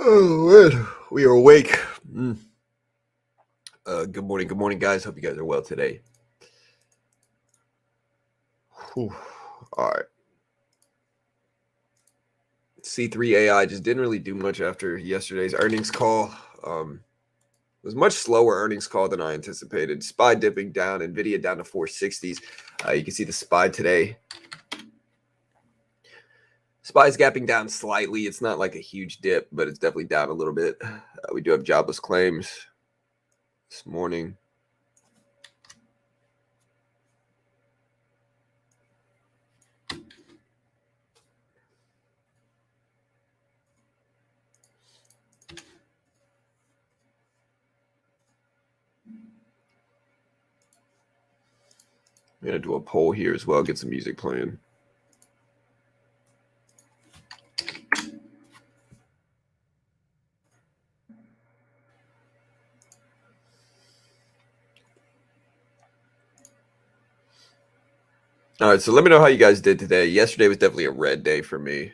Oh, man. We are awake. Good morning, guys. Hope you guys are well today. Whew. All right. C3 AI just didn't really do much after yesterday's earnings call. It was much slower earnings call than I anticipated. SPY dipping down, NVIDIA down to 460s. You can see the SPY today. SPY's gapping down slightly. It's not like a huge dip, but it's definitely down a little bit. We do have jobless claims this morning. I'm going to do a poll here as well, get some music playing. All right, so let me know how you guys did today. Yesterday was definitely a red day for me.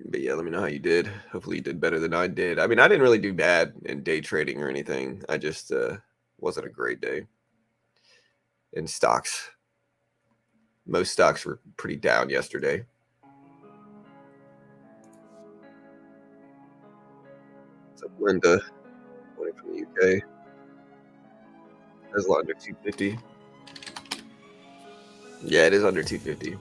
But yeah, let me know how you did. Hopefully you did better than I did. I mean, I didn't really do bad in day trading or anything. I just wasn't a great day in stocks. Most stocks were pretty down yesterday. So Linda, winning from the UK. Tesla under 250. Yeah, it is under 250.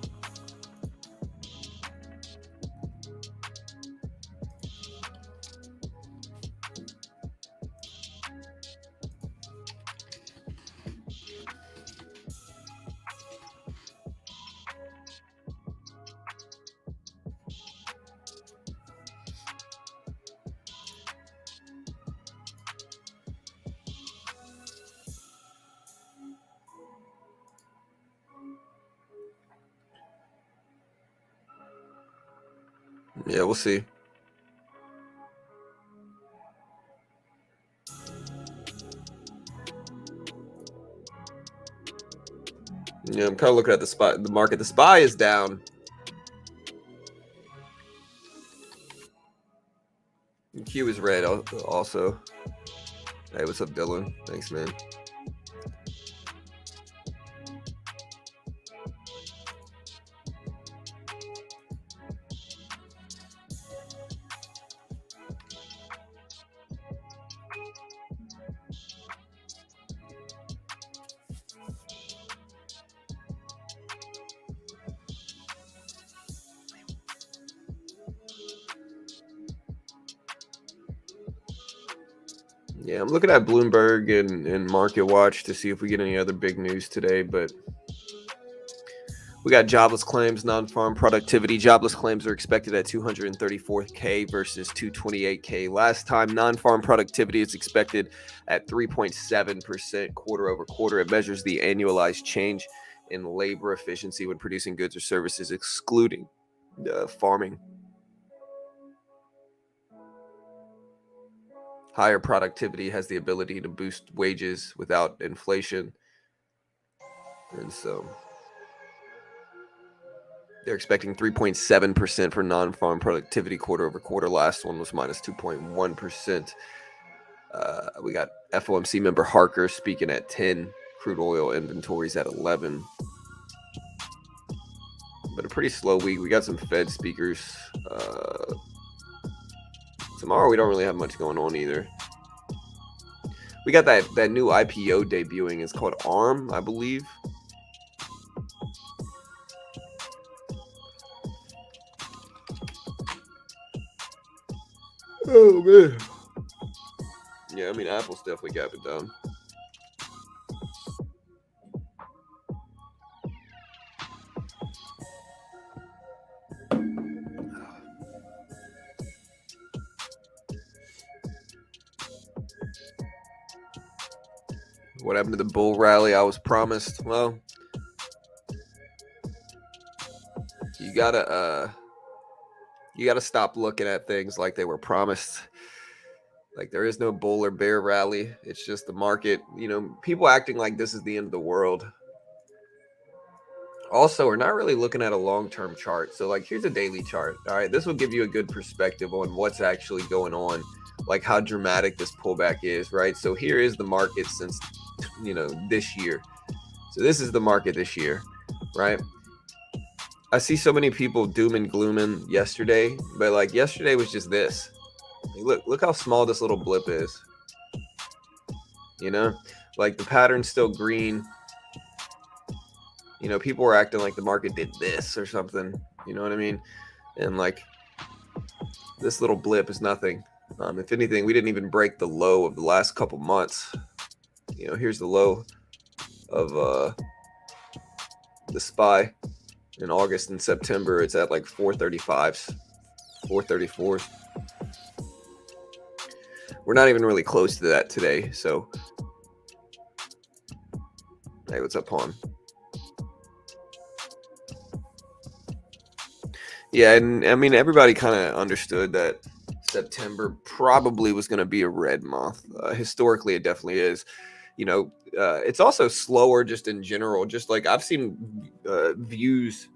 Yeah, we'll see. Yeah, I'm kind of looking at the market. The SPY is down. Q is red also. Hey, what's up, Dylan? Thanks, man. Yeah, I'm looking at Bloomberg and Market Watch to see if we get any other big news today, but we got jobless claims, non-farm productivity. Jobless claims are expected at 234K versus 228K last time. Non-farm productivity is expected at 3.7% quarter over quarter. It measures the annualized change in labor efficiency when producing goods or services, excluding farming. Higher productivity has the ability to boost wages without inflation. And so they're expecting 3.7% for non-farm productivity quarter over quarter. Last one was minus 2.1%. We got FOMC member Harker speaking at 10. Crude oil inventories at 11. But a pretty slow week. We got some Fed speakers. Tomorrow we don't really have much going on either. We got that new IPO debuting. It's called ARM, I believe. Oh, man. Yeah, I mean, Apple's definitely gapping down. What happened to the bull rally I was promised? Well, you gotta stop looking at things like they were promised. Like, there is no bull or bear rally. It's just the market. You know, people acting like this is the end of the world Also, we're not really looking at a long-term chart. So like here's a daily chart. All right, this will give you a good perspective on what's actually going on, like how dramatic this pullback is, right? So here is the market since this year. So this is the market this year, right? I see so many people doom and glooming yesterday, but like yesterday was just this. Look how small this little blip is. Like the pattern's still green. People were acting like the market did this or something. You know what I mean? And like this little blip is nothing. If anything, we didn't even break the low of the last couple months. Here's the low of the SPY in August and September. It's at like 435s, 434s. We're not even really close to that today. So, hey, what's up, Pawn? Yeah, and I mean, everybody kind of understood that September probably was going to be a red month. Historically, it definitely is. It's also slower just in general. Just like I've seen views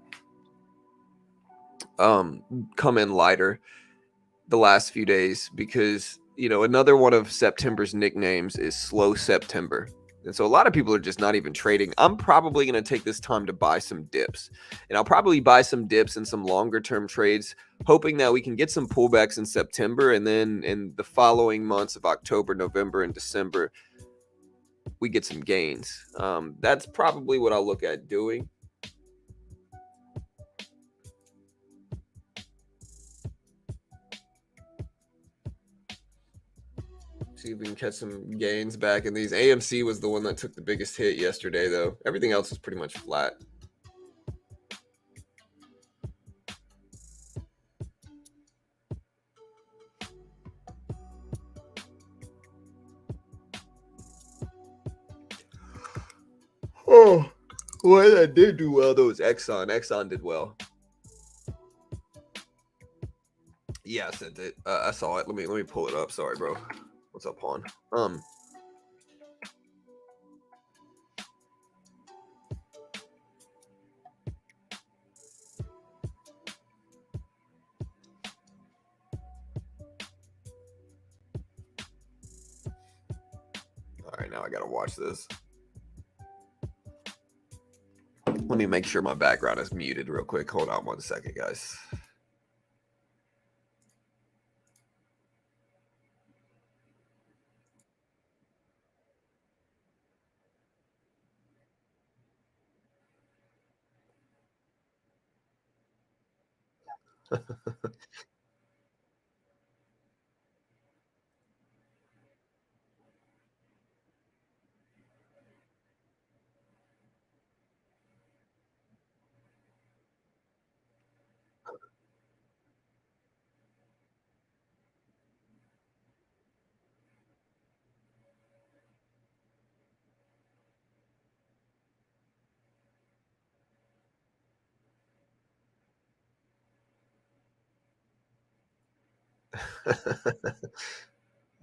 come in lighter the last few days because, another one of September's nicknames is Slow September. And so a lot of people are just not even trading. I'm probably going to take this time to buy some dips. And I'll probably buy some dips and some longer term trades, hoping that we can get some pullbacks in September. And then in the following months of October, November, and December, we get some gains. That's probably what I'll look at doing. See if we can catch some gains back in these. AMC was the one that took the biggest hit yesterday, though. Everything else is pretty much flat. Oh, well, that did do well, though, was Exxon. Exxon did well. Yeah, I sent it. I saw it. Let me pull it up. Sorry, bro. What's up, Pawn? All right, now I gotta watch this. Let me make sure my background is muted real quick. Hold on 1 second, guys.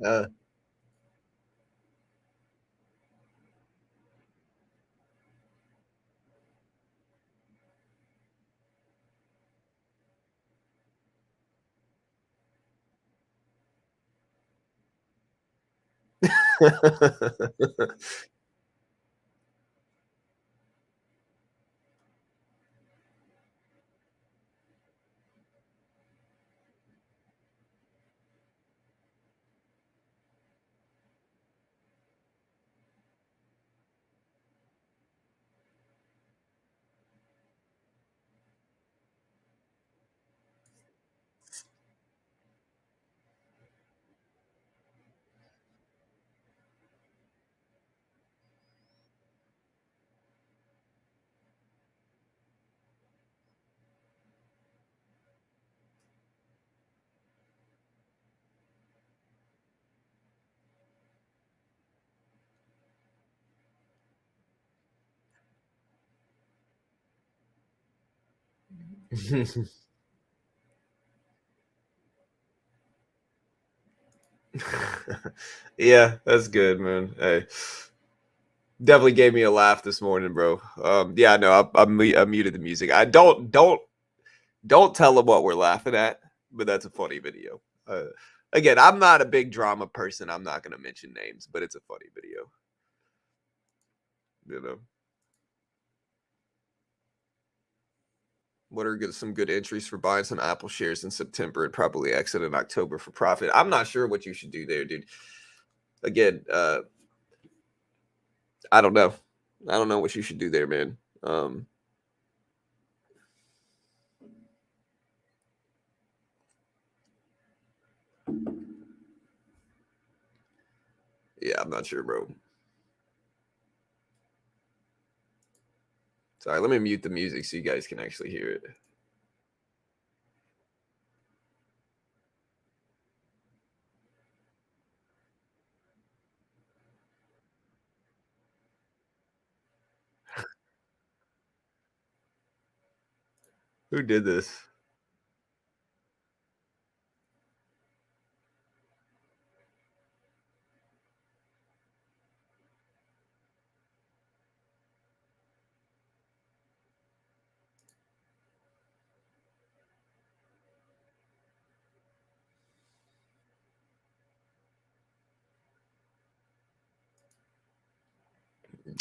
uh, yeah, that's good, man. Hey, Definitely gave me a laugh this morning, bro. Yeah, no, I muted the music. I don't tell them what we're laughing at, but that's a funny video. Again, I'm not a big drama person. I'm not gonna mention names, but it's a funny video. You know, what are some good entries for buying some Apple shares in September and probably exit in October for profit? I'm not sure what you should do there, dude. Again, I don't know. I don't know what you should do there, man. Yeah, I'm not sure, bro. Sorry, let me mute the music so you guys can actually hear it. Who did this?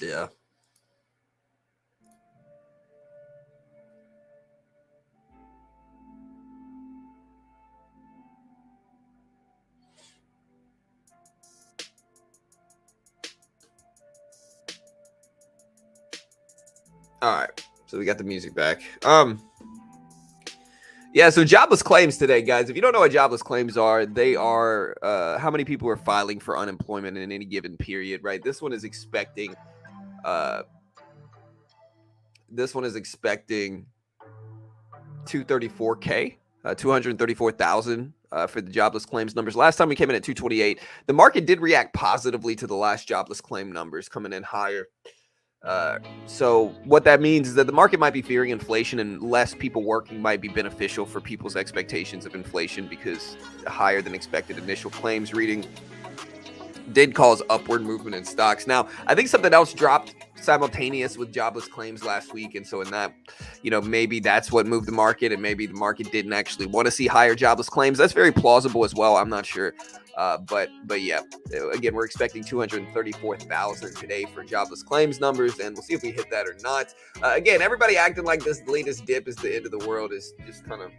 Yeah. All right. So we got the music back. Yeah, so jobless claims today, guys. If you don't know what jobless claims are, they are how many people are filing for unemployment in any given period, right? This one is expecting 234K, 234,000 for the jobless claims numbers. Last time we came in at 228. The market did react positively to the last jobless claim numbers coming in higher. So what that means is that the market might be fearing inflation, and less people working might be beneficial for people's expectations of inflation, because higher than expected initial claims reading did cause upward movement in stocks. Now, I think something else dropped simultaneous with jobless claims last week, and so in that, maybe that's what moved the market, and maybe the market didn't actually want to see higher jobless claims. That's very plausible as well. I'm not sure. But yeah, again, we're expecting 234,000 today for jobless claims numbers, and we'll see if we hit that or not. Again, everybody acting like this latest dip is the end of the world is just kind of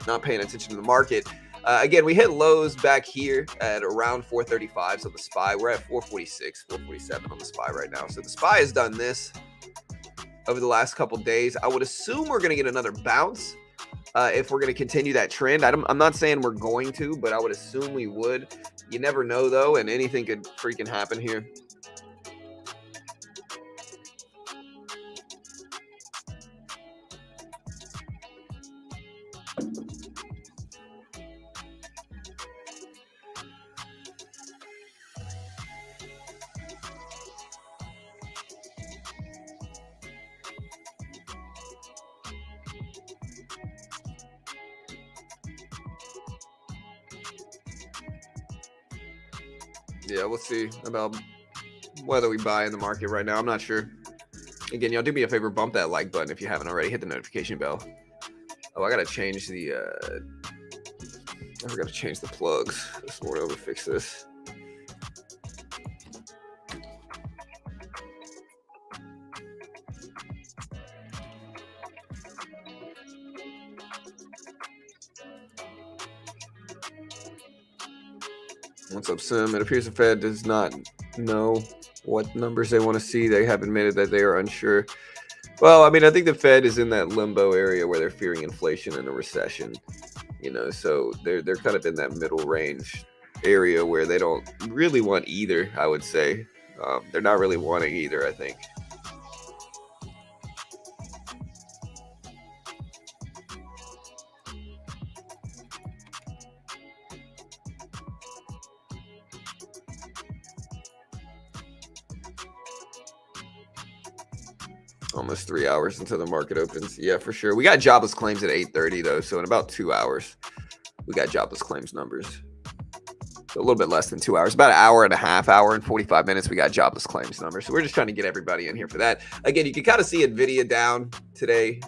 not paying attention to the market. Again, we hit lows back here at around 435. So the SPY, we're at 446, 447 on the SPY right now. So the SPY has done this over the last couple days. I would assume we're going to get another bounce if we're going to continue that trend. I'm not saying we're going to, but I would assume we would. You never know, though, and anything could freaking happen here. Yeah, we'll see about whether we buy in the market right now. I'm not sure. Again, y'all do me a favor, bump that like button if you haven't already. Hit the notification bell. Oh, I gotta change the. I forgot to change the plugs this morning. I'm gonna fix this. What's up, Sim? It appears the Fed does not know what numbers they want to see. They have admitted that they are unsure. Well, I mean, I think the Fed is in that limbo area where they're fearing inflation and a recession. So they're kind of in that middle range area where they don't really want either. I would say they're not really wanting either, I think. Almost 3 hours until the market opens. Yeah, for sure. We got jobless claims at 8:30 though, so in about 2 hours, we got jobless claims numbers. a little bit less than 2 hours, about an hour and a half, hour and 45 minutes. We got jobless claims numbers. So we're just trying to get everybody in here for that. Again, you can kind of see NVIDIA down today.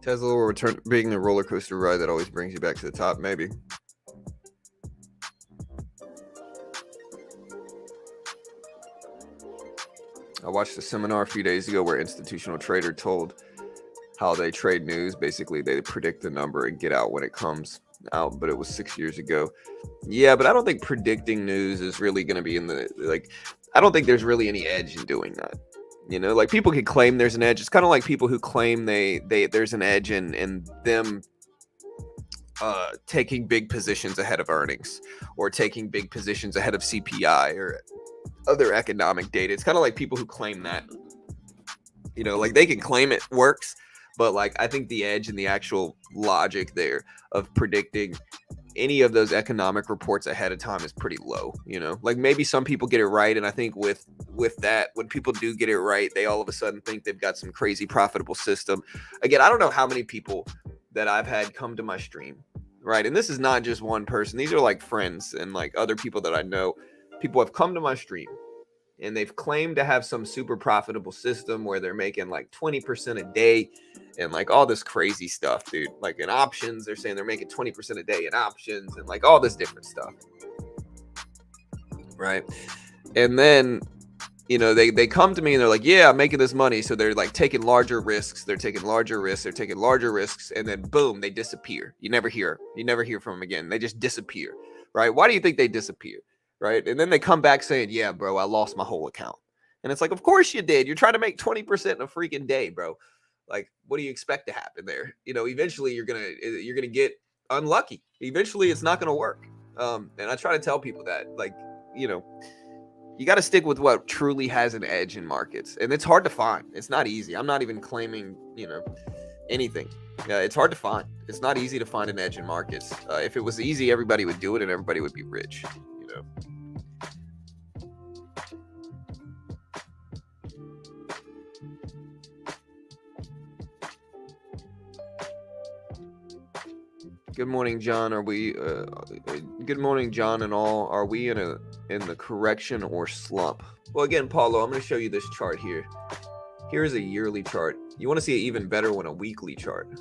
Tesla will return being the roller coaster ride that always brings you back to the top. Maybe. I watched a seminar a few days ago where institutional trader told how they trade news. Basically, they predict the number and get out when it comes out, but it was 6 years ago. Yeah, but I don't think predicting news is really going to be in the, like, I don't think there's really any edge in doing that. You know, like, people can claim there's an edge. It's kind of like people who claim there's an edge in them taking big positions ahead of earnings, or taking big positions ahead of CPI or other economic data. It's kind of like people who claim that, you know, like, they can claim it works, but like, I think the edge and the actual logic there of predicting any of those economic reports ahead of time is pretty low. You know, like, maybe some people get it right, and I think with that, when people do get it right, they all of a sudden think they've got some crazy profitable system. Again, I don't know how many people that I've had come to my stream, right? And this is not just one person. These are like friends and like other people that I know. People have come to my stream and they've claimed to have some super profitable system where they're making like 20% a day and like all this crazy stuff, dude. Like, in options, they're saying they're making 20% a day in options and like all this different stuff, right? And then, you know, they come to me and they're like, yeah, I'm making this money. So they're like taking larger risks. They're taking larger risks. And then boom, they disappear. You never hear from them again. They just disappear, right? Why do you think they disappear? Right? And then they come back saying, yeah, bro, I lost my whole account. And it's like, of course you did. You're trying to make 20% in a freaking day, bro. Like, what do you expect to happen there? You know, eventually you're gonna get unlucky. Eventually it's not gonna work. And I try to tell people that, like, you know, you got to stick with what truly has an edge in markets. And it's hard to find. It's not easy. I'm not even claiming, you know, anything. It's hard to find. It's not easy to find an edge in markets. If it was easy, everybody would do it and everybody would be rich, you know. Good morning, John. Good morning, John, and all. Are we in the correction or slump? Well, again, Paulo, I'm going to show you this chart here. Here's a yearly chart. You want to see it even better when a weekly chart.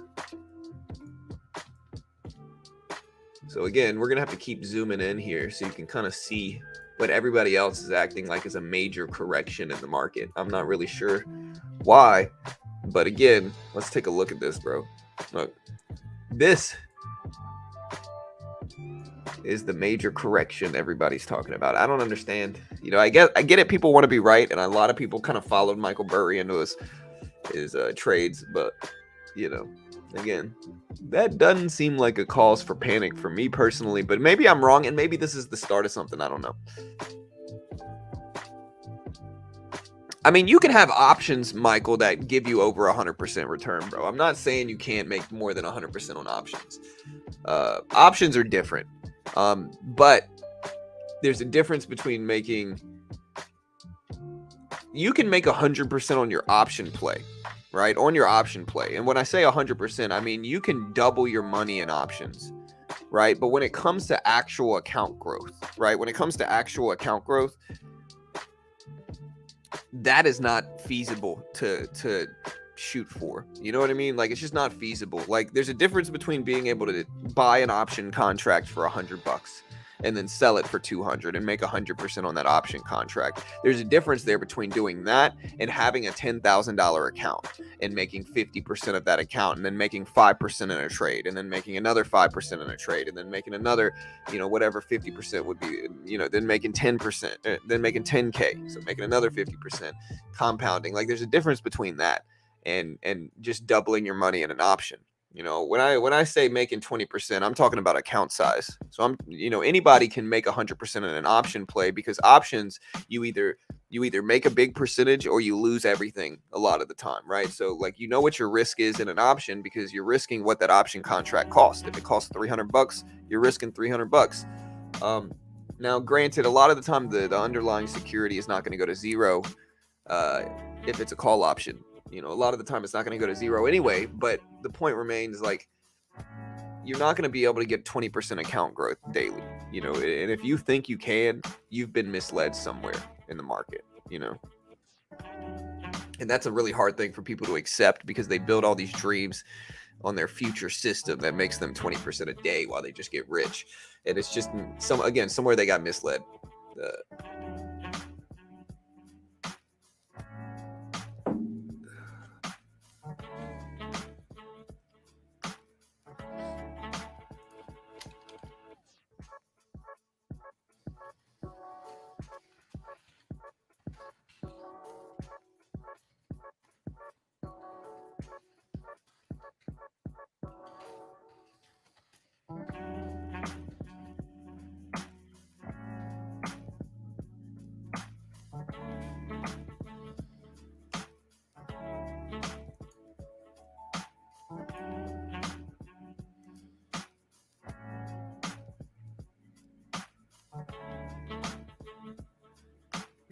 So again, we're going to have to keep zooming in here so you can kind of see what everybody else is acting like is a major correction in the market. I'm not really sure why, but again, let's take a look at this, bro. Look, this is the major correction everybody's talking about. I don't understand. You know, I get it. People want to be right, and a lot of people kind of followed Michael Burry into his trades, but, you know, again, that doesn't seem like a cause for panic for me personally. But maybe I'm wrong, and maybe this is the start of something. I don't know. I mean, you can have options, Michael, that give you over 100% return, bro. I'm not saying you can't make more than 100% on options. Options are different. But there's a difference between you can make 100% on your option play, right? On your option play. And when I say 100%, I mean, you can double your money in options, right? But when it comes to actual account growth, right? When it comes to actual account growth, that is not feasible to shoot for. You know what I mean? Like, it's just not feasible. Like, there's a difference between being able to buy an option contract for $100 and then sell it for 200 and make 100% on that option contract. There's a difference there between doing that and having a $10,000 account and making 50% of that account and then making 5% in a trade and then making another 5% in a trade and then making another, whatever 50% would be, then making 10%, then making 10K. So making another 50%, compounding. Like, there's a difference between that and just doubling your money in an option. When I say making 20%, I'm talking about account size. So anybody can make 100% in an option play, because options, you either make a big percentage or you lose everything a lot of the time, right? So like, what your risk is in an option, because you're risking what that option contract costs. If it costs $300, you're risking $300. Now, granted, a lot of the time the underlying security is not going to go to zero if it's a call option. A lot of the time it's not going to go to zero anyway, but the point remains, like, you're not going to be able to get 20% account growth daily, and if you think you can, you've been misled somewhere in the market, and that's a really hard thing for people to accept, because they build all these dreams on their future system that makes them 20% a day while they just get rich. And it's just somewhere they got misled.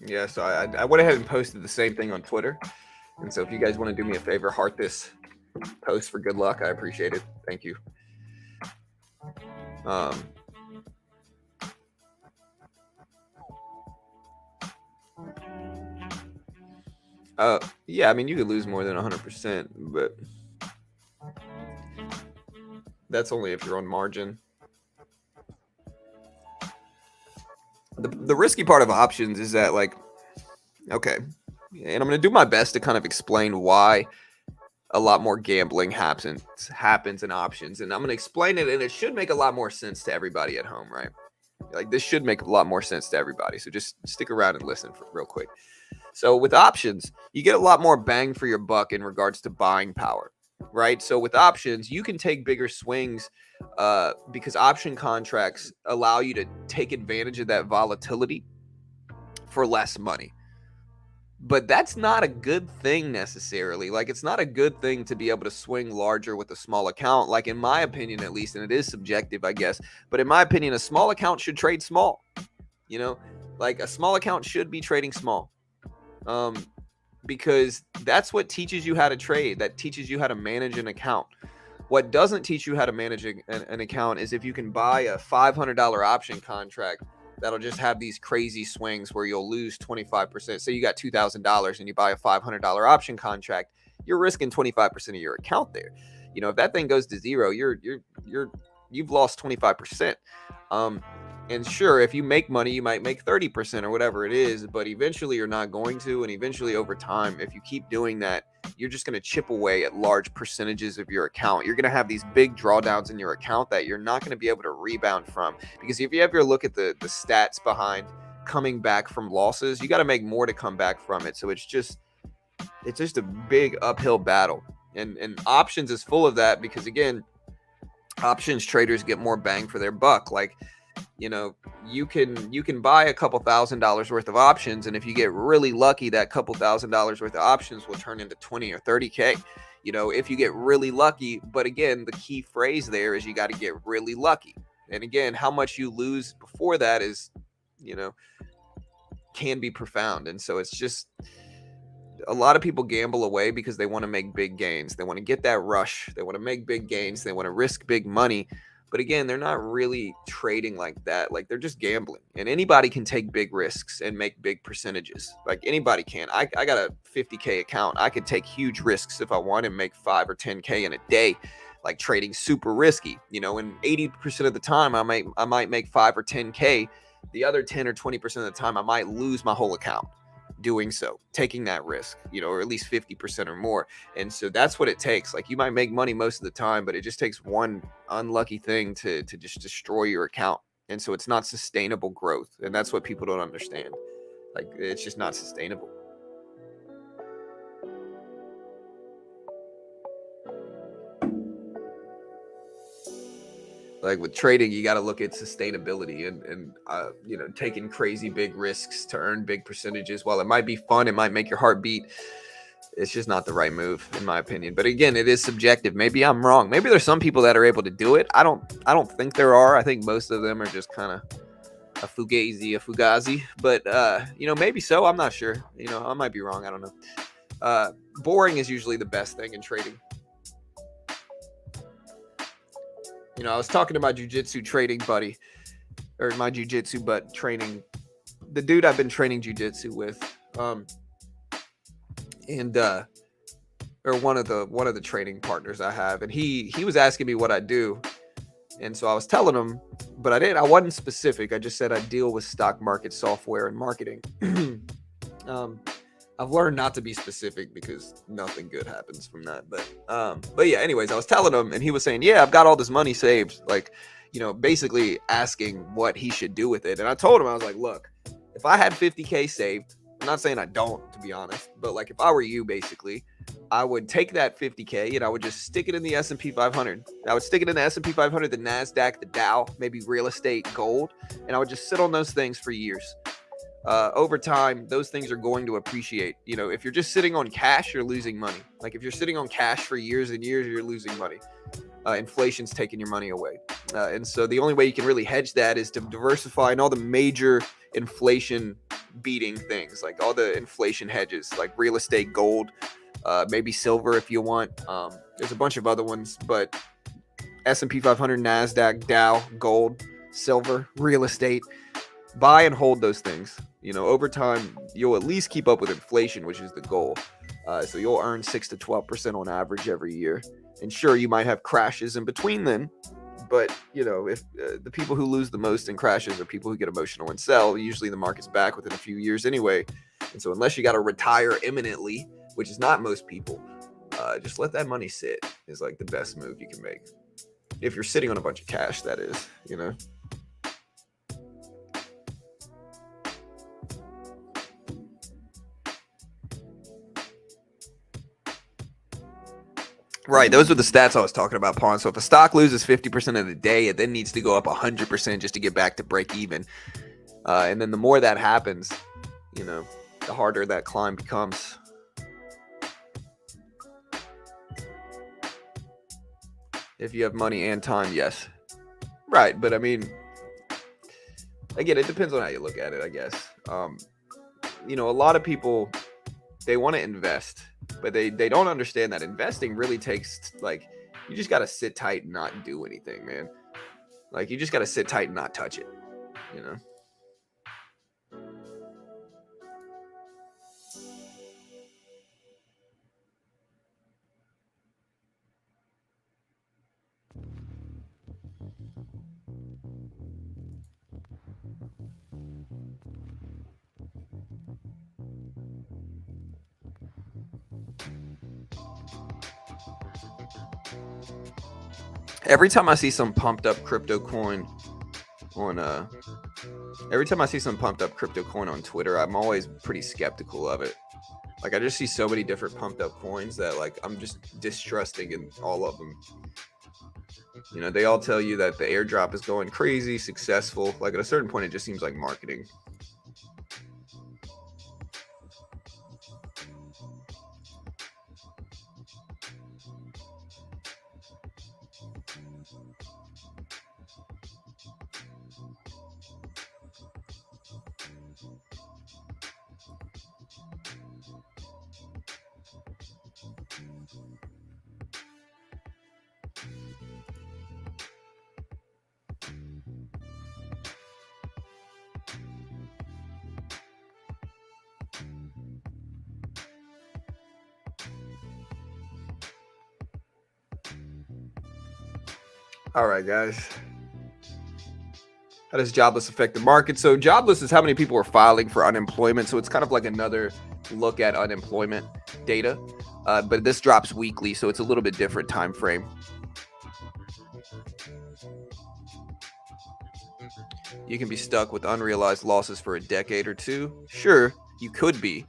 Yeah, so I went ahead and posted the same thing on Twitter. And so if you guys want to do me a favor, heart this post for good luck. I appreciate it. Thank you. Yeah, I mean, you could lose more than 100%, but that's only if you're on margin. The risky part of options is that, like, okay, and I'm going to do my best to kind of explain why a lot more gambling happens in options, and I'm going to explain it, and it should make a lot more sense to everybody at home, right? Like, this should make a lot more sense to everybody, so just stick around and listen for real quick. So with options, you get a lot more bang for your buck in regards to buying power, right? So with options, you can take bigger swings because option contracts allow you to take advantage of that volatility for less money. But that's not a good thing necessarily. Like, it's not a good thing to be able to swing larger with a small account. Like, in my opinion, at least, and it is subjective, I guess, but in my opinion, a small account should trade small. Like, a small account should be trading small. Because that's what teaches you how to trade. That teaches you how to manage an account. What doesn't teach you how to manage an account is if you can buy a $500 option contract that'll just have these crazy swings where you'll lose 25%. So you got $2,000 and you buy a $500 option contract, you're risking 25% of your account there. If that thing goes to zero, you've lost 25%. And sure, if you make money, you might make 30% or whatever it is, but eventually you're not going to. And eventually over time, if you keep doing that, you're just going to chip away at large percentages of your account. You're going to have these big drawdowns in your account that you're not going to be able to rebound from. Because if you ever look at the stats behind coming back from losses, you got to make more to come back from it. So it's just a big uphill battle. And options is full of that, because again, options traders get more bang for their buck. Like, you can buy a couple $1,000s worth of options, and if you get really lucky, that couple $1,000s worth of options will turn into 20 or 30K. If you get really lucky. But again, the key phrase there is you got to get really lucky. And again, how much you lose before that is, can be profound. And so it's just, a lot of people gamble away because they want to make big gains. They want to get that rush. They want to make big gains. They want to risk big money. But again, they're not really trading like that. Like they're just gambling. And anybody can take big risks and make big percentages. Like anybody can. I got a 50K account. I could take huge risks if I want and make 5 or 10K in a day. Like trading super risky, and 80% of the time I might make 5 or 10K. The other 10 or 20% of the time I might lose my whole account doing so, taking that risk, or at least 50% or more. And so that's what it takes. Like you might make money most of the time, but it just takes one unlucky thing to just destroy your account. And so it's not sustainable growth. And that's what people don't understand. Like it's just not sustainable. Like with trading, you got to look at sustainability and taking crazy big risks to earn big percentages. While it might be fun, it might make your heart beat. It's just not the right move, in my opinion. But again, it is subjective. Maybe I'm wrong. Maybe there's some people that are able to do it. I don't think there are. I think most of them are just kind of a fugazi. But maybe so. I'm not sure. I might be wrong. I don't know. Boring is usually the best thing in trading. I was talking to my jiu-jitsu trading buddy, or my jiu-jitsu butt training, the dude I've been training jiu-jitsu with, or one of the training partners I have, and he was asking me what I do, and so I was telling him, but I wasn't specific. I just said I deal with stock market software and marketing. I've learned not to be specific because nothing good happens from that. But yeah, anyways, I was telling him and he was saying, yeah, I've got all this money saved. Like, basically asking what he should do with it. And I told him, I was like, look, if I had 50K saved, I'm not saying I don't, to be honest, but like if I were you, basically, I would take that 50K and I would just stick it in the S&P 500. I would stick it in the S&P 500, the NASDAQ, the Dow, maybe real estate, gold. And I would just sit on those things for years. Over time, those things are going to appreciate. If you're just sitting on cash, you're losing money. Like if you're sitting on cash for years and years, you're losing money. Inflation's taking your money away. And so the only way you can really hedge that is to diversify in all the major inflation beating things, like all the inflation hedges, like real estate, gold, maybe silver if you want. There's a bunch of other ones, but S&P 500, NASDAQ, Dow, gold, silver, real estate. Buy and hold those things. Over time, you'll at least keep up with inflation, which is the goal. So you'll earn 6 to 12% on average every year. And sure, you might have crashes in between them. But, if the people who lose the most in crashes are people who get emotional and sell, usually the market's back within a few years anyway. And so unless you got to retire imminently, which is not most people, just let that money sit is like the best move you can make. If you're sitting on a bunch of cash, that is, Right, those are the stats I was talking about, Pawn. So if a stock loses 50% of the day, it then needs to go up 100% just to get back to break even. And then the more that happens, the harder that climb becomes. If you have money and time, yes. Right, but I mean, again, it depends on how you look at it, I guess. A lot of people, they want to invest, but they don't understand that investing really takes, like, you just got to sit tight and not do anything, man. Like, you just got to sit tight and not touch it, Every time I see some pumped up crypto coin on Twitter, I'm always pretty skeptical of it. Like, I just see so many different pumped up coins that, like, I'm just distrusting in all of them. They all tell you that the airdrop is going crazy, successful. Like, at a certain point, it just seems like marketing. All right, guys. How does jobless affect the market? So jobless is how many people are filing for unemployment. So it's kind of like another look at unemployment data, but this drops weekly, so it's a little bit different time frame. You can be stuck with unrealized losses for a decade or two. Sure, you could be.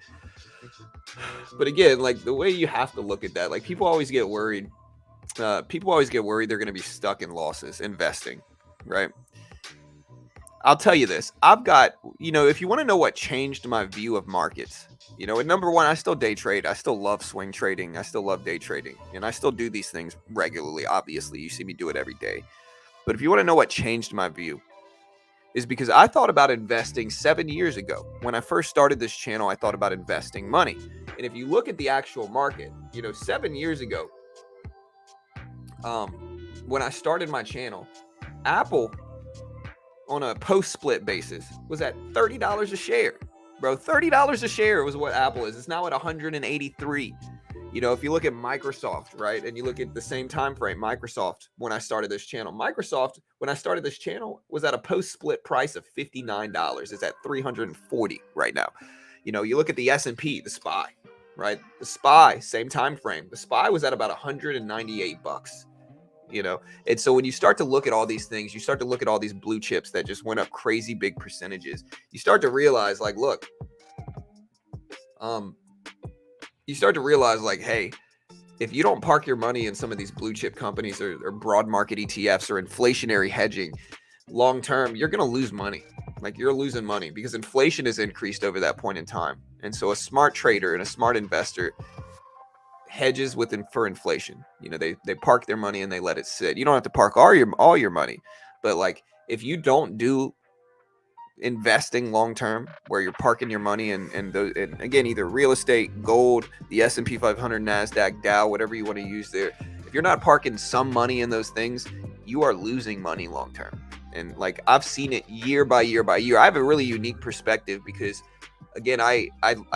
But again, like the way you have to look at that, like people always get worried. People always get worried they're going to be stuck in losses investing, right? I'll tell you this. I've got, if you want to know what changed my view of markets, and number one, I still day trade. I still love swing trading. I still love day trading. And I still do these things regularly. Obviously, you see me do it every day. But if you want to know what changed my view, is because I thought about investing 7 years ago. When I first started this channel, I thought about investing money. And if you look at the actual market, 7 years ago, when I started my channel, Apple on a post-split basis was at $30 a share. Bro, $30 a share was what Apple is. It's now at 183. If you look at Microsoft, right, and you look at the same time frame, Microsoft, when I started this channel, was at a post-split price of $59. It's at 340 right now. You look at the S&P, the SPY, right? The SPY, same time frame. The SPY was at about 198 bucks. And so when you start to look at all these things, you start to look at all these blue chips that just went up crazy big percentages, you start to realize like, look, hey, if you don't park your money in some of these blue chip companies or broad market ETFs or inflationary hedging long term, you're going to lose money. Like you're losing money because inflation has increased over that point in time. And so a smart trader and a smart investor hedges for inflation. They park their money and they let it sit. You don't have to park all your money, but like if you don't do investing long term, where you're parking your money and again, either real estate, gold, the S&P 500, Nasdaq, Dow, whatever you want to use there, if you're not parking some money in those things, you are losing money long term. And like I've seen it year by year by year. I have a really unique perspective because again, I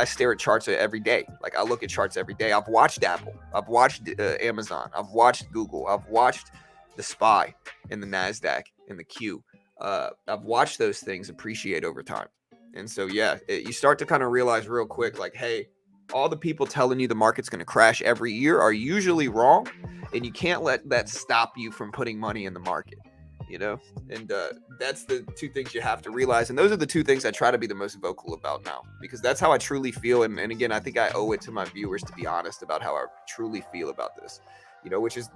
stare at charts every day. Like I look at charts every day. I've watched Apple. I've watched Amazon. I've watched Google. I've watched the SPY and the Nasdaq and the Q. I've watched those things appreciate over time. And so, you start to kind of realize real quick, like, hey, all the people telling you the market's going to crash every year are usually wrong. And you can't let that stop you from putting money in the market. And that's the two things you have to realize. And those are the two things I try to be the most vocal about now, because that's how I truly feel. And again, I think I owe it to my viewers to be honest about how I truly feel about this,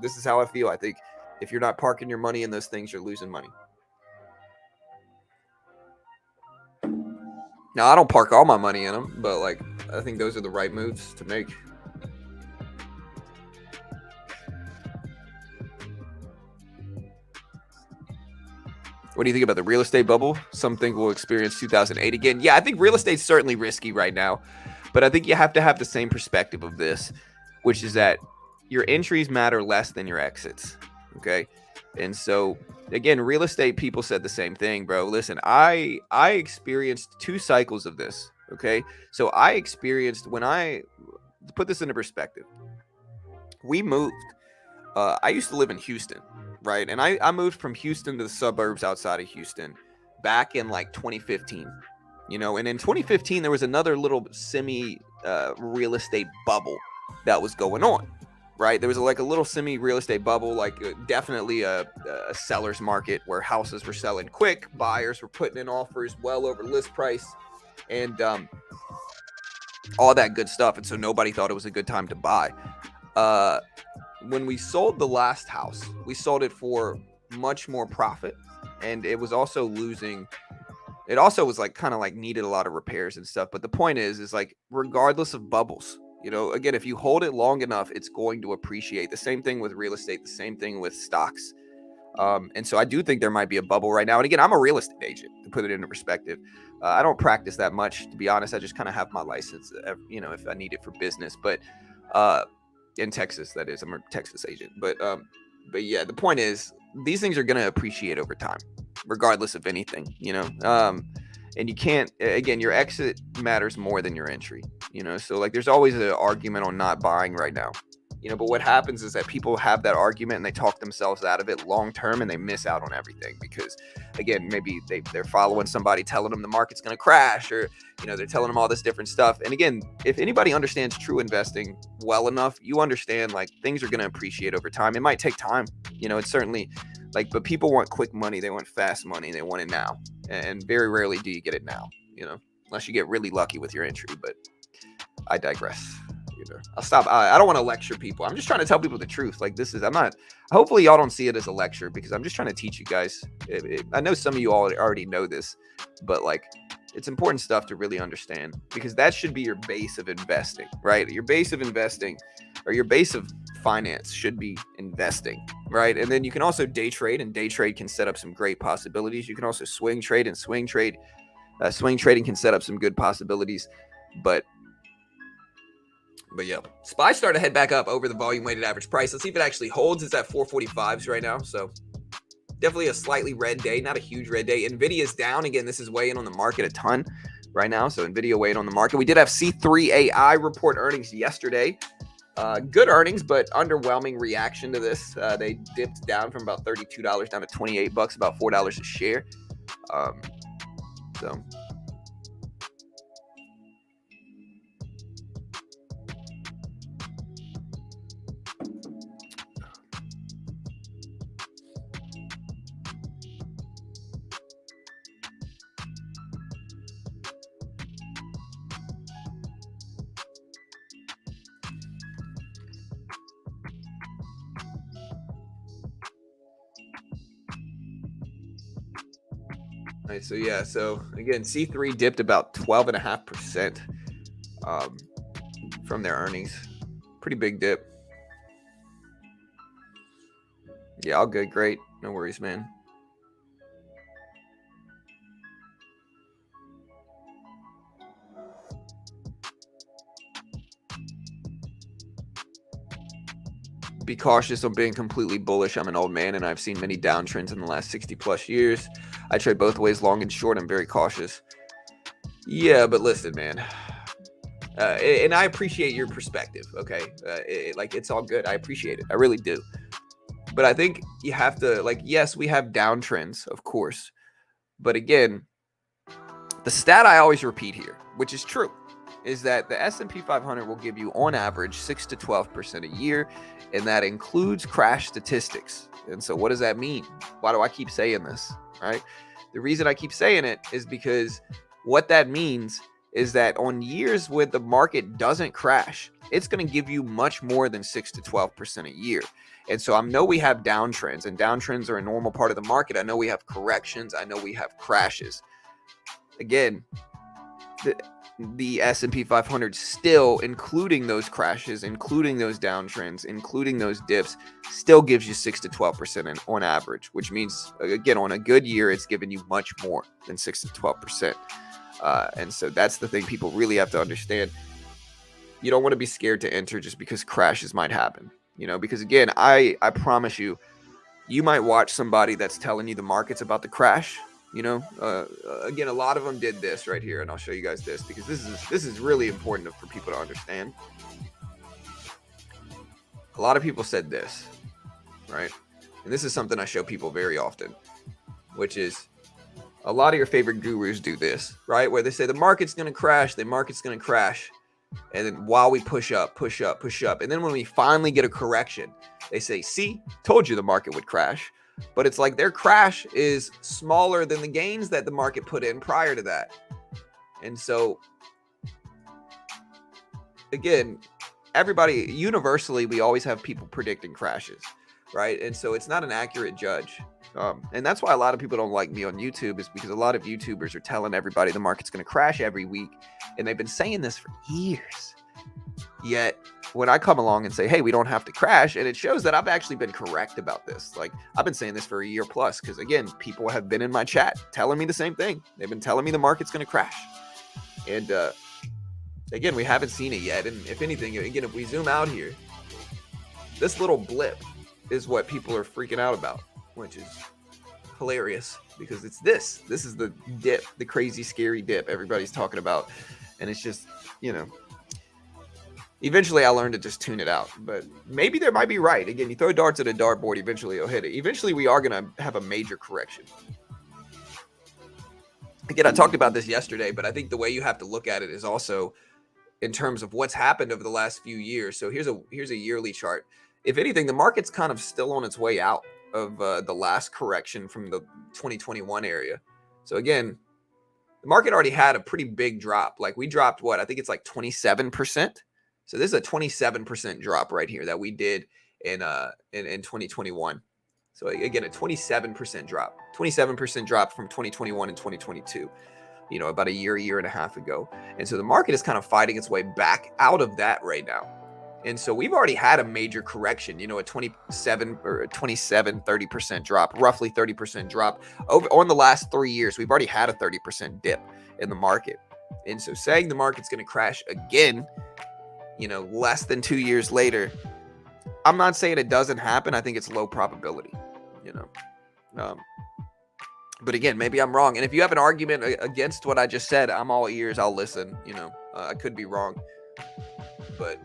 this is how I feel. I think if you're not parking your money in those things, you're losing money. Now, I don't park all my money in them, but like, I think those are the right moves to make. What do you think about the real estate bubble? Some think we'll experience 2008 again. Yeah, I think real estate's certainly risky right now, but I think you have to have the same perspective of this, which is that your entries matter less than your exits. Okay. And so again, real estate people said the same thing, bro. Listen, I experienced 2 cycles of this. Okay. So I experienced to put this into perspective, we moved. I used to live in Houston, right? And I moved from Houston to the suburbs outside of Houston back in like 2015, and in 2015, there was another little semi real estate bubble that was going on, right? There was like a little semi real estate bubble, like definitely a seller's market where houses were selling quick, buyers were putting in offers well over list price, and all that good stuff. And so nobody thought it was a good time to buy. When we sold the last house, we sold it for much more profit, and it was also losing. It also was like kind of like needed a lot of repairs and stuff. But the point is like regardless of bubbles, again, if you hold it long enough, it's going to appreciate. The same thing with real estate, the same thing with stocks. And so I do think there might be a bubble right now. And again, I'm a real estate agent, to put it into perspective. I don't practice that much, to be honest. I just kind of have my license, if I need it for business. But in Texas, that is, I'm a Texas agent. But yeah, the point is these things are going to appreciate over time, regardless of anything, and you can't, again, your exit matters more than your entry, so like there's always an argument on not buying right now. But what happens is that people have that argument and they talk themselves out of it long term, and they miss out on everything because, again, maybe they're following somebody telling them the market's going to crash, or they're telling them all this different stuff. And again, if anybody understands true investing well enough, you understand like things are going to appreciate over time. It might take time, it's certainly but people want quick money, they want fast money, they want it now, and very rarely do you get it now, unless you get really lucky with your entry. But I digress. I'll stop. I don't want to lecture people. I'm just trying to tell people the truth. I'm not, hopefully y'all don't see it as a lecture, because I'm just trying to teach you guys. I know some of you all already know this, but it's important stuff to really understand, because that should be your base of investing, right? Your base of investing, or your base of finance, should be investing, right? And then you can also day trade, and day trade can set up some great possibilities. You can also swing trade, and swing trading can set up some good possibilities. But yeah, SPY started to head back up over the volume weighted average price. Let's see if it actually holds. It's at 445s right now. So definitely a slightly red day, not a huge red day. Nvidia's down. Again, this is weighing on the market a ton right now. So Nvidia weighing on the market. We did have C3 AI report earnings yesterday. Good earnings, but underwhelming reaction to this. They dipped down from about $32 down to $28, about $4 a share. So right, so yeah, so again, C3 dipped about 12.5% from their earnings. Pretty big dip. Yeah, all good, great, no worries, man. Be cautious on being completely bullish. I'm an old man, and I've seen many downtrends in the last 60 plus years. I trade both ways, long and short. I'm very cautious. Yeah, but listen, man. And I appreciate your perspective, okay? It's all good. I appreciate it. I really do. But I think you have to, yes, we have downtrends, of course. But again, the stat I always repeat here, which is true, is that the S&P 500 will give you, on average, 6 to 12% a year, and that includes crash statistics. And so what does that mean? Why do I keep saying this, right? The reason I keep saying it is because what that means is that on years where the market doesn't crash, it's going to give you much more than 6 to 12% a year. And so I know we have downtrends, and downtrends are a normal part of the market. I know we have corrections. I know we have crashes. Again, the S&P 500 still, including those crashes, including those downtrends, including those dips, still gives you 6 to 12% on average, which means, again, on a good year, it's giving you much more than 6 to 12%. And so that's the thing people really have to understand. You don't want to be scared to enter just because crashes might happen, because again, I promise you, you might watch somebody that's telling you the market's about to crash. Again, a lot of them did this right here, and I'll show you guys this because this is really important for people to understand. A lot of people said this, right? And this is something I show people very often, which is a lot of your favorite gurus do this, right? Where they say the market's going to crash, and then while we push up, and then when we finally get a correction, they say, see, told you the market would crash. But it's like their crash is smaller than the gains that the market put in prior to that. And so, again, everybody, universally, we always have people predicting crashes, right? And so it's not an accurate judge. And that's why a lot of people don't like me on YouTube, is because a lot of YouTubers are telling everybody the market's going to crash every week. And they've been saying this for years. Yet when I come along and say, hey, we don't have to crash, and it shows that I've actually been correct about this. I've been saying this for a year plus, because again, people have been in my chat telling me the same thing. They've been telling me the market's going to crash. And again, we haven't seen it yet. And if anything, again, if we zoom out here, this little blip is what people are freaking out about, which is hilarious, because it's this is the dip, the crazy, scary dip everybody's talking about. And it's just, Eventually, I learned to just tune it out, but maybe they might be right. Again, you throw darts at a dartboard, eventually you'll hit it. Eventually, we are going to have a major correction. Again, I talked about this yesterday, but I think the way you have to look at it is also in terms of what's happened over the last few years. So here's a yearly chart. If anything, the market's kind of still on its way out of the last correction from the 2021 area. So again, the market already had a pretty big drop. Like we dropped what? I think it's like 27%. So this is a 27% drop right here that we did in 2021. So again, a 27% drop. 27% drop from 2021 and 2022. You know, about a year and a half ago. And so the market is kind of fighting its way back out of that right now. And so we've already had a major correction, you know, a 30% drop, roughly 30% drop over on the last 3 years. We've already had a 30% dip in the market. And so saying the market's going to crash again, you know, less than 2 years later, I'm not saying it doesn't happen. I think it's low probability, you know. But again, maybe I'm wrong. And if you have an argument against what I just said, I'm all ears. I'll listen. You know, I could be wrong. But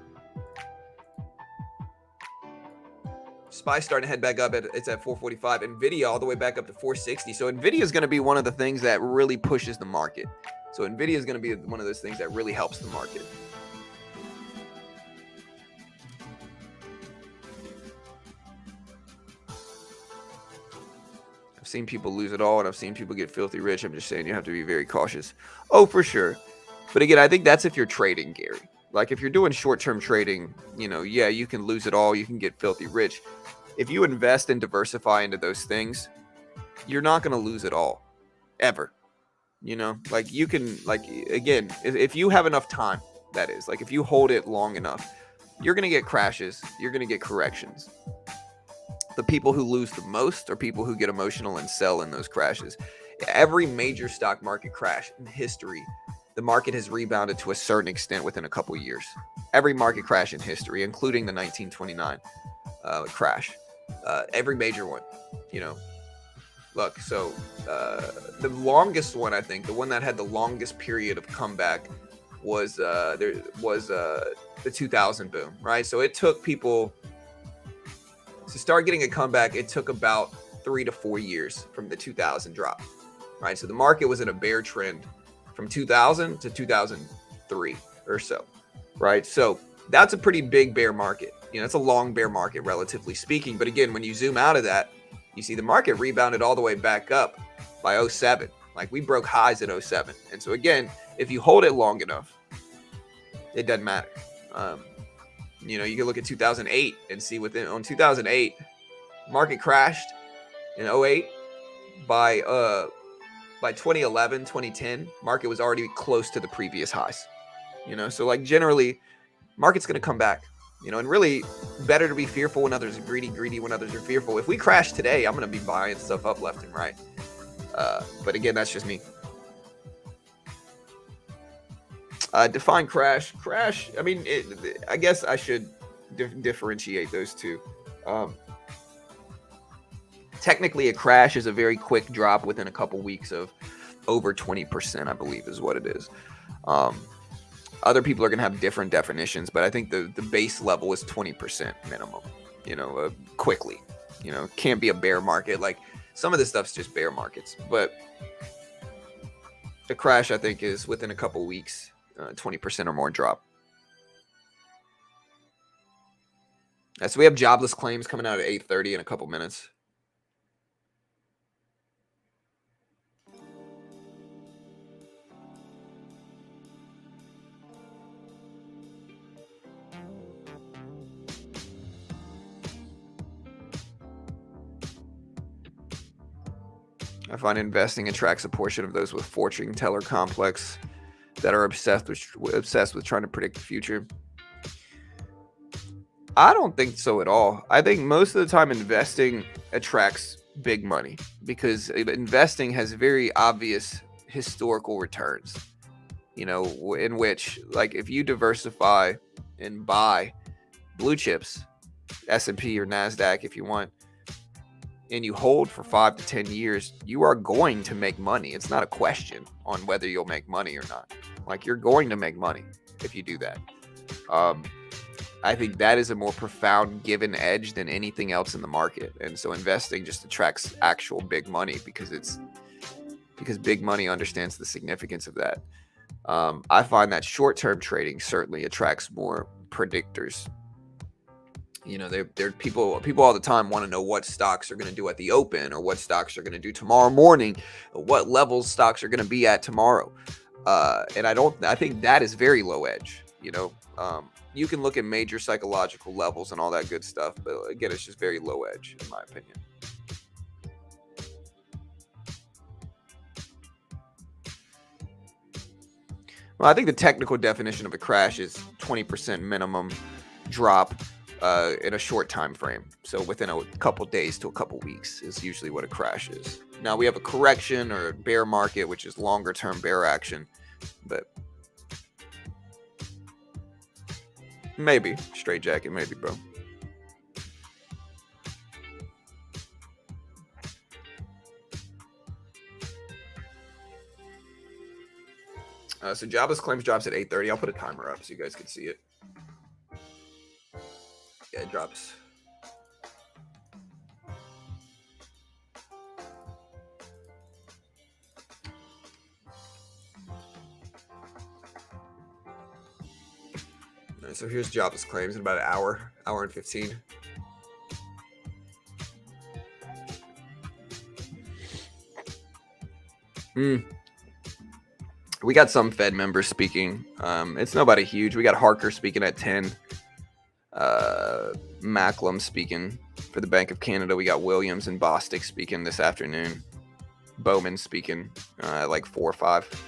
SPY starting to head back up. It's at 445. NVIDIA all the way back up to 460. So NVIDIA is going to be one of the things that really pushes the market. So NVIDIA is going to be one of those things that really helps the market. I've seen people lose it all, and I've seen people get filthy rich. I'm just saying you have to be very cautious. Oh, for sure. But again, I think that's if you're trading, Gary. Like if you're doing short-term trading, you know, yeah, you can lose it all. You can get filthy rich. If you invest and diversify into those things, you're not going to lose it all, ever. You know, like you can, like, again, if you have enough time, that is, like if you hold it long enough, you're going to get crashes. You're going to get corrections. The people who lose the most are people who get emotional and sell in those crashes. Every major stock market crash in history, the market has rebounded to a certain extent within a couple years. Every market crash in history, including the 1929 crash, every major one, you know. Look, so the longest one, I think, the one that had the longest period of comeback was the 2000 boom, right? So it took people to start getting a comeback. It took about 3 to 4 years from the 2000 drop, right? So the market was in a bear trend from 2000 to 2003 or so, right? So that's a pretty big bear market. You know, it's a long bear market, relatively speaking. But again, when you zoom out of that, you see the market rebounded all the way back up by 07. Like we broke highs at 07. And so again, if you hold it long enough, it doesn't matter. You know, you can look at 2008 and see on 2008, market crashed in 08. By 2011, 2010, market was already close to the previous highs. You know, so like generally, market's going to come back. You know, and really better to be fearful when others are greedy when others are fearful. If we crash today, I'm going to be buying stuff up left and right. But again, that's just me. Define crash. Crash, I mean, I guess I should differentiate those two. Technically, a crash is a very quick drop within a couple weeks of over 20%, I believe is what it is. Other people are going to have different definitions, but I think the base level is 20% minimum, you know, quickly. You know, can't be a bear market. Like some of this stuff's just bear markets, but the crash, I think, is within a couple weeks, 20% or more drop. So we have jobless claims coming out at 8:30 in a couple minutes. I find investing attracts a portion of those with fortune teller complex that are obsessed with trying to predict the future. I don't think so at all. I think most of the time investing attracts big money because investing has very obvious historical returns, you know, in which, like, if you diversify and buy blue chips, S&P or NASDAQ if you want, and you hold for 5 to 10 years, you are going to make money. It's not a question on whether you'll make money or not. Like, you're going to make money if you do that. I think that is a more profound given edge than anything else in the market. And so investing just attracts actual big money because big money understands the significance of that. I find that short-term trading certainly attracts more predictors. You know, there people all the time want to know what stocks are going to do at the open, or what stocks are going to do tomorrow morning, or what levels stocks are going to be at tomorrow. And I think that is very low edge. You know, you can look at major psychological levels and all that good stuff, but again, it's just very low edge in my opinion. Well, I think the technical definition of a crash is 20% minimum drop in a short time frame. So within a couple days to a couple weeks is usually what a crash is. Now we have a correction or a bear market, which is longer term bear action, but maybe straight jacket, maybe, bro. So Jobless claims drops at 8:30. I'll put a timer up so you guys can see it. Yeah, it drops. All right, so here's Jobless claims in about an hour and 15. We got some Fed members speaking. It's nobody huge. We got Harker speaking at 10. Macklem speaking for the Bank of Canada. We got Williams and Bostic speaking this afternoon. Bowman speaking at like 4 or 5.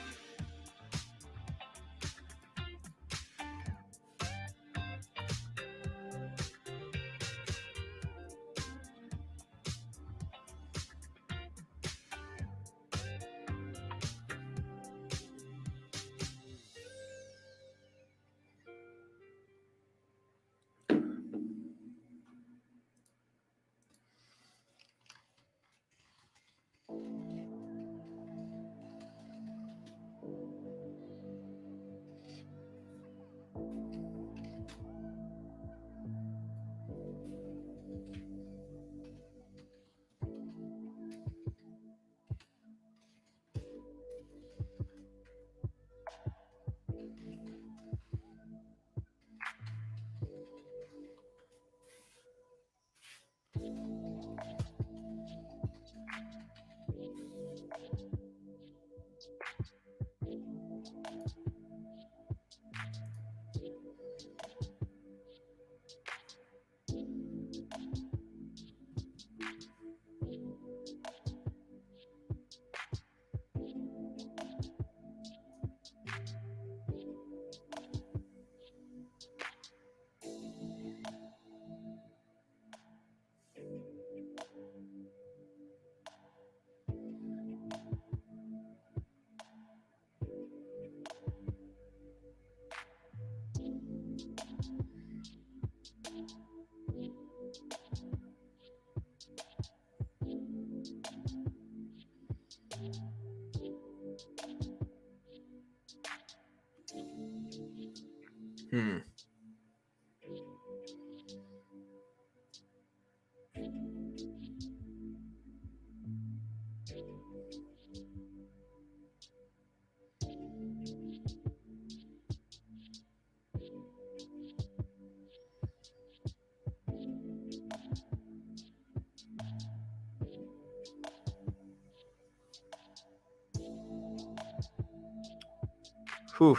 Whew.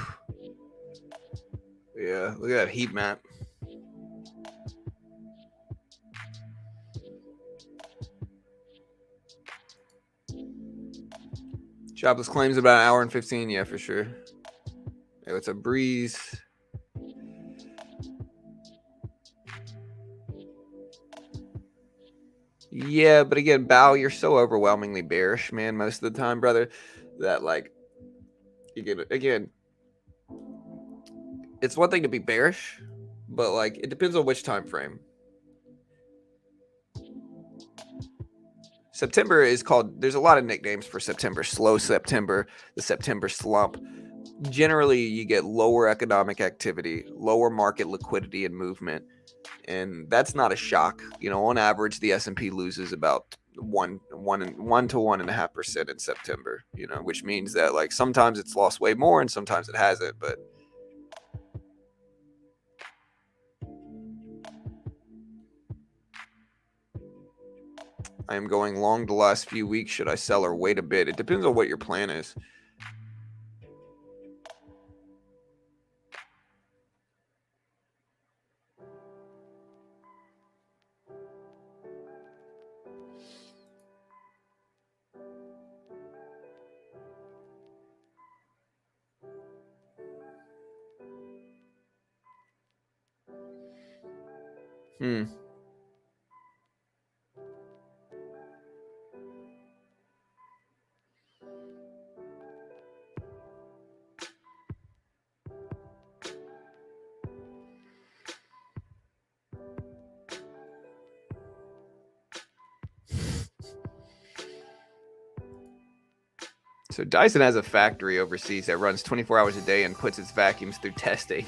Yeah, look at that heat map. Jobless claims about an hour and 15. Yeah, for sure. Yeah, it's a breeze. Yeah, but again, Bao, you're so overwhelmingly bearish, man, most of the time, brother, that like again, it's one thing to be bearish, but like it depends on which time frame. September is called, there's a lot of nicknames for September. Slow September, the September slump. generally you get lower economic activity, lower market liquidity and movement, and that's not a shock. On average, the S&P loses about 1 to 1.5% in September. Which means that like sometimes it's lost way more and sometimes it hasn't. But I am going long the last few weeks. Should I sell or wait a bit? It depends on what your plan is. So Dyson has a factory overseas that runs 24 hours a day and puts its vacuums through testing.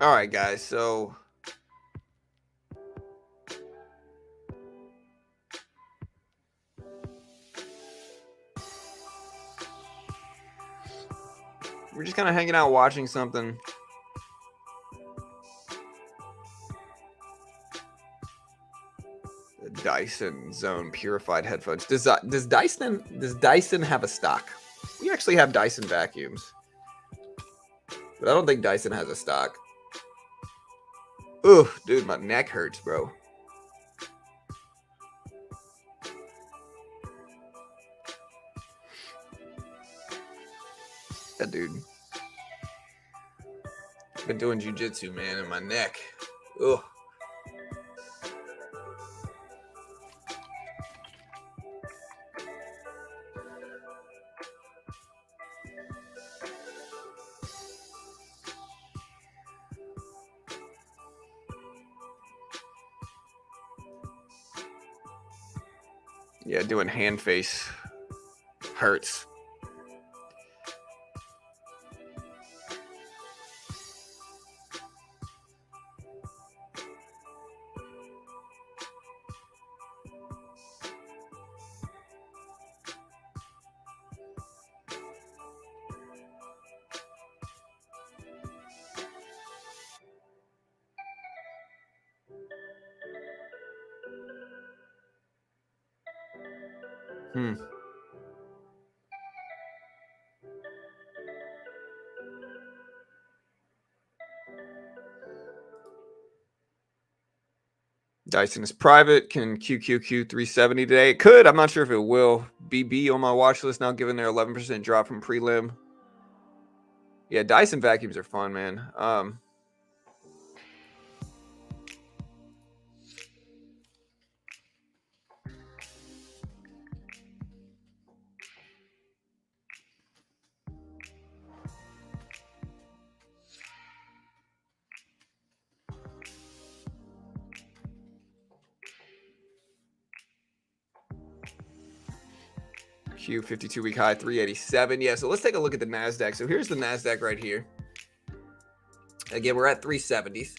All right, guys. So we're just kind of hanging out watching something. The Dyson Zone Purified headphones. Does Dyson have a stock? We actually have Dyson vacuums, but I don't think Dyson has a stock. Ugh, dude, my neck hurts, bro. Yeah, dude. I've been doing jujitsu, man, in my neck. Ugh. Yeah, doing hand face hurts. Dyson is private. Can QQQ 370 today? It could. I'm not sure if it will. BB on my watch list now, given their 11% drop from prelim. Yeah, Dyson vacuums are fun, man. Q 52-week high 387. Yeah, so let's take a look at the NASDAQ. So here's the NASDAQ right here. Again, we're at 370s.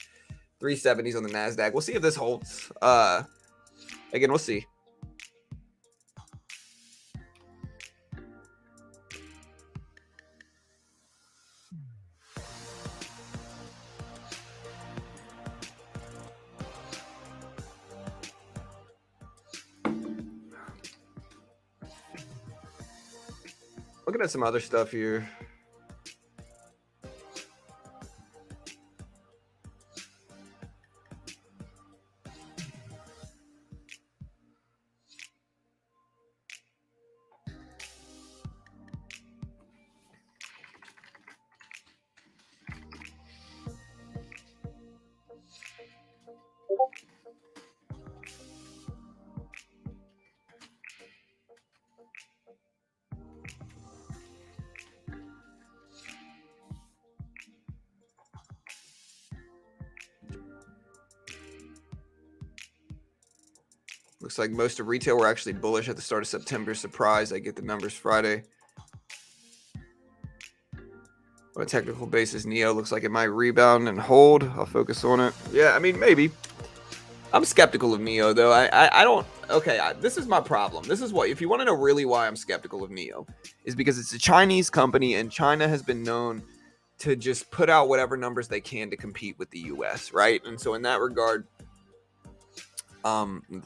370s on the NASDAQ. We'll see if this holds. Again, we'll see. Looking at some other stuff here. Looks like most of retail were actually bullish at the start of September. Surprise, I get the numbers Friday. On a technical basis, Neo looks like it might rebound and hold. I'll focus on it. Yeah, I mean, maybe. I'm skeptical of Neo, though. I don't. Okay, this is my problem. This is what, if you want to know really why I'm skeptical of Neo, is because it's a Chinese company, and China has been known to just put out whatever numbers they can to compete with the US, right? And so in that regard,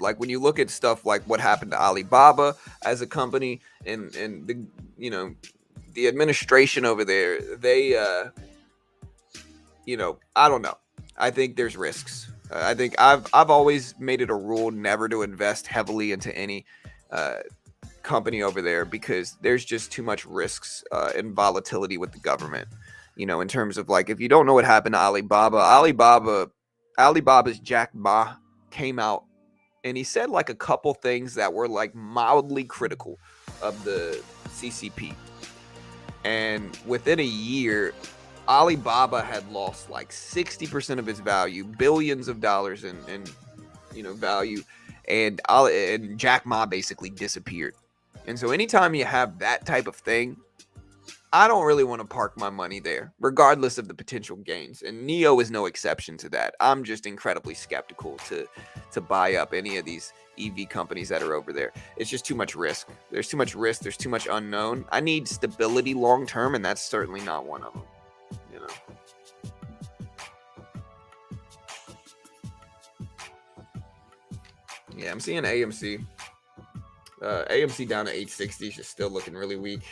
like when you look at stuff like what happened to Alibaba as a company, and the, you know, the administration over there, they I don't know. I think there's risks. I think I've always made it a rule never to invest heavily into any company over there, because there's just too much risks and volatility with the government. In terms of, like, if you don't know what happened to Alibaba's Jack Ma came out and he said like a couple things that were like mildly critical of the CCP. And within a year, Alibaba had lost like 60% of its value, billions of dollars in value, and Jack Ma basically disappeared. And so anytime you have that type of thing, I don't really want to park my money there, regardless of the potential gains. And Neo is no exception to that. I'm just incredibly skeptical to buy up any of these EV companies that are over there. It's just too much risk. There's too much risk. There's too much unknown. I need stability long term, and that's certainly not one of them. Yeah, I'm seeing AMC. AMC down to 860, just still looking really weak.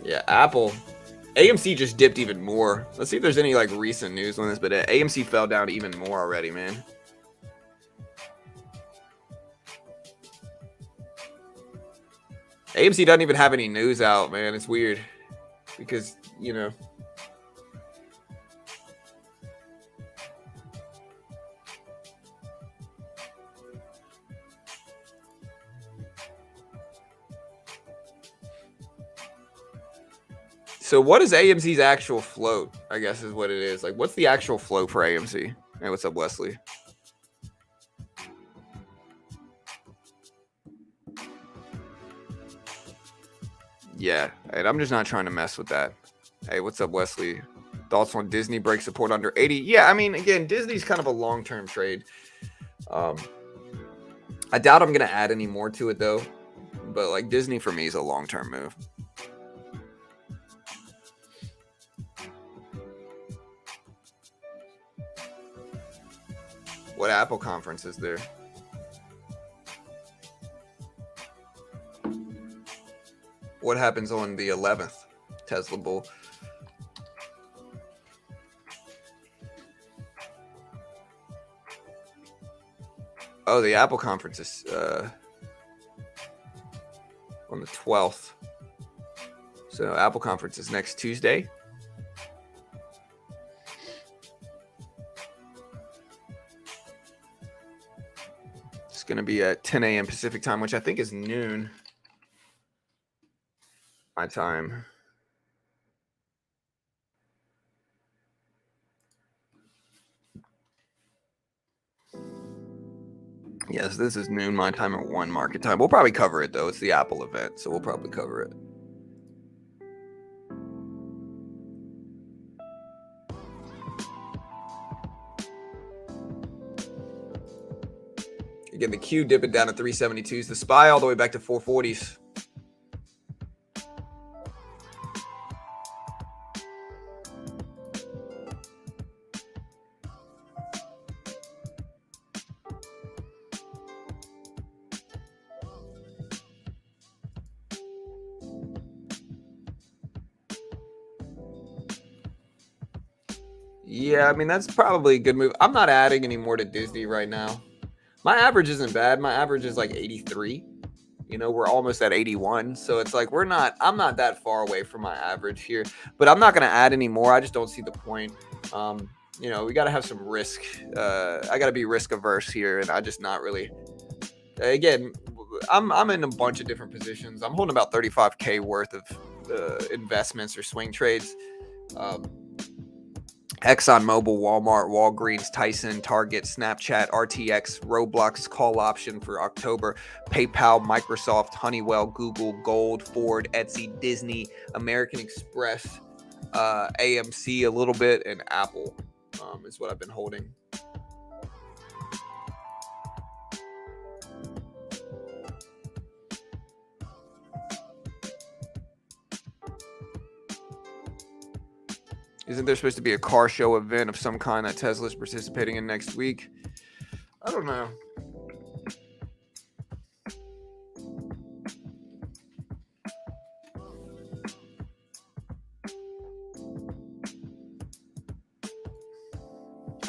Yeah, Apple. AMC just dipped even more. Let's see if there's any like recent news on this, but AMC fell down even more already, man. AMC doesn't even have any news out, man. It's weird because, So what is AMC's actual float, I guess is what it is. Like, what's the actual float for AMC? Hey, what's up, Wesley? Yeah, and I'm just not trying to mess with that. Hey, what's up, Wesley? Thoughts on Disney break support under 80? Yeah, I mean, again, Disney's kind of a long-term trade. I doubt I'm going to add any more to it, though. But, like, Disney for me is a long-term move. What Apple conference is there? What happens on the 11th? Tesla Bull. Oh, the Apple conference is on the 12th. So Apple conference is next Tuesday. It's going to be at 10 a.m. Pacific time, which I think is noon my time. Yes, this is noon my time at 1 market time. We'll probably cover it, though. It's the Apple event, so we'll probably cover it. Again, the Q dipping down to 372s. The SPY all the way back to 440s. Yeah, I mean, that's probably a good move. I'm not adding any more to Disney right now. My average isn't bad. My average is like 83. You know, we're almost at 81. So it's like I'm not that far away from my average here. But I'm not going to add any more. I just don't see the point. You know, we got to have some risk. I got to be risk averse here. And I just not really. Again, I'm in a bunch of different positions. I'm holding about 35K worth of investments or swing trades. ExxonMobil, Walmart, Walgreens, Tyson, Target, Snapchat, RTX, Roblox call option for October, PayPal, Microsoft, Honeywell, Google, Gold, Ford, Etsy, Disney, American Express, AMC a little bit, and Apple is what I've been holding. Isn't there supposed to be a car show event of some kind that Tesla's participating in next week? I don't know.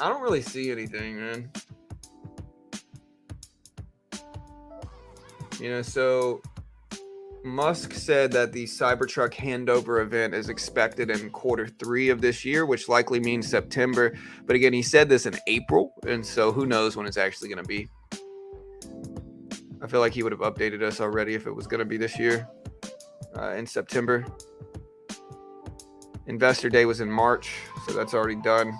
I don't really see anything, man. You know, so Musk said that the Cybertruck handover event is expected in Q3 of this year, which likely means September. But again, he said this in April, and so who knows when it's actually going to be. I feel like he would have updated us already if it was going to be this year in September. Investor Day was in March, so that's already done.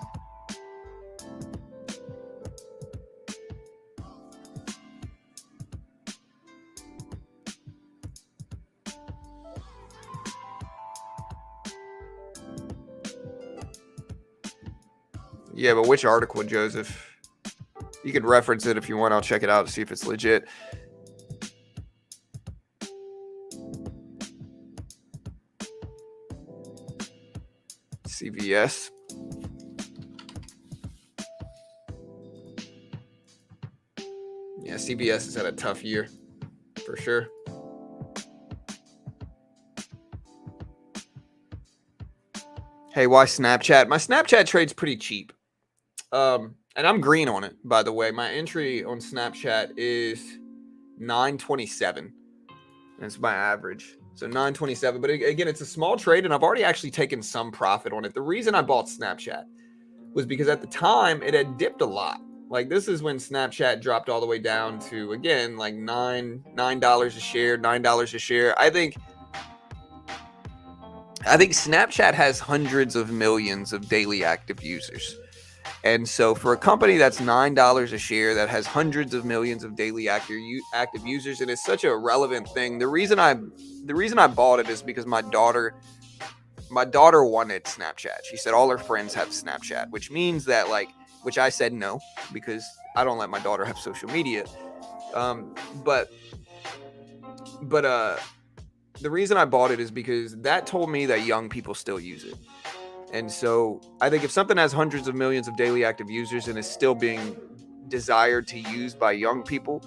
Yeah, but which article, Joseph? You could reference it if you want. I'll check it out to see if it's legit. CVS. Yeah, CVS has had a tough year, for sure. Hey, why Snapchat? My Snapchat trade's pretty cheap. And I'm green on it, by the way. My entry on Snapchat is 927. That's my average. So 927. But again, it's a small trade, and I've already actually taken some profit on it. The reason I bought Snapchat was because at the time it had dipped a lot. Like, this is when Snapchat dropped all the way down to, again, like $9 a share, $9 a share. I think Snapchat has hundreds of millions of daily active users. And so for a company that's $9 a share that has hundreds of millions of daily active users, and it's such a relevant thing. The reason I bought it is because my daughter wanted Snapchat. She said all her friends have Snapchat, which means that, like, which I said no, because I don't let my daughter have social media. But the reason I bought it is because that told me that young people still use it. And so I think if something has hundreds of millions of daily active users and is still being desired to use by young people,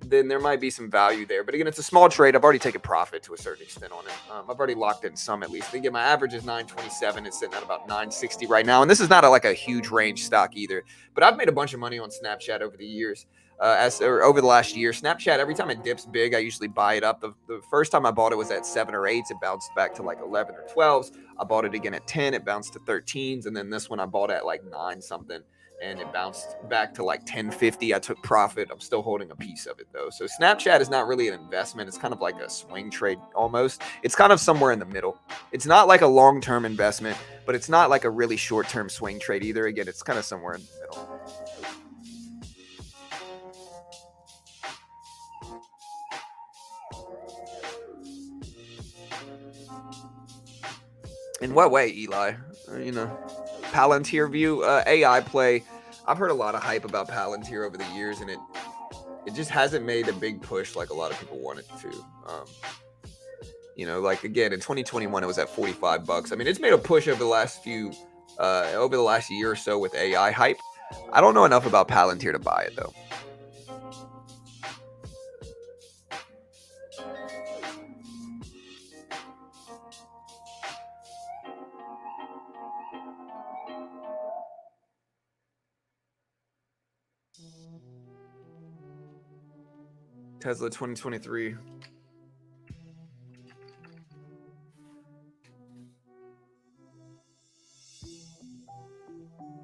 then there might be some value there. But again, it's a small trade. I've already taken profit to a certain extent on it. I've already locked in some, at least. Again, my average is 927. It's sitting at about 960 right now. And this is not like a huge range stock either. But I've made a bunch of money on Snapchat over the years. Over the last year. Snapchat, every time it dips big, I usually buy it up. The first time I bought it was at 7 or 8s. It bounced back to like 11 or 12s. I bought it again at 10. It bounced to 13s. And then this one I bought at like 9 something. And it bounced back to like 1050. I took profit. I'm still holding a piece of it though. So Snapchat is not really an investment. It's kind of like a swing trade almost. It's kind of somewhere in the middle. It's not like a long-term investment, but it's not like a really short-term swing trade either. Again, it's kind of somewhere in the middle. In what way, Eli? Palantir View, AI play. I've heard a lot of hype about Palantir over the years, and it just hasn't made a big push like a lot of people want it to. Like again in 2021 it was at $45. I mean, it's made a push over the last year or so with AI hype. I don't know enough about Palantir to buy it though. Tesla 2023.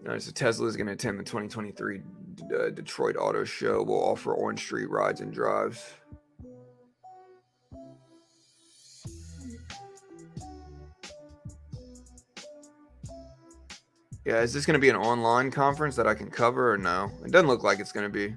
All right, so Tesla is going to attend the 2023 Detroit Auto Show. Will offer Orange Street rides and drives. Yeah, is this going to be an online conference that I can cover or no? It doesn't look like it's going to be.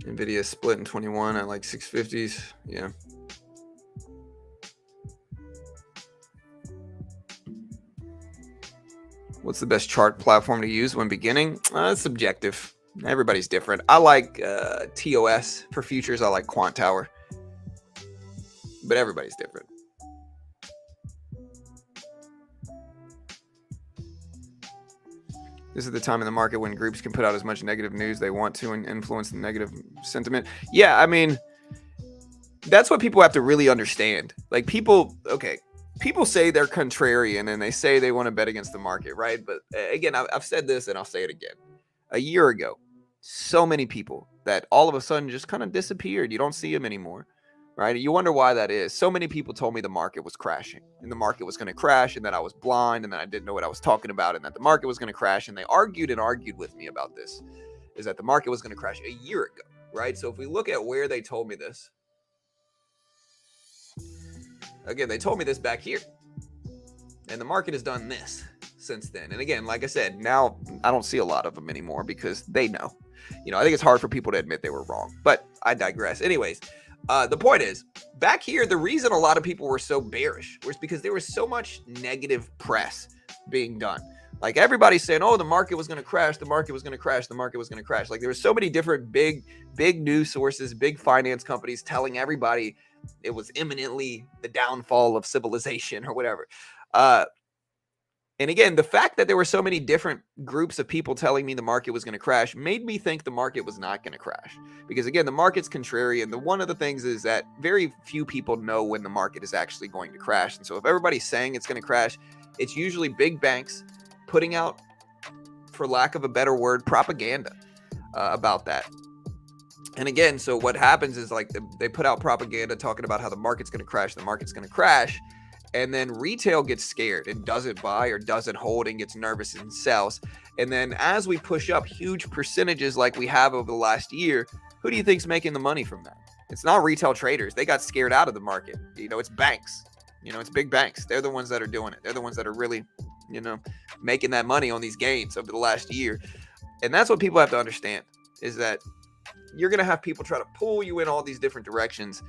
Nvidia split in 21 at like 650s. Yeah. What's the best chart platform to use when beginning? It's subjective. Everybody's different. I like TOS for futures. I like Quant Tower. But everybody's different. This is the time in the market when groups can put out as much negative news they want to and influence the negative sentiment. Yeah, I mean, that's what people have to really understand. Like people say they're contrarian and they say they want to bet against the market, right? But again, I've said this and I'll say it again. A year ago, so many people that all of a sudden just kind of disappeared. You don't see them anymore, right? You wonder why that is. So many people told me the market was crashing and the market was going to crash and that I was blind and that I didn't know what I was talking about and that the market was going to crash. And they argued with me about this, is that the market was going to crash a year ago, right? So if we look at where they told me this, again, they told me this back here and the market has done this since then. And again, like I said, now I don't see a lot of them anymore because they know. I think it's hard for people to admit they were wrong, but I digress. Anyways, the point is, back here, the reason a lot of people were so bearish was because there was so much negative press being done. Like everybody's saying, oh, the market was going to crash, the market was going to crash, the market was going to crash. Like there were so many different big news sources, big finance companies telling everybody it was imminently the downfall of civilization or whatever. And again, the fact that there were so many different groups of people telling me the market was going to crash made me think the market was not going to crash. Because again, the market's contrarian. One of the things is that very few people know when the market is actually going to crash. And so if everybody's saying it's going to crash, it's usually big banks putting out, for lack of a better word, propaganda about that. And again, so what happens is like they put out propaganda talking about how the market's going to crash, and then retail gets scared and doesn't buy or doesn't hold and gets nervous and sells. And then as we push up huge percentages like we have over the last year, who do you think's making the money from that? It's not retail traders. They got scared out of the market. It's banks. It's big banks. They're the ones that are doing it. They're the ones that are really, making that money on these gains over the last year. And that's what people have to understand, is that you're going to have people try to pull you in all these different directions.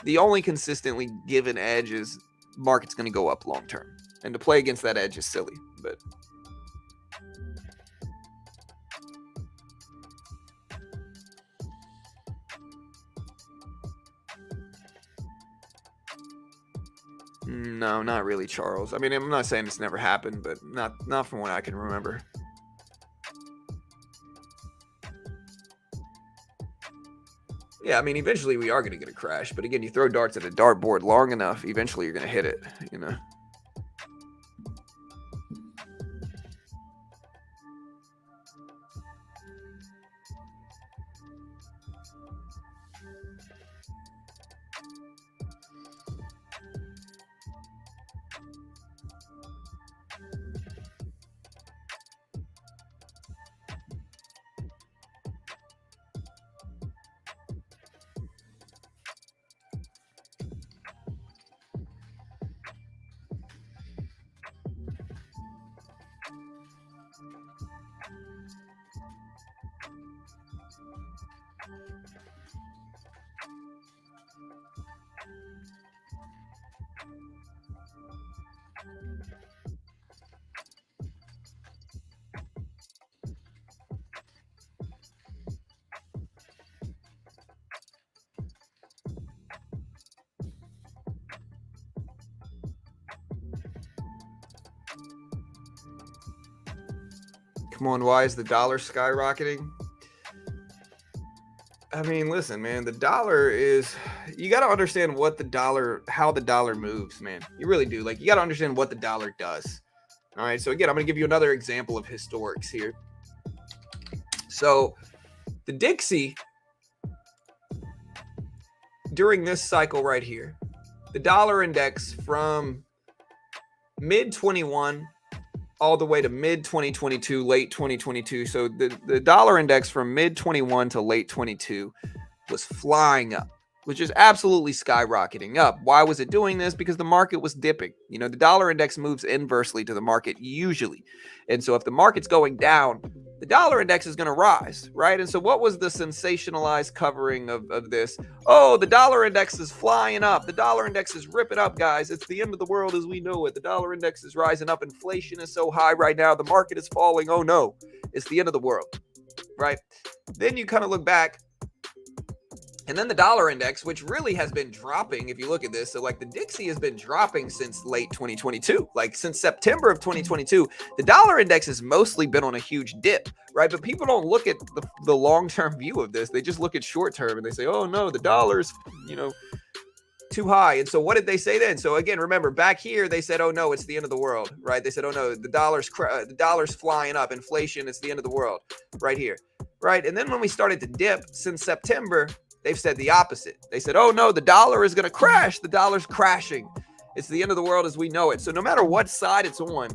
The only consistently given edge is market's going to go up long term, and to play against that edge is silly. But no, not really, Charles. I mean, I'm not saying it's never happened, but not from what I can remember. Yeah, I mean, eventually we are going to get a crash, but again, you throw darts at a dartboard long enough, eventually you're going to hit it, Come on, why is the dollar skyrocketing? I mean, listen, man, the dollar is, you got to understand how the dollar moves, man. You really do. Like, you got to understand what the dollar does. All right. So, again, I'm going to give you another example of historics here. So, the Dixie, during this cycle right here, the dollar index from mid 21 all the way to mid 2022, late 2022. So the dollar index from mid 21 to late 22 was flying up, which is absolutely skyrocketing up. Why was it doing this? Because the market was dipping. You know, the dollar index moves inversely to the market usually. And so if the market's going down, the dollar index is going to rise, right? And so what was the sensationalized covering of this? Oh, the dollar index is flying up. The dollar index is ripping up, guys. It's the end of the world as we know it. The dollar index is rising up. Inflation is so high right now. The market is falling. Oh, no. It's the end of the world, right? Then you kind of look back. And then the dollar index, which really has been dropping, if you look at this. So, like, the Dixie has been dropping since late 2022. Like, since September of 2022, the dollar index has mostly been on a huge dip, right? But people don't look at the long-term view of this. They just look at short-term and they say, oh, no, the dollar's, too high. And so what did they say then? So, again, remember, back here, they said, oh, no, it's the end of the world, right? They said, oh, no, the dollar's flying up. Inflation, it's the end of the world right here, right? And then when we started to dip since September, they've said the opposite. They said, oh, no, the dollar is going to crash. The dollar's crashing. It's the end of the world as we know it. So no matter what side it's on,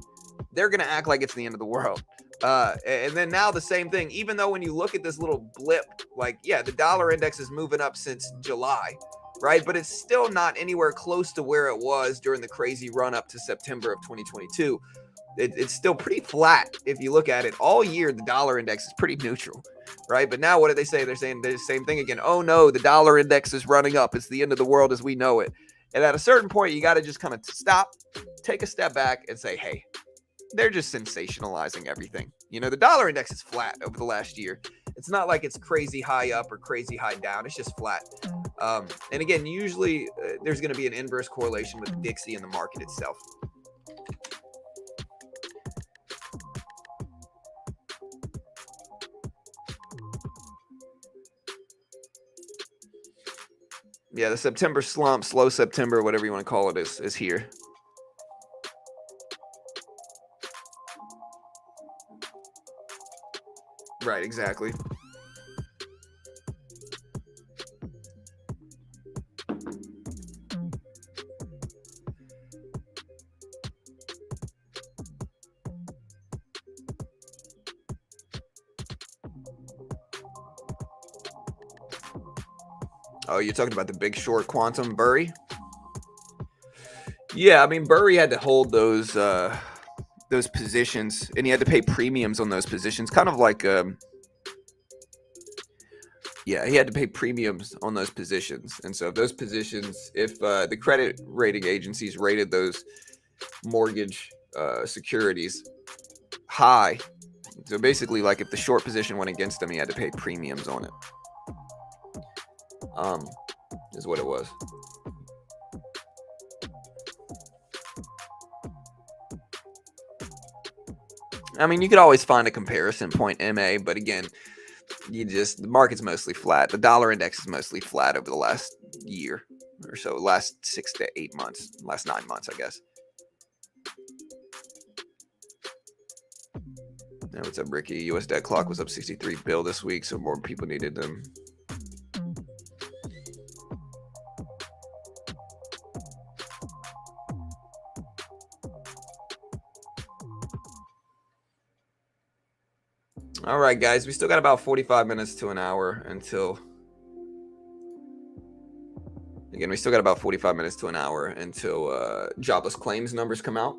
they're going to act like it's the end of the world. And then now the same thing, even though when you look at this little blip, like, yeah, the dollar index is moving up since July, right? But it's still not anywhere close to where it was during the crazy run up to September of 2022. It's still pretty flat. If you look at it all year, the dollar index is pretty neutral, right? But now what do they say? They're saying the same thing again. Oh, no, the dollar index is running up. It's the end of the world as we know it. And at a certain point, you got to just kind of stop, take a step back and say, hey, they're just sensationalizing everything. You know, the dollar index is flat over the last year. It's not like it's crazy high up or crazy high down. It's just flat. And again, usually there's going to be an inverse correlation with the Dixie and the market itself. Yeah, the September slump, slow September, whatever you want to call it, is here. Right, exactly. Oh, you're talking about the Big Short quantum Burry? Yeah, I mean, Burry had to hold those positions, and he had to pay premiums on those positions, kind of like yeah, he had to pay premiums on those positions. And so those positions, if the credit rating agencies rated those mortgage securities high, so basically, like, if the short position went against him, he had to pay premiums on it. Is what it was. I mean, you could always find a comparison point, MA, but again, the market's mostly flat. The dollar index is mostly flat over the last year or so, last 6 to 8 months, last 9 months, I guess. Hey, what's up, Ricky? U.S. debt clock was up 63 bill this week, so more people needed them. All right, guys, we still got about 45 minutes to an hour until. Again, we still got about 45 minutes to an hour until jobless claims numbers come out.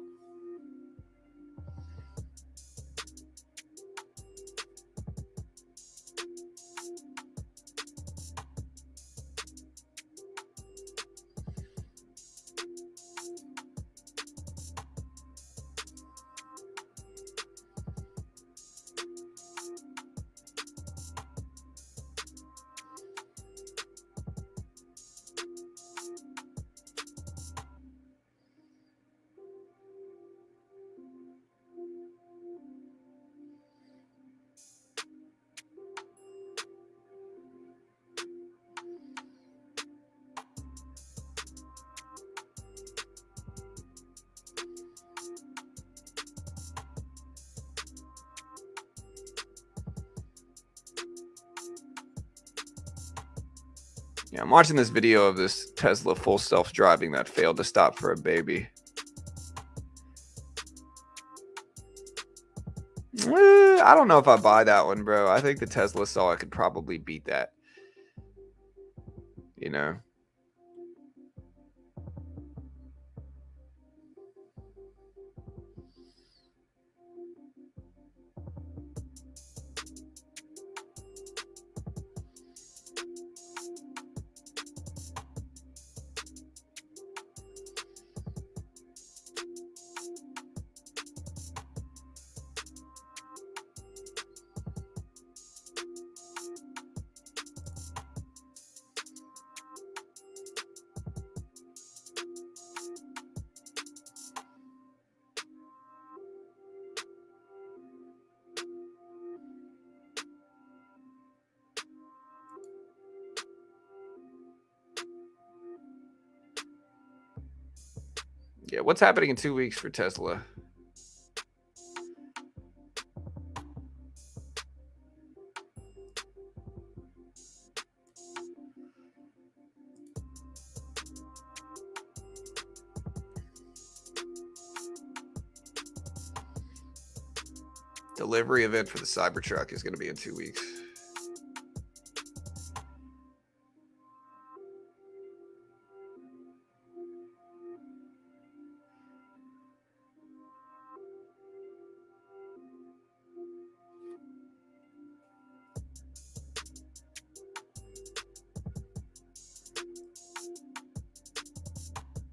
Yeah, I'm watching this video of this Tesla full self-driving that failed to stop for a baby. I don't know if I buy that one, bro. I think the Tesla saw it could probably beat that. You know? Yeah, what's happening in 2 weeks for Tesla? Delivery event for the Cybertruck is going to be in 2 weeks.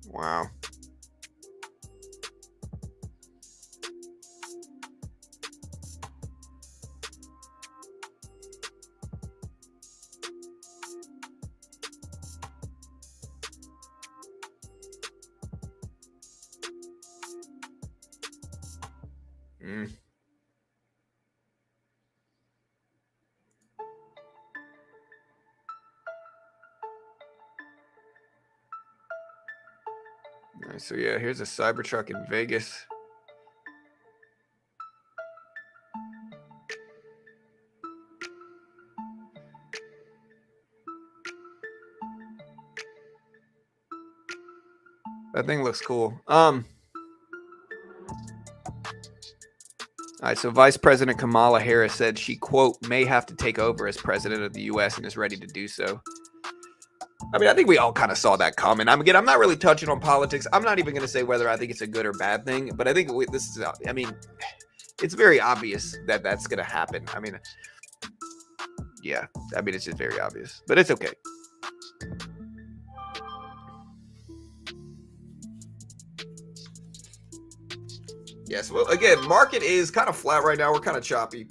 Wow. Nice. So yeah, here's a Cybertruck in Vegas. That thing looks cool. All right, so Vice President Kamala Harris said she, quote, may have to take over as president of the U.S. and is ready to do so. I mean, I think we all kind of saw that coming. I'm not really touching on politics. I'm not even going to say whether I think it's a good or bad thing, but I think it's very obvious that that's going to happen. I mean, yeah, it's just very obvious, but it's okay. Yes, well, again, market is kind of flat right now. We're kind of choppy.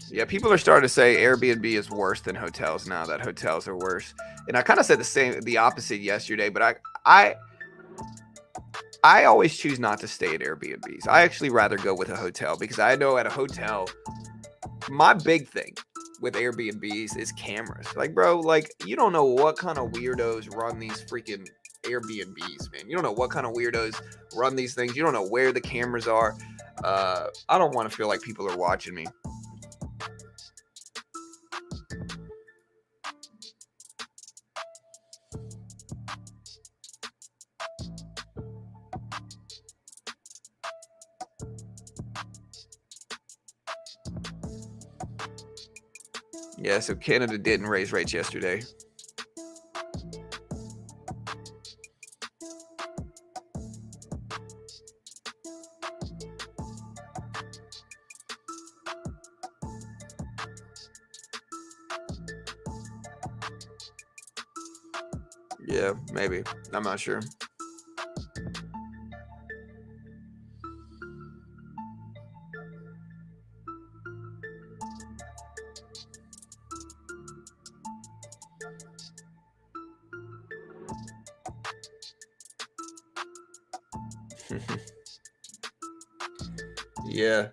Yeah, people are starting to say Airbnb is worse than hotels now, that hotels are worse. And I kind of said the opposite yesterday, but I always choose not to stay at Airbnbs. I actually rather go with a hotel because I know at a hotel, my big thing with Airbnbs is cameras. Like, bro, like you don't know what kind of weirdos run these freaking Airbnbs, man. You don't know what kind of weirdos run these things. You don't know where the cameras are. I don't want to feel like people are watching me. Yeah, so Canada didn't raise rates yesterday. Yeah, maybe. I'm not sure. Yeah.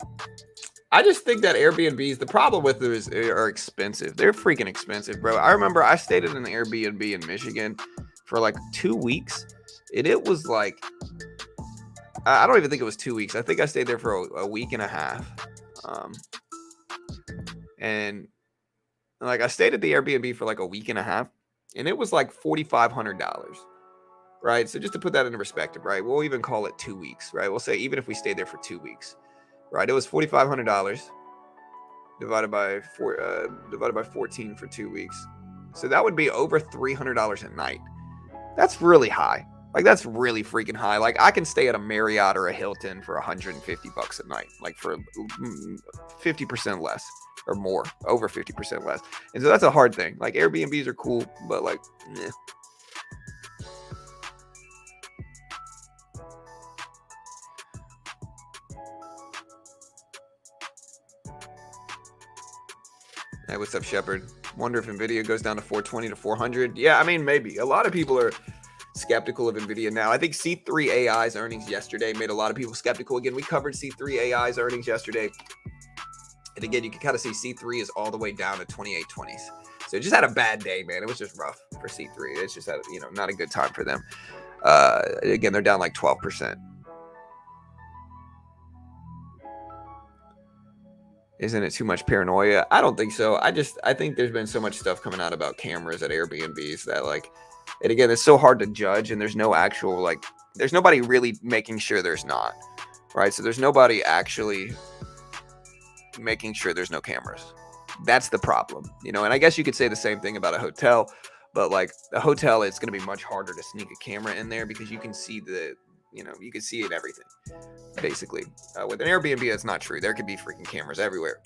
I just think that Airbnbs, the problem with them is are expensive. They're freaking expensive, bro. I remember I stayed at an Airbnb in Michigan for like 2 weeks, and it was like I don't even think it was 2 weeks. I think I stayed there for a week and a half, um, and like I stayed at the Airbnb for like a week and a half, and it was like $4,500. Right. So just to put that into perspective, right? We'll even call it 2 weeks, right? We'll say even if we stayed there for 2 weeks, right? It was $4,500 divided by 14 for 2 weeks. So that would be over $300 a night. That's really high. Like that's really freaking high. Like I can stay at a Marriott or a Hilton for $150 a night, like for 50% less or more, over 50% less. And so that's a hard thing. Like Airbnbs are cool, but like, eh. Hey, what's up, Shepard? Wonder if NVIDIA goes down to 420 to 400. Yeah, I mean, maybe. A lot of people are skeptical of NVIDIA now. I think C3 AI's earnings yesterday made a lot of people skeptical. Again, we covered C3 AI's earnings yesterday. And again, you can kind of see C3 is all the way down to 2820s. So it just had a bad day, man. It was just rough for C3. It's just, not a good time for them. Again, they're down like 12%. Isn't it too much paranoia? I don't think so. I think there's been so much stuff coming out about cameras at Airbnbs that like, and again, it's so hard to judge, and there's no actual like, there's nobody really making sure there's not, right? So there's nobody actually making sure there's no cameras. That's the problem, and I guess you could say the same thing about a hotel, but like a hotel, it's going to be much harder to sneak a camera in there because you can see you can see it everything. Basically, with an Airbnb, that's not true. There could be freaking cameras everywhere.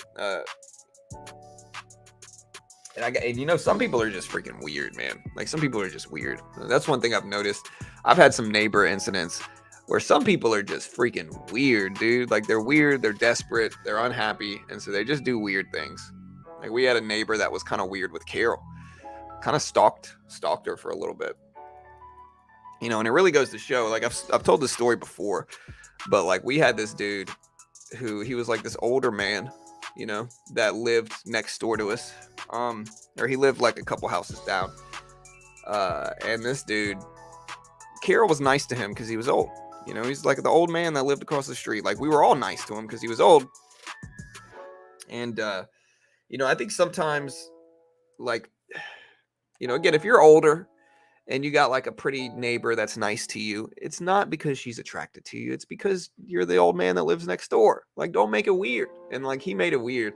And some people are just freaking weird, man. Like some people are just weird. That's one thing I've noticed. I've had some neighbor incidents where some people are just freaking weird, dude. Like they're weird, they're desperate, they're unhappy, and so they just do weird things. Like we had a neighbor that was kind of weird with Carol. Kind of stalked her for a little bit. And it really goes to show, like I've told this story before, but like we had this dude who he was like this older man, that lived next door to us. Or he lived like a couple houses down. And this dude, Carol was nice to him because he was old. He's like the old man that lived across the street. Like we were all nice to him because he was old. And I think sometimes like, again, if you're older and you got like a pretty neighbor that's nice to you, it's not because she's attracted to you. It's because you're the old man that lives next door. Like, don't make it weird. And like, he made it weird.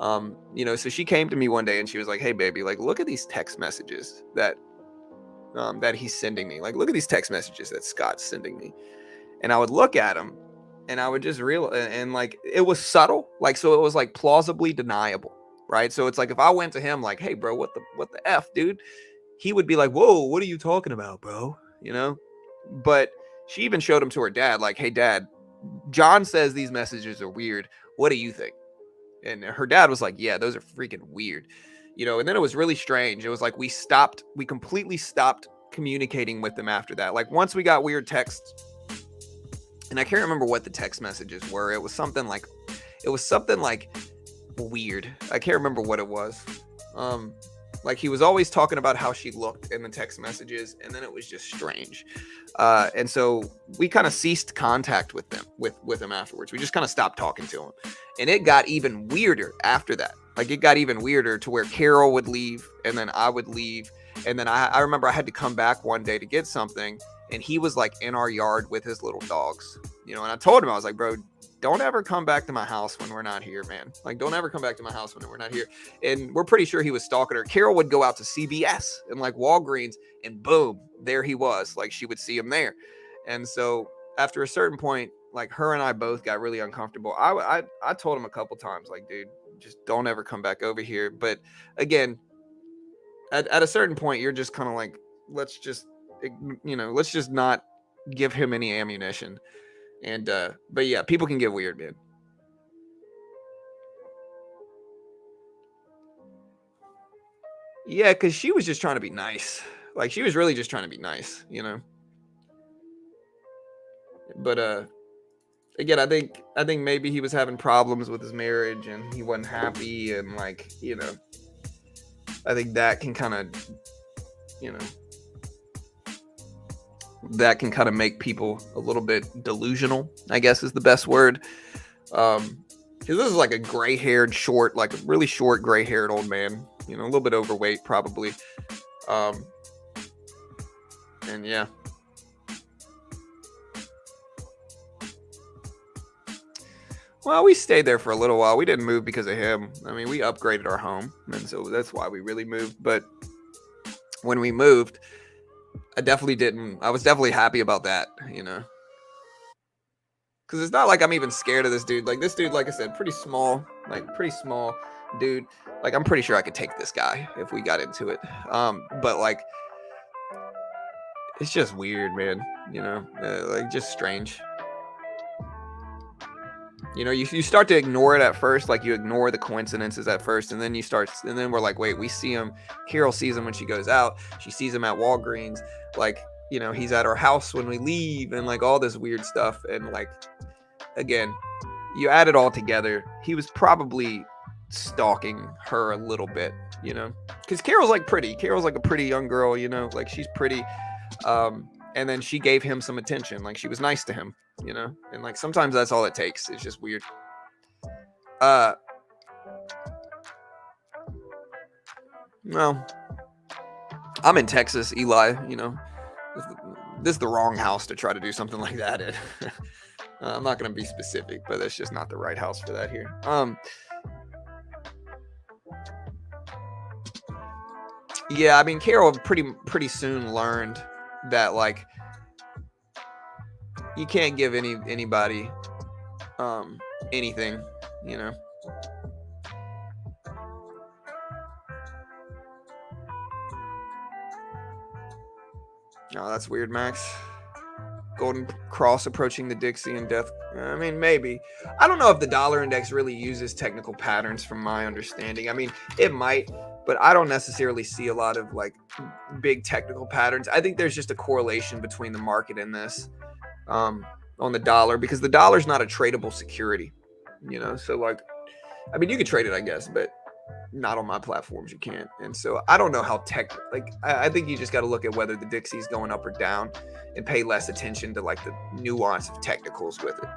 So she came to me one day and she was like, "Hey baby, like, look at these text messages that he's sending me. Like, look at these text messages that Scott's sending me." And I would look at him and I would just realize, and like, it was subtle. Like, so it was like plausibly deniable. Right. So it's like, if I went to him like, "Hey bro, what the F, dude?" He would be like, "Whoa, what are you talking about, bro?" But she even showed him to her dad, like, "Hey dad, John says these messages are weird. What do you think?" And her dad was like, "Yeah, those are freaking weird." And then it was really strange. It was like we completely stopped communicating with them after that. Like once we got weird texts, and I can't remember what the text messages were. It was something like weird. I can't remember what it was. Like he was always talking about how she looked in the text messages, and then it was just strange. And so we kind of ceased contact with him afterwards. We just kind of stopped talking to him, and it got even weirder after that. Like it got even weirder to where Carol would leave, and then I would leave, and then I remember I had to come back one day to get something, and he was like in our yard with his little dogs, And I told him, I was like, "Bro, don't ever come back to my house when we're not here, man. Like, don't ever come back to my house when we're not here." And we're pretty sure he was stalking her. Carol would go out to CVS and like Walgreens, and boom, there he was. Like, she would see him there. And so after a certain point, like, her and I both got really uncomfortable. I told him a couple times, like, "Dude, just don't ever come back over here." But again, at a certain point, you're just kind of like, let's just not give him any ammunition. And but yeah, people can get weird, man. Yeah, because she was just trying to be nice. Like, she was really just trying to be nice. But again, I think maybe he was having problems with his marriage and he wasn't happy, and like, I think that can kind of, you know, make people a little bit delusional, I guess is the best word. Because this is like a gray-haired, short, like a really short gray-haired old man, a little bit overweight probably. Um, and yeah. Well, we stayed there for a little while. We didn't move because of him. I mean, we upgraded our home, and so that's why we really moved. But when we moved, I was definitely happy about that, because it's not like I'm even scared of this dude. Like, this dude, like I said, pretty small dude. Like, I'm pretty sure I could take this guy if we got into it. But like, it's just weird, man. Like, just strange. You start to ignore it at first, like you ignore the coincidences at first, and then we're like, wait, we see him. Carol sees him when she goes out. She sees him at Walgreens. Like, he's at our house when we leave, and like all this weird stuff. And like, again, you add it all together, he was probably stalking her a little bit, because Carol's like pretty. Carol's like a pretty young girl, like she's pretty. And then she gave him some attention, like she was nice to him, and like sometimes that's all it takes. It's just weird. Well, I'm in Texas, Eli. This is the wrong house to try to do something like that in. I'm not going to be specific, but that's just not the right house for that here. Yeah, I mean, Carol pretty soon learned that like you can't give anybody anything, Oh, that's weird, Max. Golden Cross approaching the Dixie and death. I mean, maybe. I don't know if the dollar index really uses technical patterns from my understanding. I mean, it might, but I don't necessarily see a lot of like big technical patterns. I think there's just a correlation between the market and this on the dollar, because the dollar's not a tradable security, so like, I mean, you could trade it, I guess, but not on my platforms you can't. And so I don't know how I think you just got to look at whether the Dixie's going up or down and pay less attention to like the nuance of technicals with it.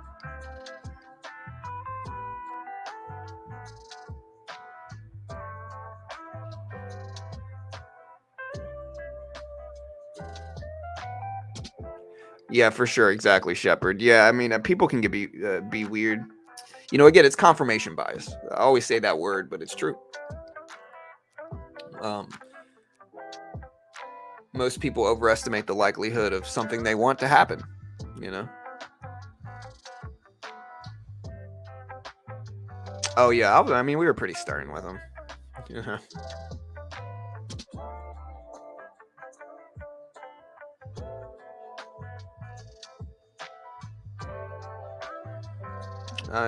Yeah, for sure. Exactly, Shepard. Yeah, I mean, people can be weird. Again, it's confirmation bias. I always say that word, but it's true. Most people overestimate the likelihood of something they want to happen, Oh, yeah. I mean, we were pretty stern with them.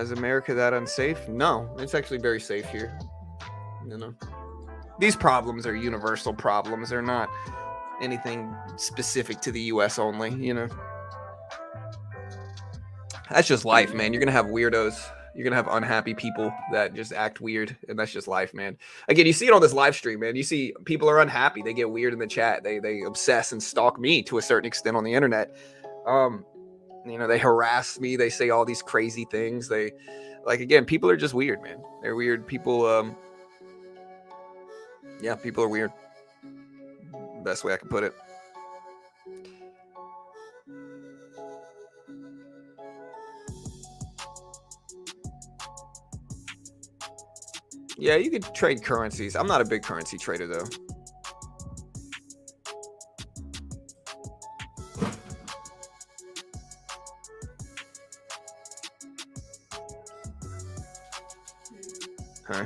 Is America that unsafe? No, it's actually very safe here. These problems are universal problems. They're not anything specific to the U.S. only. That's just life, man. You're gonna have weirdos. You're gonna have unhappy people that just act weird, and that's just life, man. Again, you see it on this live stream, man. You see people are unhappy. They get weird in the chat. They obsess and stalk me to a certain extent on the internet. They harass me. They say all these crazy things. Again, people are just weird, man. They're weird. People, yeah, people are weird. Best way I can put it. Yeah, you could trade currencies. I'm not a big currency trader, though. Huh?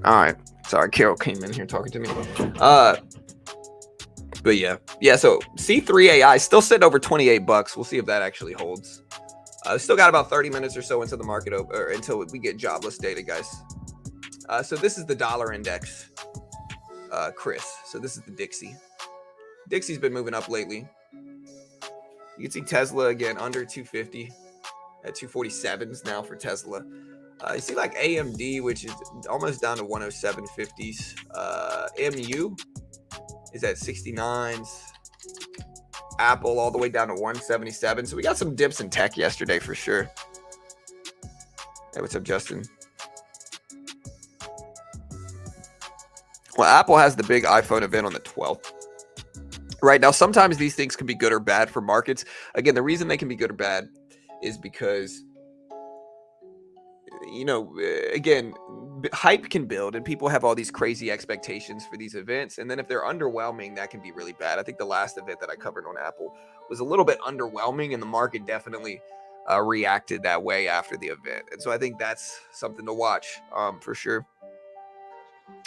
All right. Sorry, Carol came in here talking to me. But yeah. So C3 AI still sitting over $28. We'll see if that actually holds. Still got about 30 minutes or so into the market or until we get jobless data, guys. So this is the dollar index, Chris. So this is the Dixie. Dixie's been moving up lately. You can see Tesla again under 250 at 247s now for Tesla. You see like AMD, which is almost down to 107.50s. MU is at 69s. Apple all the way down to 177. So we got some dips in tech yesterday for sure. Hey, what's up, Justin? Well, Apple has the big iPhone event on the 12th. Right now, sometimes these things can be good or bad for markets. Again, the reason they can be good or bad is because, again, hype can build and people have all these crazy expectations for these events. And then if they're underwhelming, that can be really bad. I think the last event that I covered on Apple was a little bit underwhelming and the market definitely reacted that way after the event. And so I think that's something to watch for sure.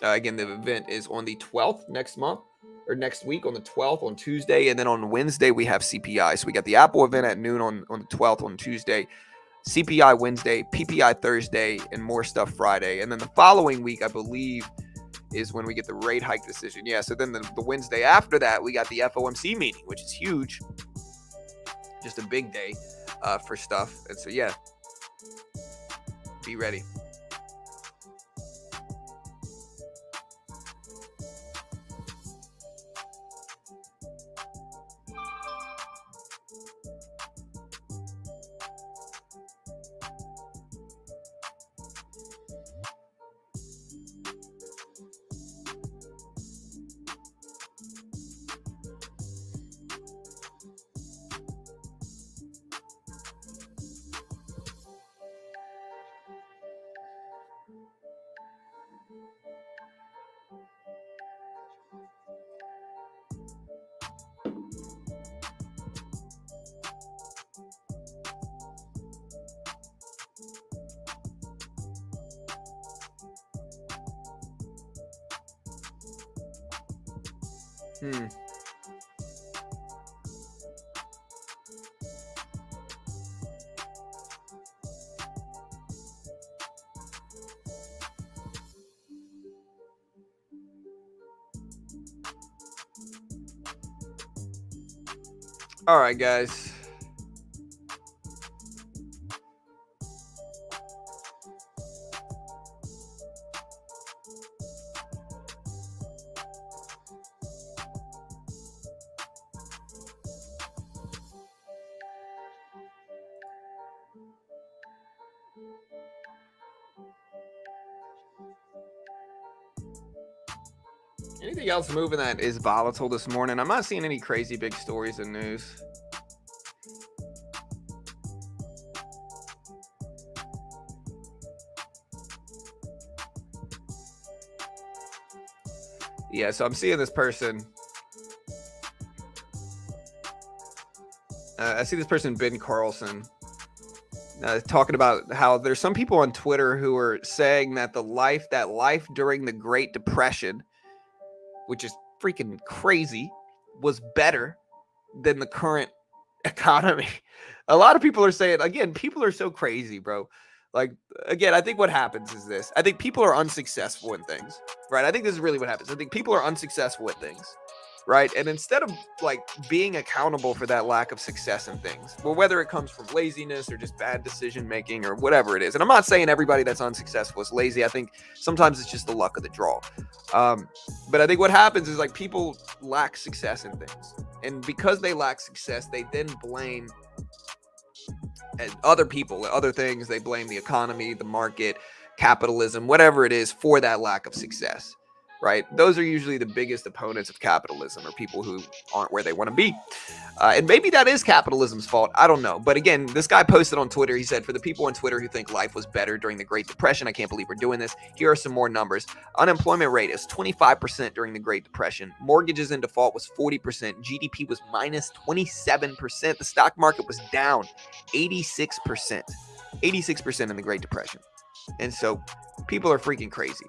Again, the event is on the 12th next month. Or next week on the 12th on Tuesday. And then on Wednesday, we have CPI. So we got the Apple event at noon on the 12th on Tuesday, CPI Wednesday, PPI Thursday, and more stuff Friday. And then the following week, I believe, is when we get the rate hike decision. Yeah, so then the Wednesday after that, we got the FOMC meeting, which is huge. Just a big day for stuff. And so, yeah, be ready. All right, guys. Anything else moving that is volatile this morning? I'm not seeing any crazy big stories in news. Yeah, so I'm seeing this person. I see this person, Ben Carlson, talking about how there's some people on Twitter who are saying that life during the Great Depression, which is freaking crazy, was better than the current economy. A lot of people are saying, again, people are so crazy, bro. Like, again, I think what happens is this. I think people are unsuccessful in things, right? I think this is really what happens. I think people are unsuccessful at things, right? And instead of like being accountable for that lack of success in things, well, whether it comes from laziness or just bad decision making or whatever it is. And I'm not saying everybody that's unsuccessful is lazy. I think sometimes it's just the luck of the draw. But I think what happens is like people lack success in things. And because they lack success, they then blame other people, other things. They blame the economy, the market, capitalism, whatever it is, for that lack of success, right? Those are usually the biggest opponents of capitalism, or people who aren't where they want to be. And maybe that is capitalism's fault. I don't know. But again, this guy posted on Twitter. He said, for the people on Twitter who think life was better during the Great Depression, I can't believe we're doing this. Here are some more numbers. Unemployment rate is 25% during the Great Depression. Mortgages in default was 40%. GDP was minus 27%. The stock market was down 86%. 86% in the Great Depression. And so People are freaking crazy.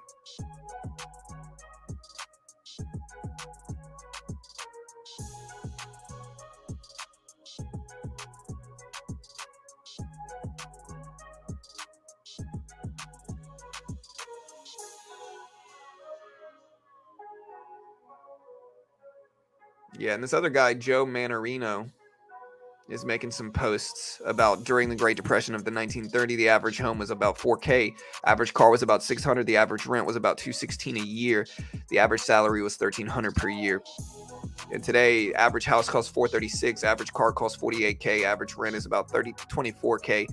Yeah, and this other guy, Joe Manorino, is making some posts about during the Great Depression of the 1930, the average home was about 4K, average car was about 600, the average rent was about 216 a year, the average salary was 1,300 per year. And today, average house costs 436, average car costs 48K, average rent is about 24K.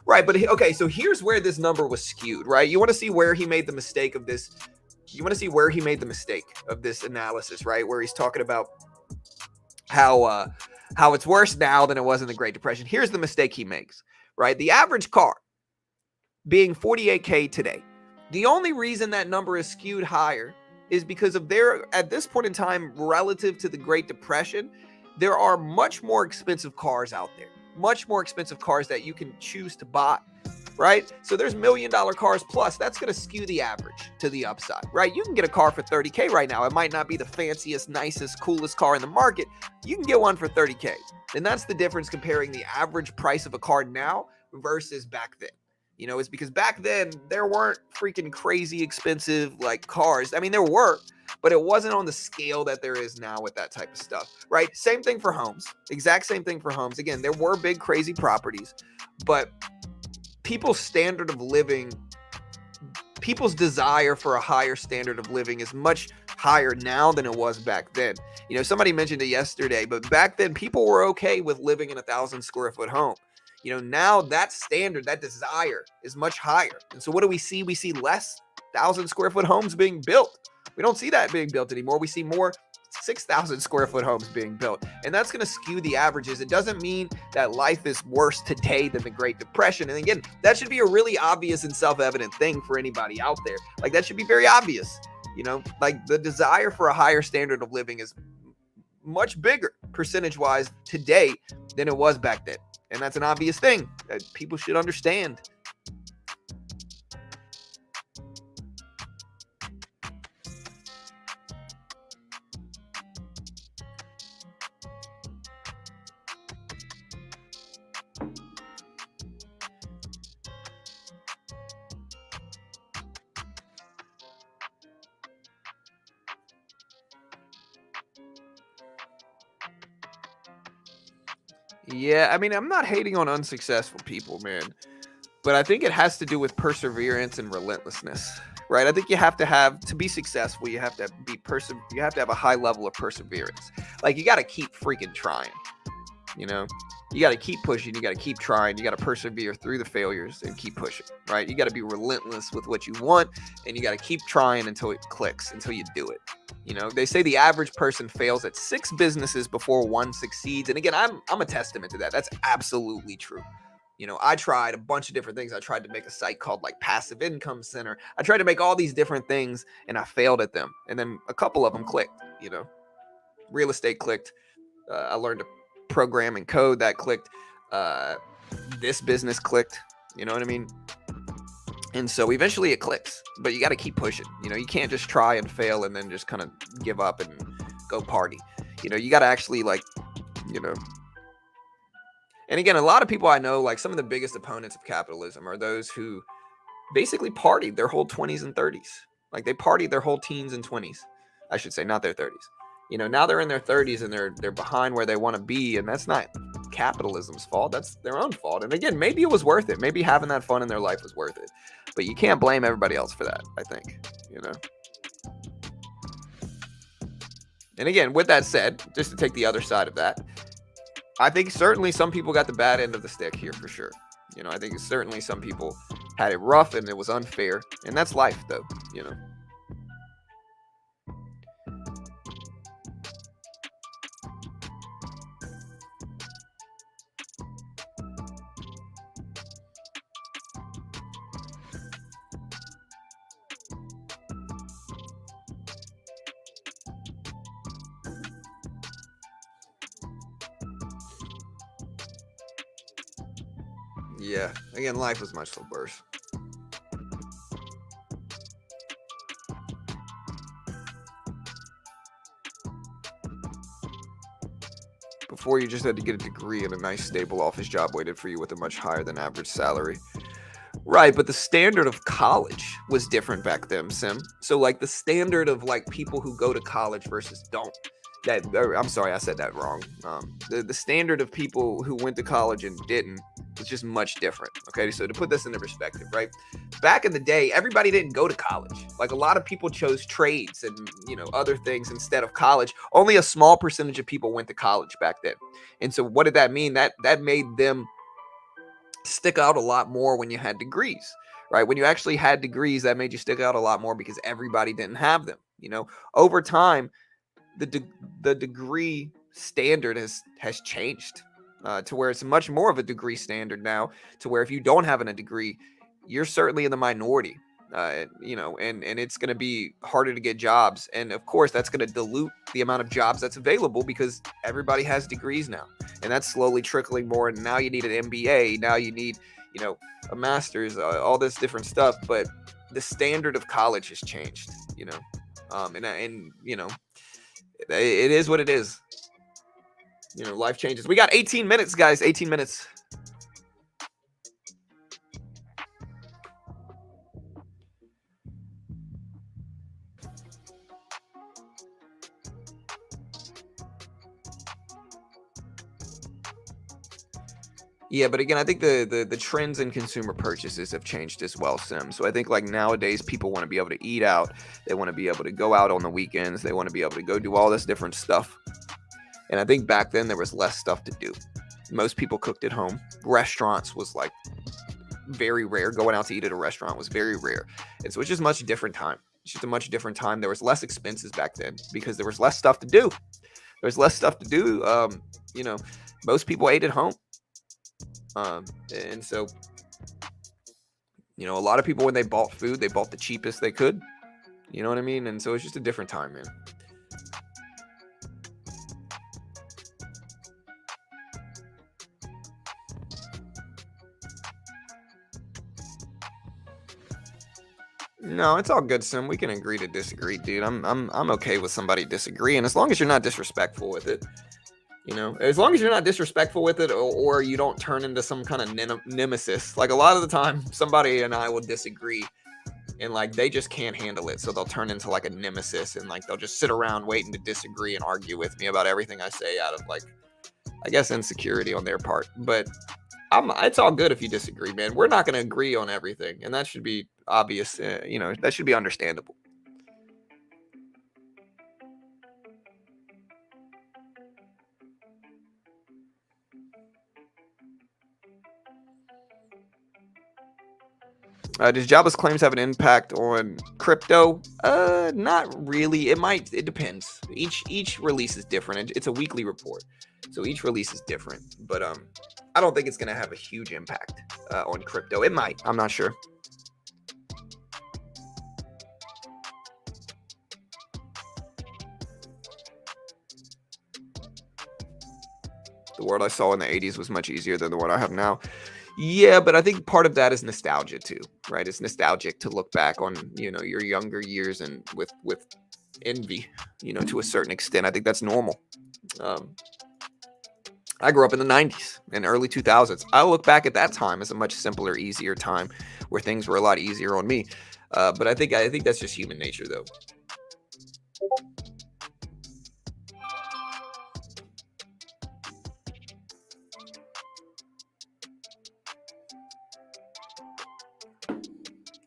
Right, but okay, so here's where this number was skewed, right? You want to see where he made the mistake of this. You want to see where he made the mistake of this analysis, right? Where he's talking about how it's worse now than it was in the Great Depression. Here's the mistake he makes, right? The average car being 48K today. The only reason that number is skewed higher is because of at this point in time, relative to the Great Depression, there are much more expensive cars out there, much more expensive cars that you can choose to buy, right? So there's $1 million cars plus. That's going to skew the average to the upside, right? You can get a car for 30K right now. It might not be the fanciest, nicest, coolest car in the market. You can get one for 30K. And that's the difference comparing the average price of a car now versus back then. You know, it's because back then there weren't freaking crazy expensive like cars. I mean, there were, but it wasn't on the scale that there is now with that type of stuff, right? Same thing for homes. Exact same thing for homes. Again, there were big crazy properties, but people's standard of living, people's desire for a higher standard of living is much higher now than it was back then. You know, somebody mentioned it yesterday, but back then people were okay with living in 1,000 square foot home. You know, now that standard, that desire is much higher. And so what do we see? We see less 1,000 square foot homes being built. We don't see that being built anymore. We see more 6,000 square foot homes being built. And that's going to skew the averages. It doesn't mean that life is worse today than the Great Depression. And again, that should be a really obvious and self-evident thing for anybody out there. Like, that should be very obvious. You know, like the desire for a higher standard of living is much bigger percentage-wise today than it was back then. And that's an obvious thing that people should understand. Yeah, I mean, I'm not hating on unsuccessful people, man. But I think it has to do with perseverance and relentlessness, right? I think you have to be successful, you have to you have to have a high level of perseverance. Like, you got to keep freaking trying, you know? You got to keep pushing, you got to keep trying, you got to persevere through the failures and keep pushing, right? You got to be relentless with what you want, and you got to keep trying until it clicks, until you do it. You know, they say the average person fails at 6 businesses before one succeeds. And again, I'm a testament to that. That's absolutely true. You know, I tried a bunch of different things. I tried to make a site called like Passive Income Center. I tried to make all these different things and I failed at them. And then a couple of them clicked, you know, real estate clicked. I learned to program and code, that clicked. This business clicked, you know what I mean? And so eventually it clicks, but you got to keep pushing. You know, you can't just try and fail and then just kind of give up and go party. You know, you got to actually like, you know. And again, a lot of people I know, like some of the biggest opponents of capitalism are those who basically partied their whole 20s and 30s. Like, they partied their whole teens and 20s. I should say, not their 30s. You know, now they're in their 30s and they're behind where they want to be, and that's not capitalism's fault. That's their own fault. And again, maybe it was worth it. Maybe having that fun in their life was worth it. But you can't blame everybody else for that, I think, you know. And again, with that said, just to take the other side of that, I think certainly some people got the bad end of the stick here for sure. You know, I think certainly some people had it rough and it was unfair. And that's life, though, you know. Yeah, again, life was much worse. Before, you just had to get a degree and a nice stable office job waited for you with a much higher than average salary. Right, but the standard of college was different back then, Sim. So like the standard of like people who go to college versus don't. I'm sorry, I said that wrong. The standard of people who went to college and didn't is just much different. Okay, so to put this into perspective, right? Back in the day, everybody didn't go to college. Like a lot of people chose trades and other things instead of college. Only a small percentage of people went to college back then. And so what did that mean? That made them stick out a lot more when you had degrees, right? When you actually had degrees, that made you stick out a lot more because everybody didn't have them. Over time, the degree standard has changed to where it's much more of a degree standard now, to where if you don't have a degree, you're certainly in the minority. And it's going to be harder to get jobs. And of course, that's going to dilute the amount of jobs that's available because everybody has degrees now. And that's slowly trickling more. And now you need an MBA. Now you need, a master's, all this different stuff. But the standard of college has changed, it is what it is. Life changes. We got 18 minutes, guys. 18 minutes. Yeah, but again, I think the trends in consumer purchases have changed as well, Sim. So I think like nowadays people want to be able to eat out. They want to be able to go out on the weekends. They want to be able to go do all this different stuff. And I think back then there was less stuff to do. Most people cooked at home. Restaurants was like very rare. Going out to eat at a restaurant was very rare. And so it's just a much different time. It's just a much different time. There was less expenses back then because there was less stuff to do. There was less stuff to do. Most people ate at home. And so, a lot of people, when they bought food, they bought the cheapest they could. You know what I mean? And so it's just a different time, man. No, it's all good, Sim. We can agree to disagree, dude. I'm okay with somebody disagreeing as long as you're not disrespectful with it. As long as you're not disrespectful with it, or you don't turn into some kind of nemesis. Like a lot of the time, somebody and I will disagree, and like they just can't handle it, so they'll turn into like a nemesis, and like they'll just sit around waiting to disagree and argue with me about everything I say out of like, I guess, insecurity on their part. But it's all good if you disagree, man. We're not going to agree on everything, and that should be obvious. That should be understandable. Does Jobless claims have an impact on crypto? Not really. It depends. Each release is different. It's a weekly report, so each release is different. But I don't think it's going to have a huge impact on crypto. It might. I'm not sure. The world I saw in the 80s was much easier than the one I have now. Yeah, but I think part of that is nostalgia too, right? It's nostalgic to look back on, your younger years and with envy, to a certain extent. I think that's normal. I grew up in the 90s and early 2000s. I look back at that time as a much simpler, easier time where things were a lot easier on me. But I think that's just human nature, though.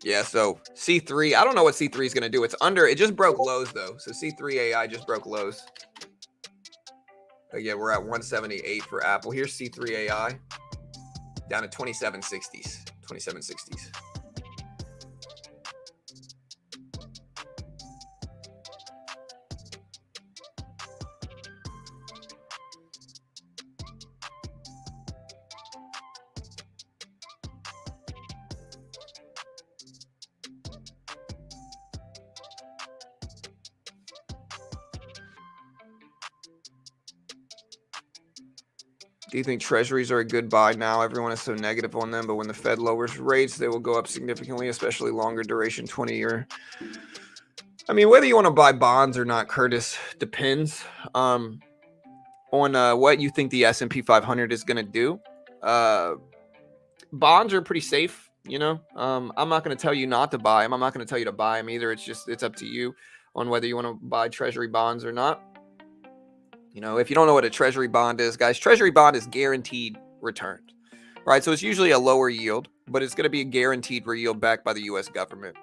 Yeah, so C3, I don't know what C3 is going to do. It just broke lows, though. So C3 AI just broke lows. Again, we're at 178 for Apple. Here's C3 AI down to 2760s. 2760s. Do you think treasuries are a good buy now? Everyone is so negative on them, but when the Fed lowers rates, they will go up significantly, especially longer duration, 20-year. I mean, whether you want to buy bonds or not, Curtis, depends. on what you think the S&P 500 is going to do. Bonds are pretty safe, you know. I'm not going to tell you not to buy them. I'm not going to tell you to buy them either. It's up to you on whether you want to buy treasury bonds or not. You know, if you don't know what a treasury bond is, guys, treasury bond is guaranteed returns, right? So it's usually a lower yield, but it's going to be a guaranteed yield backed by the U.S. government.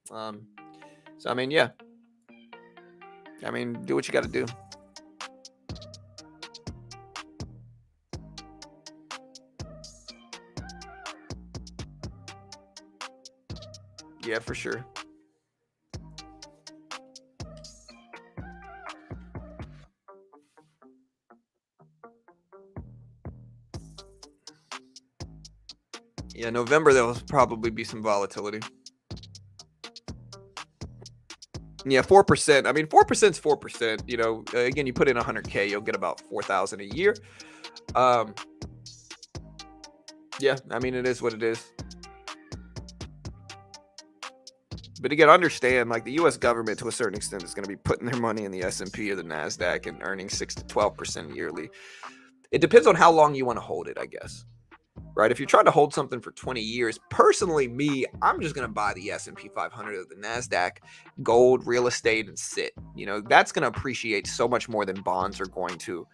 So, I mean, yeah. I mean, do what you got to do. Yeah, for sure. Yeah, November, there'll probably be some volatility. Yeah, 4%. I mean, 4% is 4%. You know, again, you put in 100K, you'll get about 4,000 a year. Yeah, I mean, it is what it is. But again, understand, like, the U.S. government, to a certain extent, is going to be putting their money in the S&P or the NASDAQ and earning 6 to 12% yearly. It depends on how long you want to hold it, I guess. Right? If you're trying to hold something for 20 years, personally, I'm just going to buy the S&P 500 or the NASDAQ, gold, real estate, and sit. You know, that's going to appreciate so much more than bonds are going to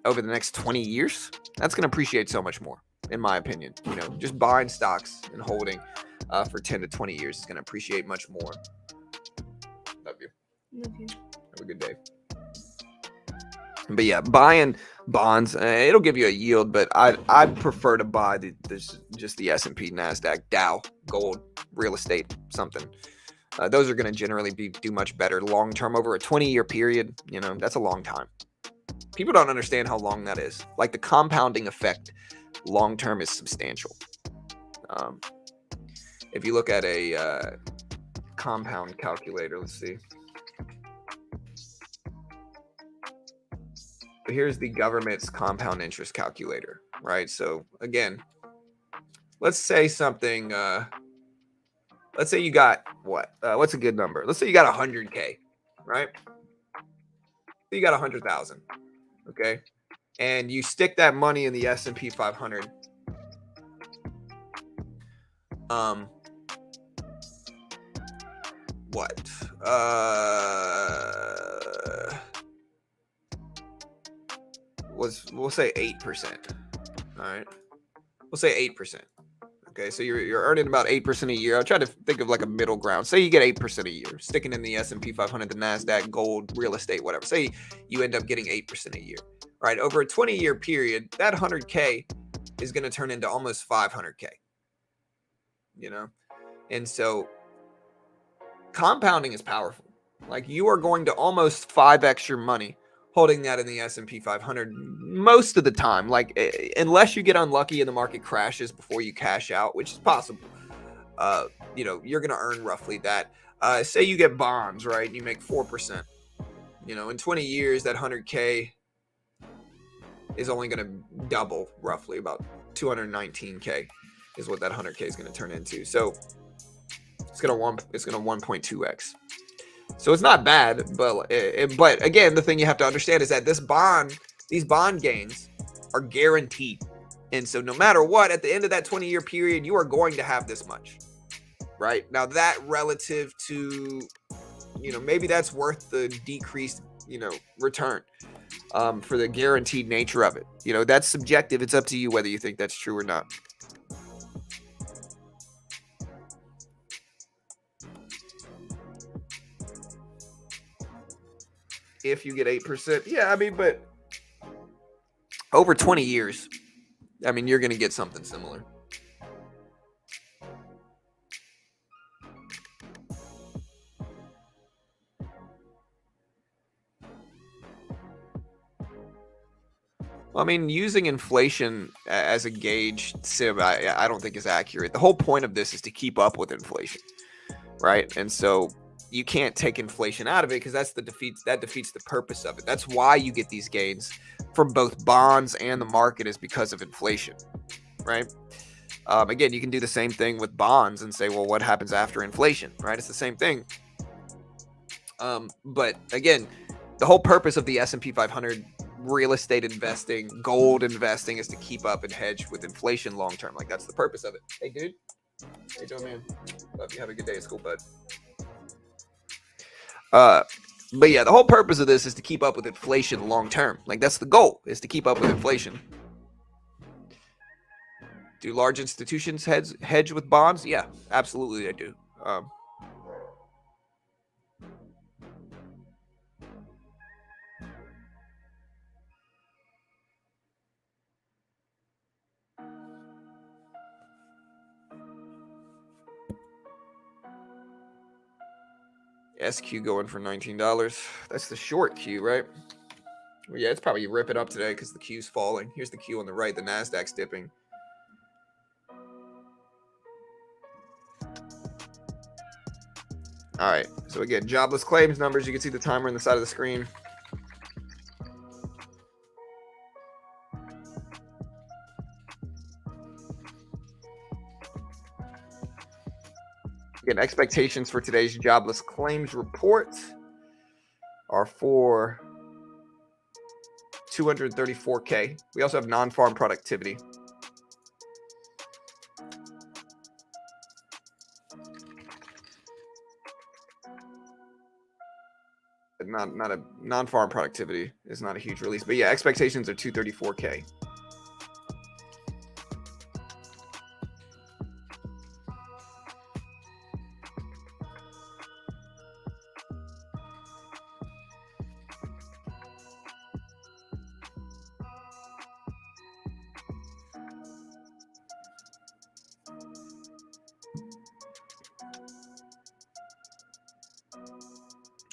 over the next 20 years. That's going to appreciate so much more, in my opinion. You know, just buying stocks and holding for 10 to 20 years is going to appreciate much more. Love you. Love you. Have a good day. But yeah, buying bonds, it'll give you a yield, but I'd prefer to buy just the S&P, NASDAQ, Dow, gold, real estate, something. Those are going to generally do much better long term over a 20-year period. You know, that's a long time. People don't understand how long that is. Like, the compounding effect long term is substantial. If you look at a compound calculator, let's see. Here's the government's compound interest calculator, right? So again, let's say something, let's say you got what's a good number? Let's say you got 100K, right? So you got 100,000, okay? And you stick that money in the S&P 500. We'll say 8%. All right, we'll say 8%. Okay, so you're earning about 8% a year. I'll try to think of like a middle ground. Say you get 8% a year, sticking in the S&P 500, the NASDAQ, gold, real estate, whatever. Say you end up getting 8% a year, right? Over a 20-year period, that 100K is going to turn into almost 500K. You know, and so compounding is powerful. Like, you are going to almost 5x your money holding that in the S&P 500 most of the time. Like, unless you get unlucky and the market crashes before you cash out, which is possible, you know, you're going to earn roughly that. Say you get bonds, right? And you make 4%. You know, in 20 years, that 100K is only going to double, roughly about 219K is what that 100K is going to turn into. So it's going to 1.2x. So it's not bad, but again, the thing you have to understand is that these bond gains are guaranteed. And so no matter what, at the end of that 20-year period, you are going to have this much, right? Now, that relative to, you know, maybe that's worth the decreased, you know, return for the guaranteed nature of it. You know, that's subjective. It's up to you whether you think that's true or not. If you get 8%, yeah, I mean, but over 20 years, I mean, you're going to get something similar. Well, I mean, using inflation as a gauge, Sim, I don't think is accurate. The whole point of this is to keep up with inflation, right? And so you can't take inflation out of it because that defeats the purpose of it. That's why you get these gains from both bonds and the market, is because of inflation, right? Again, you can do the same thing with bonds and say, well, what happens after inflation, right? It's the same thing. But again, The whole purpose of the S&P 500, real estate investing, gold investing, is to keep up and hedge with inflation long term. Like, that's the purpose of it. Hey, dude. How you doing, man? Love you. Have a good day at school, bud. But yeah, the whole purpose of this is to keep up with inflation long term. Like, that's the goal, is to keep up with inflation. Do large institutions hedge with bonds? Yeah, absolutely they do. SQ going for $19. That's the short Q, right? Well, yeah, it's probably ripping up today because the Q's falling. Here's the Q on the right. The Nasdaq's dipping. All right. So again, jobless claims numbers. You can see the timer on the side of the screen. Again, expectations for today's jobless claims report are for 234K. We also have non-farm productivity. Not a non-farm productivity is not a huge release, but yeah, expectations are 234K.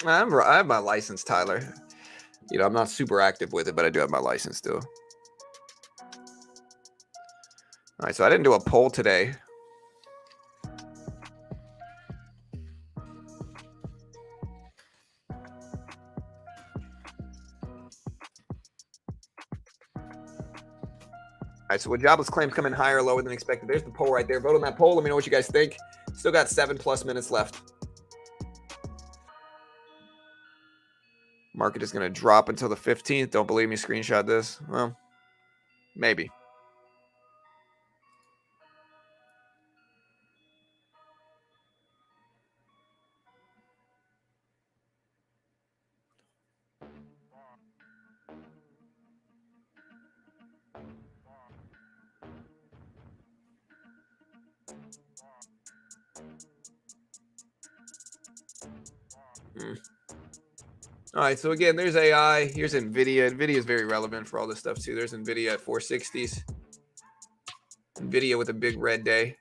I have my license, Tyler. You know, I'm not super active with it, but I do have my license still. All right, so I didn't do a poll today. All right, so would jobless claims come in higher or lower than expected? There's the poll right there. Vote on that poll. Let me know what you guys think. Still got 7+ minutes left. Market is going to drop until the 15th. Don't believe me? Screenshot this. Well, maybe. All right, so again, there's AI. Here's NVIDIA. NVIDIA is very relevant for all this stuff too. There's NVIDIA at 460s. NVIDIA with a big red day.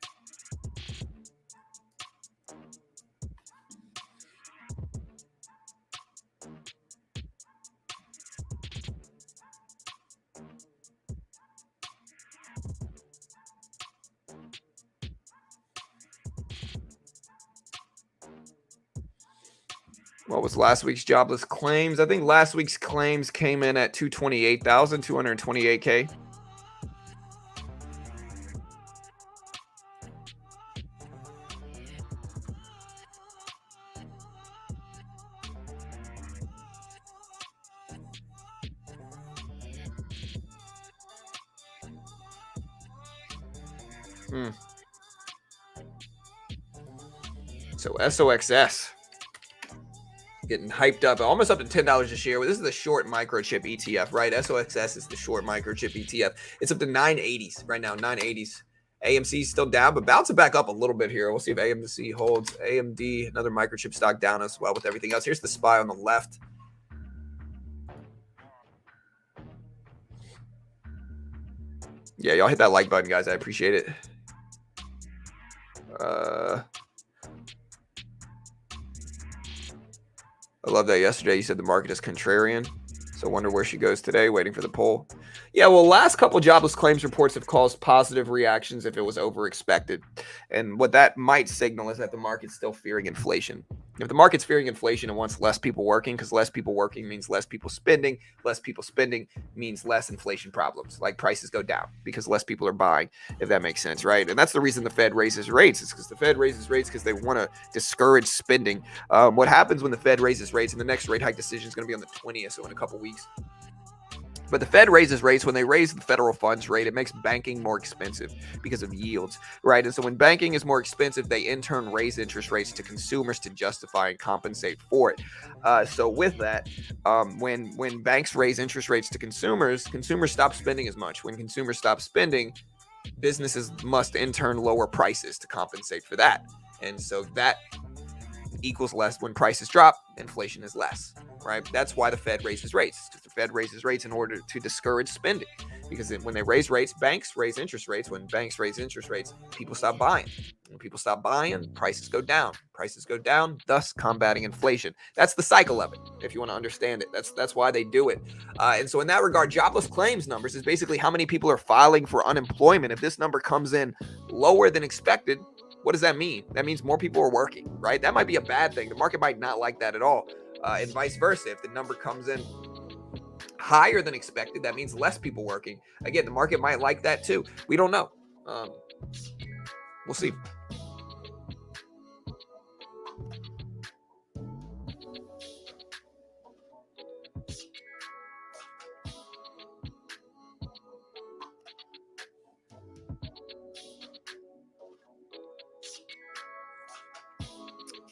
What was last week's jobless claims? I think last week's claims came in at 228,000, 228K. So SOXS getting hyped up, almost up to $10 a share. This is the short microchip ETF, right? SOXS is the short microchip ETF. It's up to 980s right now, 980s. AMC is still down, but bouncing back up a little bit here. We'll see if AMC holds. AMD, another microchip stock, down as well with everything else. Here's the SPY on the left. Yeah, y'all hit that like button, guys. I appreciate it. I love that yesterday you said the market is contrarian. So I wonder where she goes today, waiting for the poll. Yeah, well, last couple jobless claims reports have caused positive reactions if it was over expected. And what that might signal is that the market's still fearing inflation. If the market's fearing inflation and wants less people working, because less people working means less people spending means less inflation problems, like prices go down because less people are buying, if that makes sense, right? And that's the reason the Fed raises rates. It's because the Fed raises rates because they want to discourage spending. What happens when the Fed raises rates, and the next rate hike decision is going to be on the 20th, so in a couple weeks. But the Fed raises rates. When they raise the federal funds rate, it makes banking more expensive because of yields, right? And so when banking is more expensive, they in turn raise interest rates to consumers to justify and compensate for it. So with that, when banks raise interest rates to consumers stop spending as much. When consumers stop spending, businesses must in turn lower prices to compensate for that. And so that equals less. When prices drop, inflation is less, right? That's why the Fed raises rates. The Fed raises rates in order to discourage spending, because when they raise rates, banks raise interest rates. When banks raise interest rates, people stop buying. When people stop buying, prices go down. Prices go down, thus combating inflation. That's the cycle of it, if you want to understand it. That's why they do it. And so in that regard, jobless claims numbers is basically how many people are filing for unemployment. If this number comes in lower than expected, what does that mean? That means more people are working, right? That might be a bad thing. The market might not like that at all. And vice versa. If the number comes in higher than expected, that means less people working. Again, the market might like that too. We don't know. We'll see.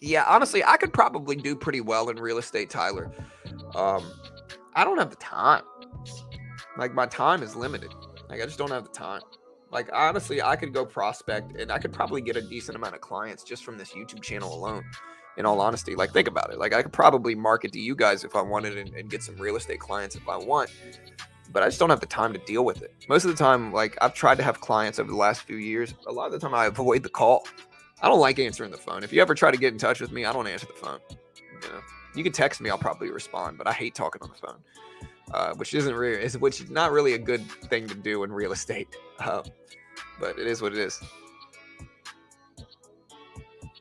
Yeah, honestly, I could probably do pretty well in real estate, Tyler. I don't have the time. Like, my time is limited. Like, I just don't have the time. Like, honestly, I could go prospect and I could probably get a decent amount of clients just from this YouTube channel alone. In all honesty, like, think about it. Like, I could probably market to you guys if I wanted and get some real estate clients if I want. But I just don't have the time to deal with it. Most of the time, like, I've tried to have clients over the last few years. A lot of the time I avoid the call. I don't like answering the phone. If you ever try to get in touch with me, I don't answer the phone. You can text me, I'll probably respond, but I hate talking on the phone, which is not really a good thing to do in real estate. But it is what it is.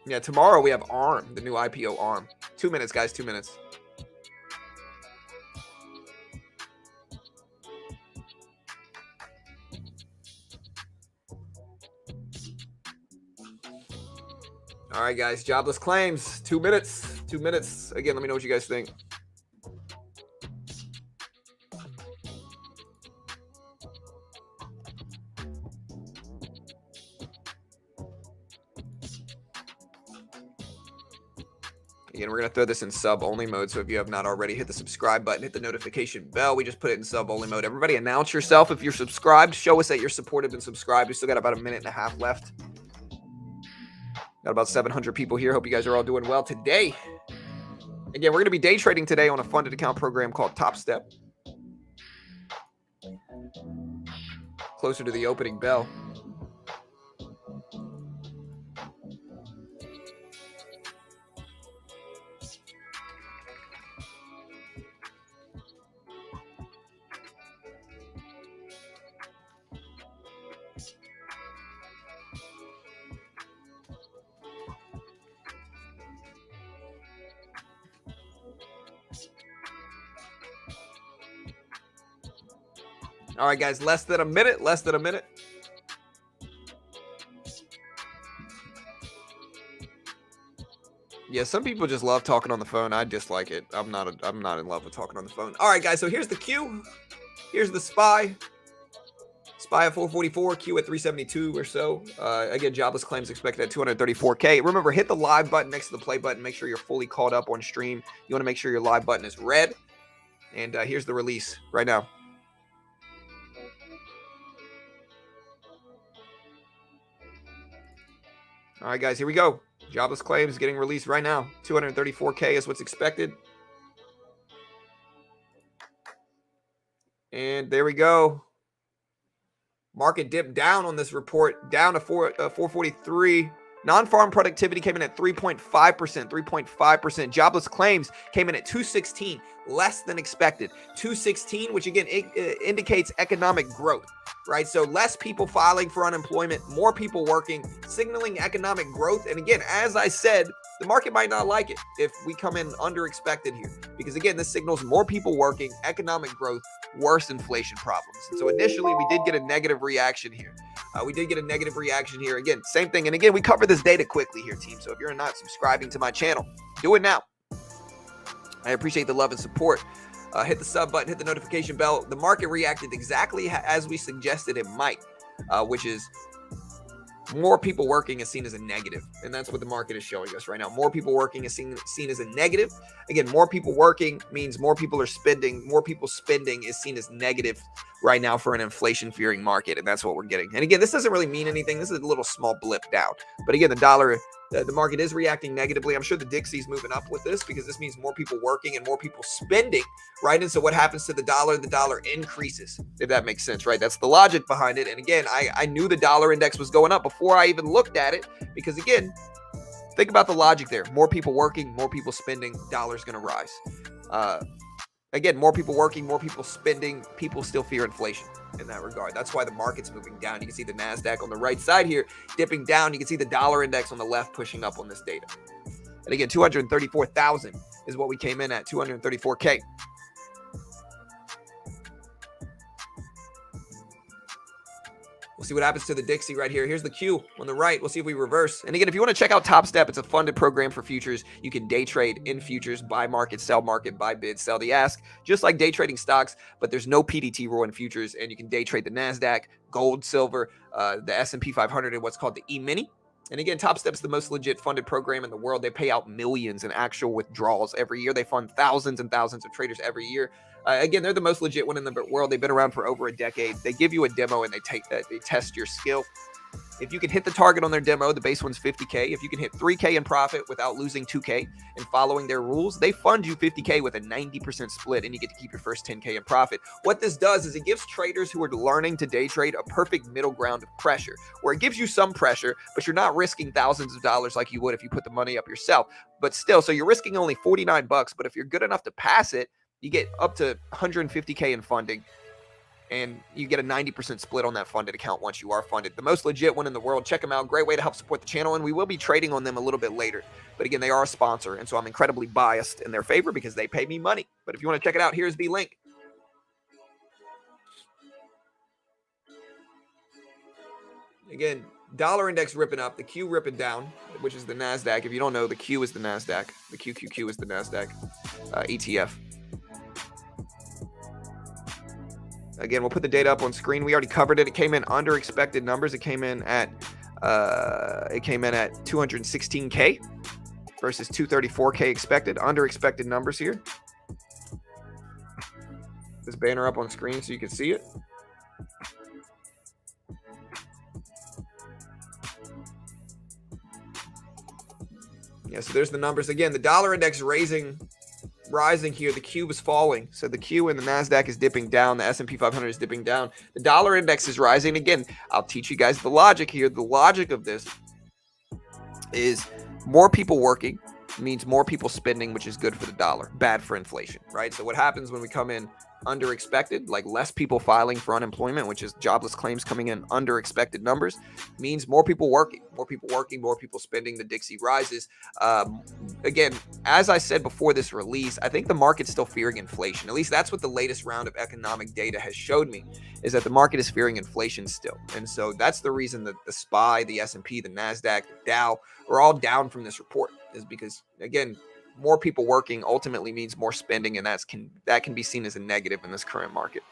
Yeah, tomorrow we have ARM, the new IPO ARM. 2 minutes, guys, 2 minutes. All right, guys, jobless claims, 2 minutes, 2 minutes. Again, let me know what you guys think. Again, we're going to throw this in sub-only mode, so if you have not already, hit the subscribe button, hit the notification bell. We just put it in sub-only mode. Everybody announce yourself if you're subscribed. Show us that you're supportive and subscribed. We still got about a minute and a half left. Got about 700 people here. Hope you guys are all doing well today. Again, we're going to be day trading today on a funded account program called Top Step. Closer to the opening bell. All right, guys, less than a minute. Yeah, some people just love talking on the phone. I dislike it. I'm not in love with talking on the phone. All right, guys, so here's the Q. Here's the SPY. SPY at 444, Q at 372 or so. Again, jobless claims expected at 234K. Remember, hit the live button next to the play button. Make sure you're fully caught up on stream. You want to make sure your live button is red. And here's the release right now. All right, guys, here we go. Jobless claims getting released right now. 234K is what's expected. And there we go. Market dipped down on this report, down to 443. Non-farm productivity came in at 3.5%, 3.5%. Jobless claims came in at 216, less than expected. 216, which again indicates economic growth, right? So less people filing for unemployment, more people working, signaling economic growth. And again, as I said, the market might not like it if we come in under expected here, because again, this signals more people working, economic growth, worse inflation problems. And so initially we did get a negative reaction here. Again, same thing. And again, we cover this data quickly here, team. So if you're not subscribing to my channel, do it now. I appreciate the love and support. Hit the sub button, hit the notification bell. The market reacted exactly as we suggested it might, which is more people working is seen as a negative. And that's what the market is showing us right now. More people working is seen as a negative. Again, more people working means more people are spending. More people spending is seen as negative right now for an inflation-fearing market. And that's what we're getting. And again, this doesn't really mean anything. This is a little small blip down. But again, the market is reacting negatively. I'm sure the Dixie's moving up with this because this means more people working and more people spending, right? And so what happens to the dollar? The dollar increases, if that makes sense, right? That's the logic behind it. And again, I knew the dollar index was going up before I even looked at it because again, think about the logic there. More people working, more people spending, dollar's going to rise. Again, more people working, more people spending, people still fear inflation in that regard. That's why the market's moving down. You can see the NASDAQ on the right side here dipping down. You can see the dollar index on the left pushing up on this data. And again, 234,000 is what we came in at, 234K. We'll see what happens to the Dixie right here. Here's the Q on the right. We'll see if we reverse. And again, if you want to check out Top Step, it's a funded program for futures. You can day trade in futures, buy market, buy bid, sell the ask, just like day trading stocks, but there's no PDT rule in futures. And you can day trade the NASDAQ, gold, silver, the S&P 500, and what's called the E-mini. And again, Top Step's the most legit funded program in the world. They pay out millions in actual withdrawals every year. They fund thousands and thousands of traders every year. Again, they're the most legit one in the world. They've been around for over a decade. They give you a demo and they test your skill. If you can hit the target on their demo, the base one's 50K. If you can hit 3K in profit without losing 2K and following their rules, they fund you 50K with a 90% split, and you get to keep your first 10K in profit. What this does is it gives traders who are learning to day trade a perfect middle ground of pressure, where it gives you some pressure, but you're not risking thousands of dollars like you would if you put the money up yourself. But still, so you're risking only 49 bucks, but if you're good enough to pass it, you get up to 150K in funding, and you get a 90% split on that funded account once you are funded. The most legit one in the world. Check them out. Great way to help support the channel, and we will be trading on them a little bit later. But again, they are a sponsor, and so I'm incredibly biased in their favor because they pay me money. But if you want to check it out, here's the link. Again, dollar index ripping up, the Q ripping down, which is the NASDAQ. If you don't know, the Q is the NASDAQ. The QQQ is the NASDAQ ETF. Again, we'll put the data up on screen. We already covered it. It came in under expected numbers. It came in at 216K versus 234K expected. Under expected numbers here. This banner up on screen so you can see it. Yeah, so there's the numbers. Again, the dollar index rising here. The Q is falling. So the Q and the NASDAQ is dipping down. The S&P 500 is dipping down. The dollar index is rising. Again, I'll teach you guys the logic here. The logic of this is more people working means more people spending, which is good for the dollar, bad for inflation, right? So what happens when we come in under expected, like less people filing for unemployment, which is jobless claims coming in under expected numbers, means more people working, more people spending. The Dixie rises. Again, as I said before this release, I think the market's still fearing inflation. At least that's what the latest round of economic data has showed me, is that the market is fearing inflation still. And so that's the reason that the SPY, the S&P, the NASDAQ, the Dow are all down from this report, is because, again, more people working ultimately means more spending, and that can be seen as a negative in this current market.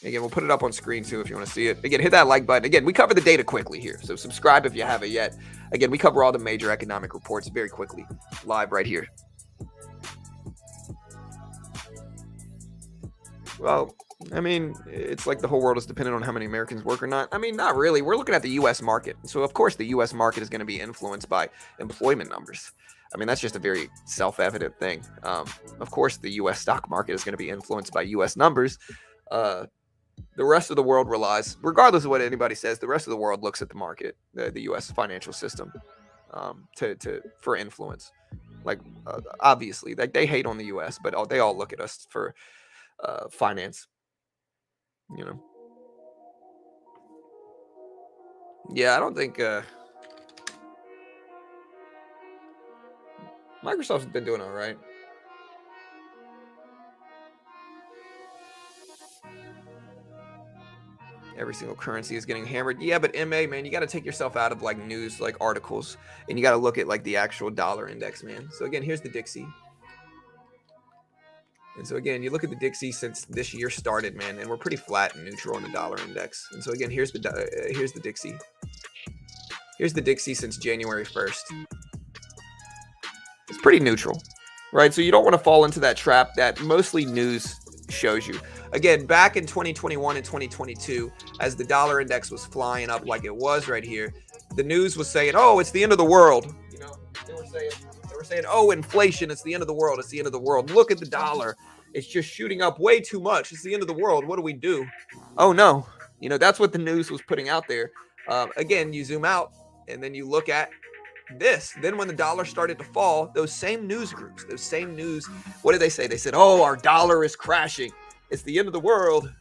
Again, we'll put it up on screen too if you want to see it. Again, hit that like button. Again, we cover the data quickly here, so subscribe if you haven't yet. Again, we cover all the major economic reports very quickly, live right here. Well, I mean, it's like the whole world is dependent on how many Americans work or not. I mean, not really. We're looking at the U.S. market. So, of course, the U.S. market is going to be influenced by employment numbers. I mean, that's just a very self-evident thing. Of course, the U.S. stock market is going to be influenced by U.S. numbers. The rest of the world relies, regardless of what anybody says, the rest of the world looks at the market, the U.S. financial system, for influence. Like, obviously, like they hate on the U.S., but they all look at us for finance. You know. Yeah, I don't think Microsoft's been doing all right. Every single currency is getting hammered. Yeah, but MA, man, you got to take yourself out of like news, like articles, and you got to look at like the actual dollar index, man. So again, here's the Dixie. And so again, you look at the Dixie since this year started, man, and we're pretty flat and neutral on the dollar index. And so again, here's the Dixie. Here's the Dixie since January 1st. It's pretty neutral, right? So you don't want to fall into that trap that mostly news shows you. Again, back in 2021 and 2022, as the dollar index was flying up like it was right here, the news was saying, "Oh, it's the end of the world." You know, they were saying, "Oh, inflation, it's the end of the world. It's the end of the world. Look at the dollar. It's just shooting up way too much. It's the end of the world. What do we do?" Oh no, you know, that's what the news was putting out there. Again, you zoom out and then you look at this. Then when the dollar started to fall, those same news groups, those same news, what did they say? They said, "Oh, our dollar is crashing. It's the end of the world.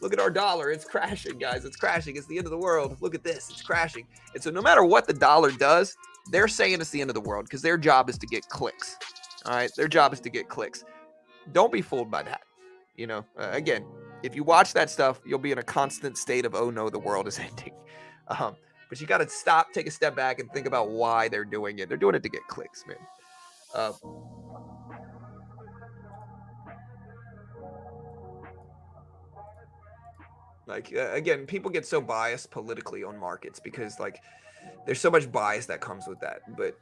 Look at our dollar. It's crashing, guys. It's crashing. It's the end of the world. Look at this. It's crashing." And so no matter what the dollar does, they're saying it's the end of the world because their job is to get clicks. All right. Their job is to get clicks. Don't be fooled by that. You know, again, if you watch that stuff, you'll be in a constant state of, "Oh no, the world is ending." But you got to stop, take a step back, and think about why they're doing it. They're doing it to get clicks, man. Again, people get so biased politically on markets because like there's so much bias that comes with that, but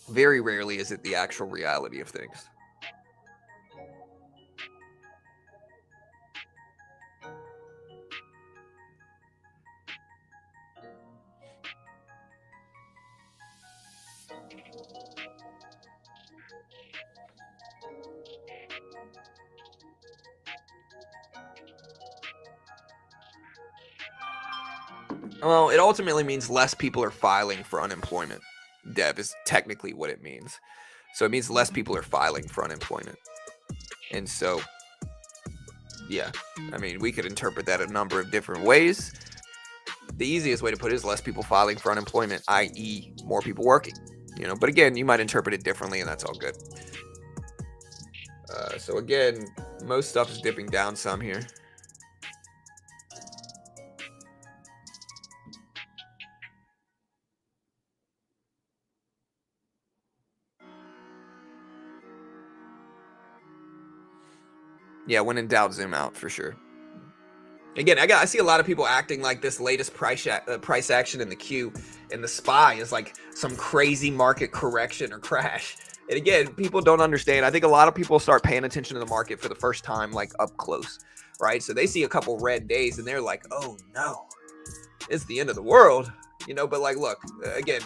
very rarely is it the actual reality of things. Well, it ultimately means less people are filing for unemployment. Dev is technically what it means. So it means less people are filing for unemployment. And so, yeah, I mean, we could interpret that a number of different ways. The easiest way to put it is less people filing for unemployment, i.e. more people working. You know, but again, you might interpret it differently, and that's all good. So again, most stuff is dipping down some here. Yeah, when in doubt, zoom out for sure. Again, I see a lot of people acting like this latest price action in the Q and the SPY is like some crazy market correction or crash. And again, people don't understand. I think a lot of people start paying attention to the market for the first time, like up close, right? So they see a couple red days and they're like, "Oh no, it's the end of the world," you know. But like, look, again,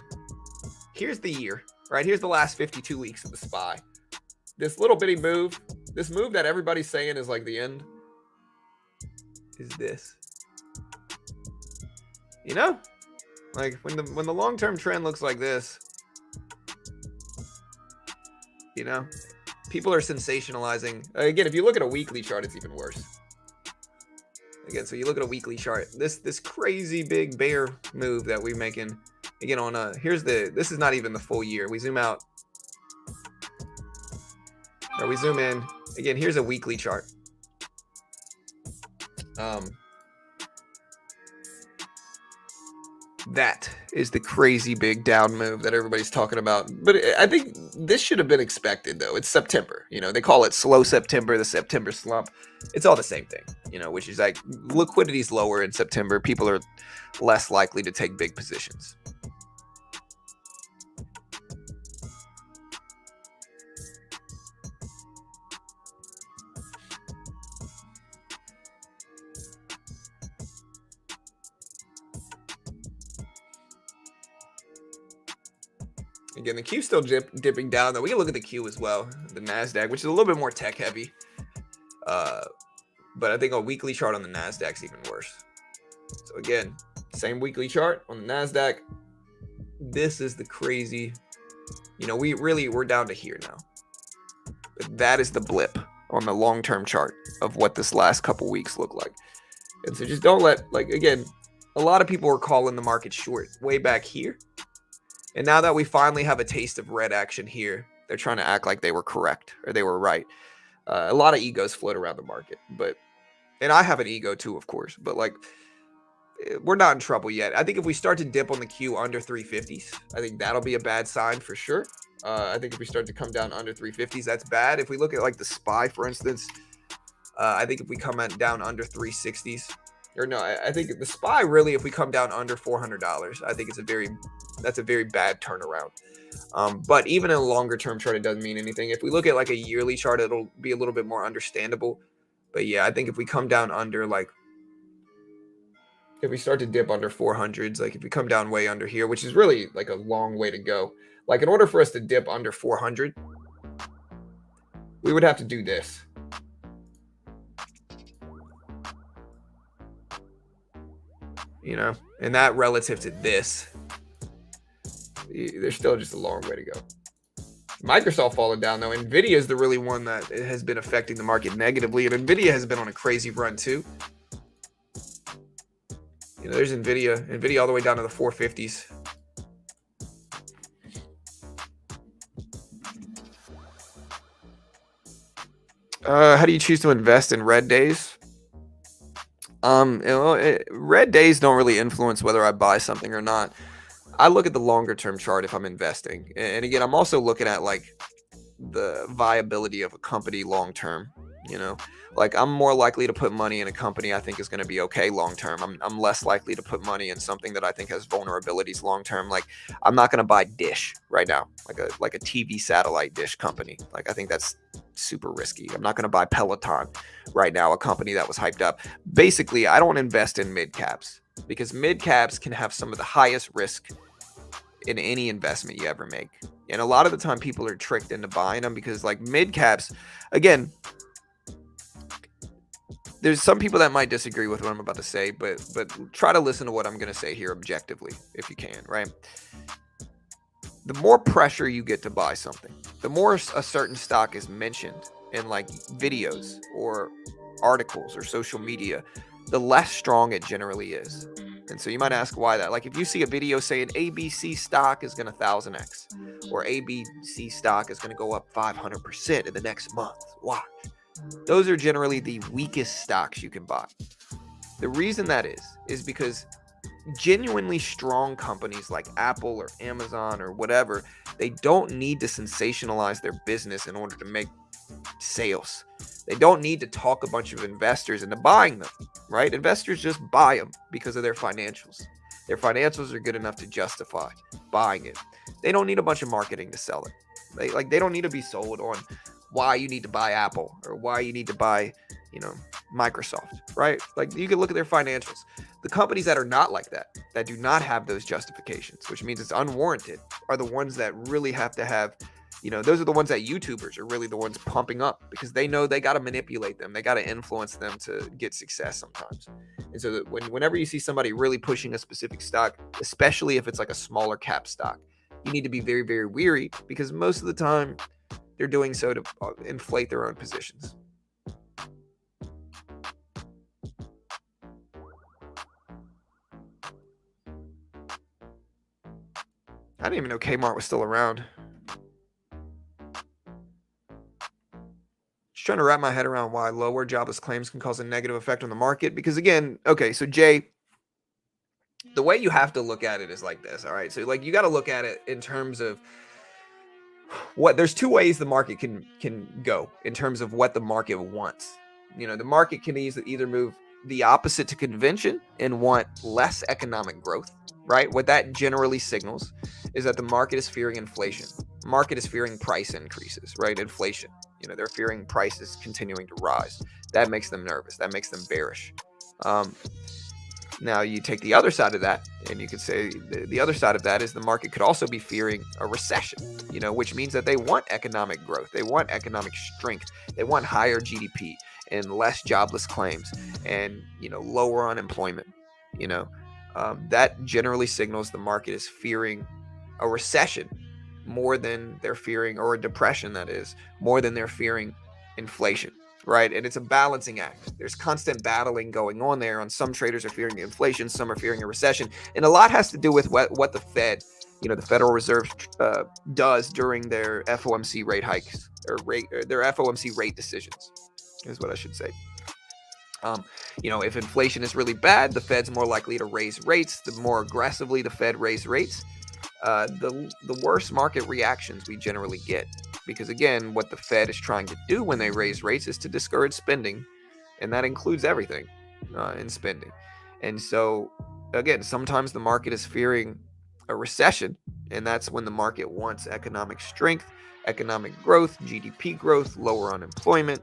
here's the year, right? Here's the last 52 weeks of the SPY. This little bitty move, this move that everybody's saying is like the end, is this. You know, like when the long-term trend looks like this, you know, people are sensationalizing. Again, if you look at a weekly chart, it's even worse. Again, so you look at a weekly chart, this crazy big bear move that we're making. Again, on this is not even the full year. We zoom out, or we zoom in. Again, here's a weekly chart. That is the crazy big down move that everybody's talking about. But I think this should have been expected, though. It's September. You know, they call it slow September, the September slump. It's all the same thing, you know, which is like liquidity's lower in September. People are less likely to take big positions. Again, the Q's still dipping down, though. We can look at the Q as well, the NASDAQ, which is a little bit more tech heavy. But I think a weekly chart on the NASDAQ's even worse. So again, same weekly chart on the NASDAQ. This is the crazy, we're down to here now. But that is the blip on the long-term chart of what this last couple weeks look like. And so just don't let, again, a lot of people were calling the market short way back here. And now that we finally have a taste of red action here, they're trying to act like they were correct or they were right. A lot of egos float around the market, and I have an ego too, of course, but we're not in trouble yet. I think if we start to dip on the Q under 350s, I think that'll be a bad sign for sure. I think if we start to come down under 350s, that's bad. If we look at the SPY, for instance, I think if we come down under 360s, I think the SPY really, if we come down under $400, I think that's a very bad turnaround. But even in a longer term chart, it doesn't mean anything. If we look at a yearly chart, it'll be a little bit more understandable. But yeah, I think if we come down under if we start to dip under 400s, if we come down way under here, which is really a long way to go. In order for us to dip under 400, we would have to do this. And that relative to this, there's still just a long way to go. Microsoft falling down though. Nvidia is the really one that has been affecting the market negatively, and Nvidia has been on a crazy run too. There's Nvidia all the way down to the 450s. How do you choose to invest in red days? Red days don't really influence whether I buy something or not. I look at the longer term chart if I'm investing. And again, I'm also looking at the viability of a company long term. I'm more likely to put money in a company I think is going to be okay long term. I'm less likely to put money in something that I think has vulnerabilities long term. I'm not going to buy Dish right now, like a TV satellite dish company. I think that's super risky. I'm not going to buy Peloton right now, a company that was hyped up. Basically, I don't invest in mid caps because mid caps can have some of the highest risk in any investment you ever make. And a lot of the time people are tricked into buying them because mid caps, again, there's some people that might disagree with what I'm about to say, but try to listen to what I'm going to say here objectively if you can, right? The more pressure you get to buy something, the more a certain stock is mentioned in videos or articles or social media, the less strong it generally is. And so you might ask why that. If you see a video saying ABC stock is going to 1000x or ABC stock is going to go up 500% in the next month, watch. Those are generally the weakest stocks you can buy. The reason that is because genuinely strong companies like Apple or Amazon or whatever, they don't need to sensationalize their business in order to make sales. They don't need to talk a bunch of investors into buying them, right? Investors just buy them because of their financials. Their financials are good enough to justify buying it. They don't need a bunch of marketing to sell it. They don't need to be sold on why you need to buy Apple or why you need to buy, Microsoft, right? You can look at their financials. The companies that are not like that do not have those justifications, which means it's unwarranted, are the ones that really have to have, those are the ones that YouTubers are really the ones pumping up because they know they got to manipulate them. They got to influence them to get success sometimes. And so that whenever you see somebody really pushing a specific stock, especially if it's a smaller cap stock, you need to be very, very weary because most of the time they're doing so to inflate their own positions. I didn't even know Kmart was still around. Just trying to wrap my head around why lower jobless claims can cause a negative effect on the market. Because again, okay, so Jay, the way you have to look at it is like this, all right? So you got to look at it in terms of there's two ways the market can go in terms of what the market wants. The market can either move the opposite to convention and want less economic growth, right? What that generally signals is that the market is fearing inflation. Market is fearing price increases, right? Inflation. They're fearing prices continuing to rise. That makes them nervous. That makes them bearish. Now you take the other side of that, and you could say the other side of that is the market could also be fearing a recession, which means that they want economic growth. They want economic strength. They want higher GDP. and less jobless claims and, lower unemployment, that generally signals the market is fearing a recession more than they're fearing, or a depression, that is, more than they're fearing inflation, right? And it's a balancing act. There's constant battling going on there. On some traders are fearing inflation, some are fearing a recession, and a lot has to do with what the Fed, the Federal Reserve, does during their FOMC rate hikes, or their FOMC rate decisions, is what I should say. If inflation is really bad, the Fed's more likely to raise rates. The more aggressively the Fed raise rates, the worse market reactions we generally get. Because again, what the Fed is trying to do when they raise rates is to discourage spending, and that includes everything in spending. And so, again, sometimes the market is fearing a recession, and that's when the market wants economic strength, economic growth, GDP growth, lower unemployment,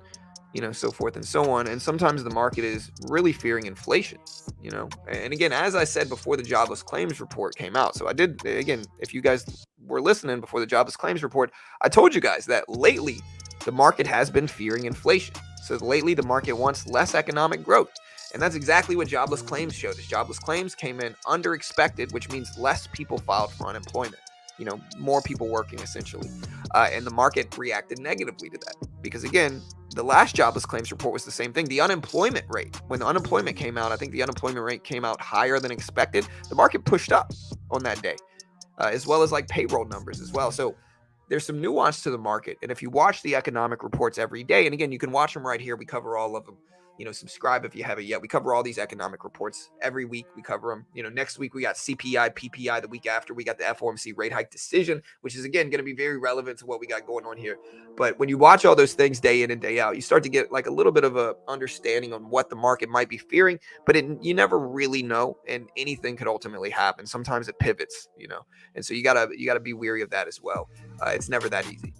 so forth and so on. And sometimes the market is really fearing inflation, And again, as I said before the jobless claims report came out, so I did, again, if you guys were listening before the jobless claims report, I told you guys that lately the market has been fearing inflation. So lately the market wants less economic growth. And that's exactly what jobless claims showed us. Jobless claims came in under expected, which means less people filed for unemployment. More people working, essentially. And the market reacted negatively to that. Because again, the last jobless claims report was the same thing. The unemployment rate, when the unemployment came out, I think the unemployment rate came out higher than expected. The market pushed up on that day, as well as like payroll numbers as well. So there's some nuance to the market. And if you watch the economic reports every day, and again, you can watch them right here. We cover all of them. Subscribe if you haven't yet. We cover all these economic reports every week. We cover them. Next week we got CPI, PPI. The week after we got the FOMC rate hike decision, which is again going to be very relevant to what we got going on here. But when you watch all those things day in and day out, you start to get like a little bit of a understanding on what the market might be fearing. But you never really know, and anything could ultimately happen. Sometimes it pivots, and so you gotta be wary of that as well. It's never that easy.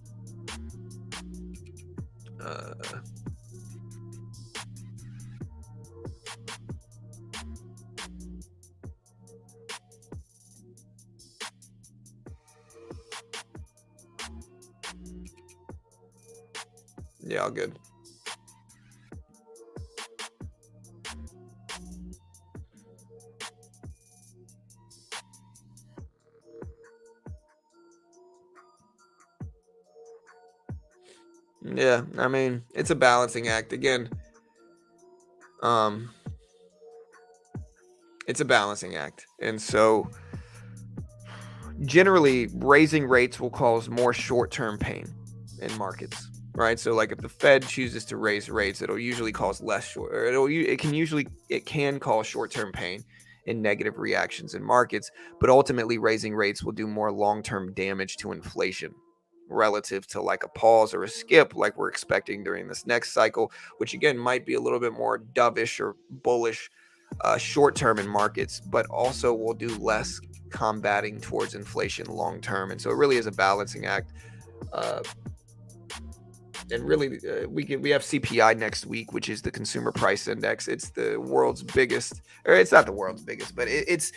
Yeah, all good. Yeah, I mean, it's a balancing act. Again, it's a balancing act. And so generally raising rates will cause more short-term pain in markets, right? So like if the Fed chooses to raise rates, it'll usually cause it can cause short-term pain and negative reactions in markets, but ultimately raising rates will do more long-term damage to inflation relative to like a pause or a skip like we're expecting during this next cycle, which again might be a little bit more dovish or bullish short term in markets, but also will do less combating towards inflation long term. And so it really is a balancing act. And really, we have CPI next week, which is the Consumer Price Index. It's the world's biggest, or it's not the world's biggest, but it's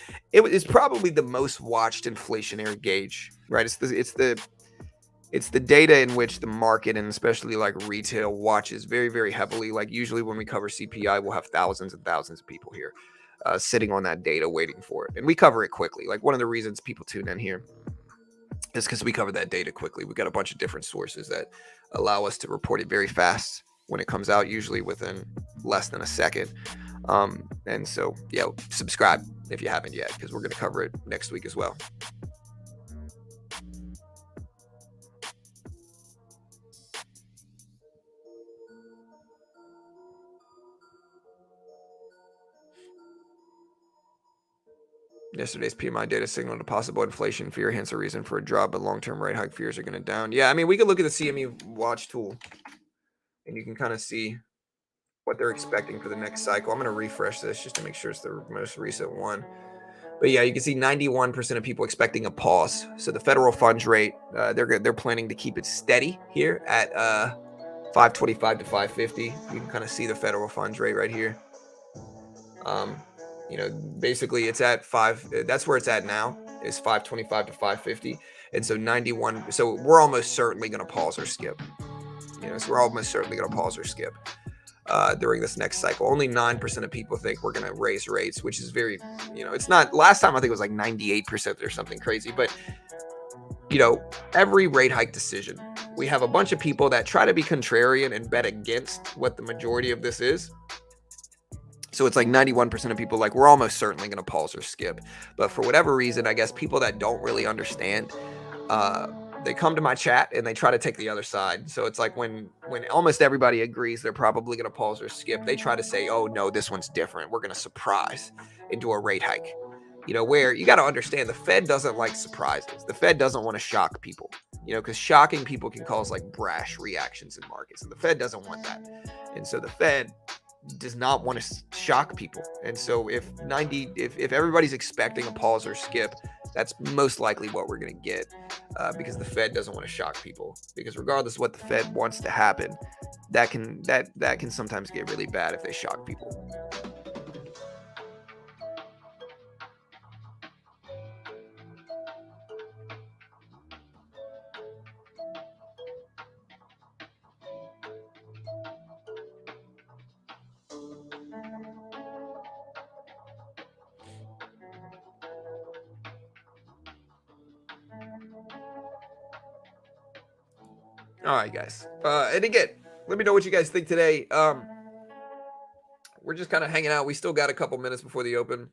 probably the most watched inflationary gauge, right? It's the data in which the market, and especially like retail, watches very, very heavily. Like usually when we cover CPI, we'll have thousands and thousands of people here sitting on that data waiting for it. And we cover it quickly. Like one of the reasons people tune in here is because we cover that data quickly. We've got a bunch of different sources that allow us to report it very fast when it comes out, usually within less than a second. And so, yeah, subscribe if you haven't yet, because we're going to cover it next week as well. Yesterday's PMI data signaled a possible inflation fear, hence a reason for a drop, but long-term rate hike fears are going to down. Yeah, I mean, we could look at the CME watch tool, and you can kind of see what they're expecting for the next cycle. I'm going to refresh this just to make sure it's the most recent one. But yeah, you can see 91% of people expecting a pause. So the federal funds rate, they're planning to keep it steady here at 525 to 550. You can kind of see the federal funds rate right here. Basically it's at 5. That's where it's at now, is 525 to 550. And so 91. So we're almost certainly going to pause or skip. So we're almost certainly going to pause or skip. during this next cycle. Only 9% of people think we're going to raise rates, which is very, it's not. Last time I think it was like 98% or something crazy. But, every rate hike decision, we have a bunch of people that try to be contrarian and bet against what the majority of this is. So it's like 91% of people like, we're almost certainly going to pause or skip. But for whatever reason, I guess people that don't really understand, they come to my chat and they try to take the other side. So it's like when almost everybody agrees they're probably going to pause or skip, they try to say, oh, no, this one's different. We're going to surprise into a rate hike. Where you got to understand the Fed doesn't like surprises. The Fed doesn't want to shock people, because shocking people can cause like brash reactions in markets. And the Fed doesn't want that. And so the Fed does not want to shock people. And so if everybody's expecting a pause or skip, that's most likely what we're going to get, because the Fed doesn't want to shock people. Because regardless of what the Fed wants to happen, that can sometimes get really bad if they shock people. All right, guys. And again, let me know what you guys think today. We're just kind of hanging out. We still got a couple minutes before the open.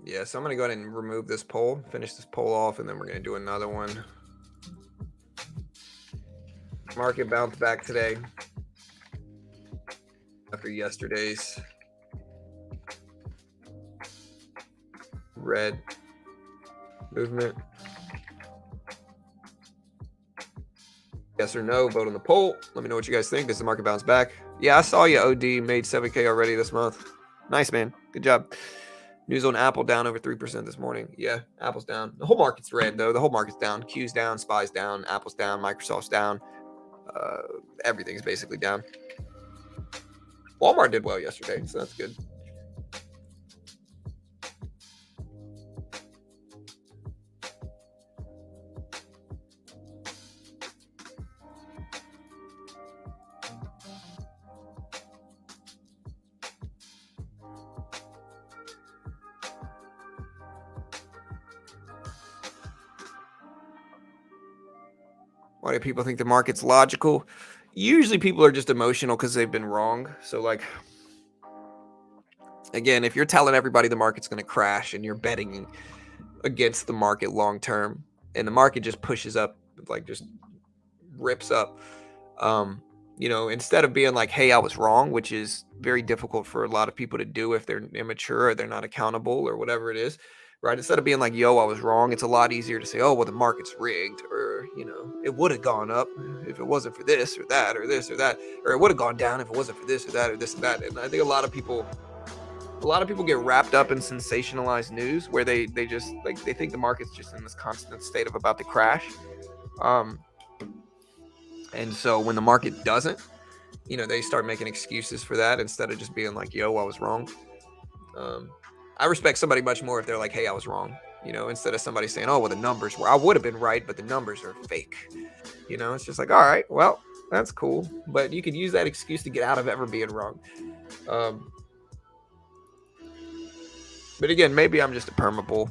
Yeah, so I'm going to go ahead and remove this poll, finish this poll off, and then we're going to do another one. Market bounced back today after yesterday's red movement. Yes or no, vote on the poll. Let me know what you guys think. Does the market bounce back? Yeah, I saw you, OD, made 7K already this month. Nice, man. Good job. News on Apple down over 3% this morning. Yeah, Apple's down. The whole market's red, though. The whole market's down. Q's down, SPY's down, Apple's down, Microsoft's down. Everything's basically down. Walmart did well yesterday, so that's good. Why do people think the market's logical? Usually people are just emotional because they've been wrong. So like, again, if you're telling everybody the market's going to crash and you're betting against the market long term and the market just pushes up, like just rips up, instead of being like, hey, I was wrong, which is very difficult for a lot of people to do if they're immature or they're not accountable or whatever it is. Right. Instead of being like, yo, I was wrong, it's a lot easier to say, oh, well, the market's rigged, or, it would have gone up if it wasn't for this or that, or this or that, or it would have gone down if it wasn't for this or that, or this or that. And I think a lot of people get wrapped up in sensationalized news where they just like, they think the market's just in this constant state of about to crash. And so when the market doesn't, they start making excuses for that instead of just being like, yo, I was wrong. I respect somebody much more if they're like, hey, I was wrong, instead of somebody saying, oh, well, the numbers were, I would have been right, but the numbers are fake. It's just like, all right, well, that's cool. But you could use that excuse to get out of ever being wrong. But again, maybe I'm just a perma bull,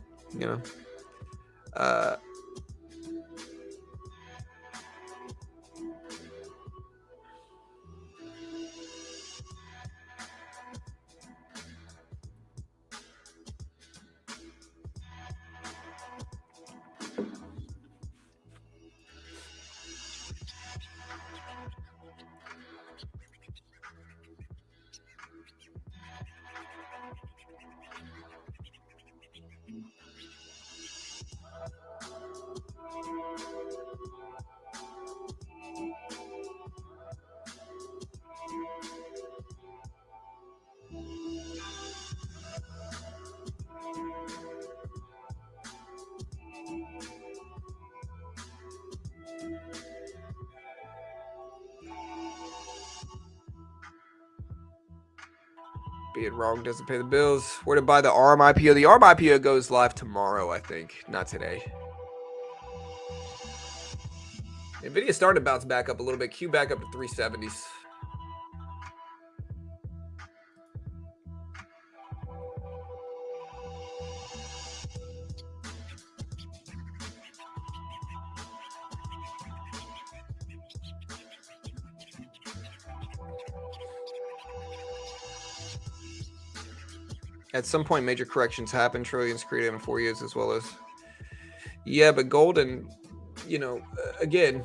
Being wrong doesn't pay the bills. Where to buy the ARM IPO? The ARM IPO goes live tomorrow, I think, not today. Nvidia started to bounce back up a little bit. Q back up to 370s. At some point, major corrections happen. Trillions created in 4 years as well as... Yeah, but gold and, again...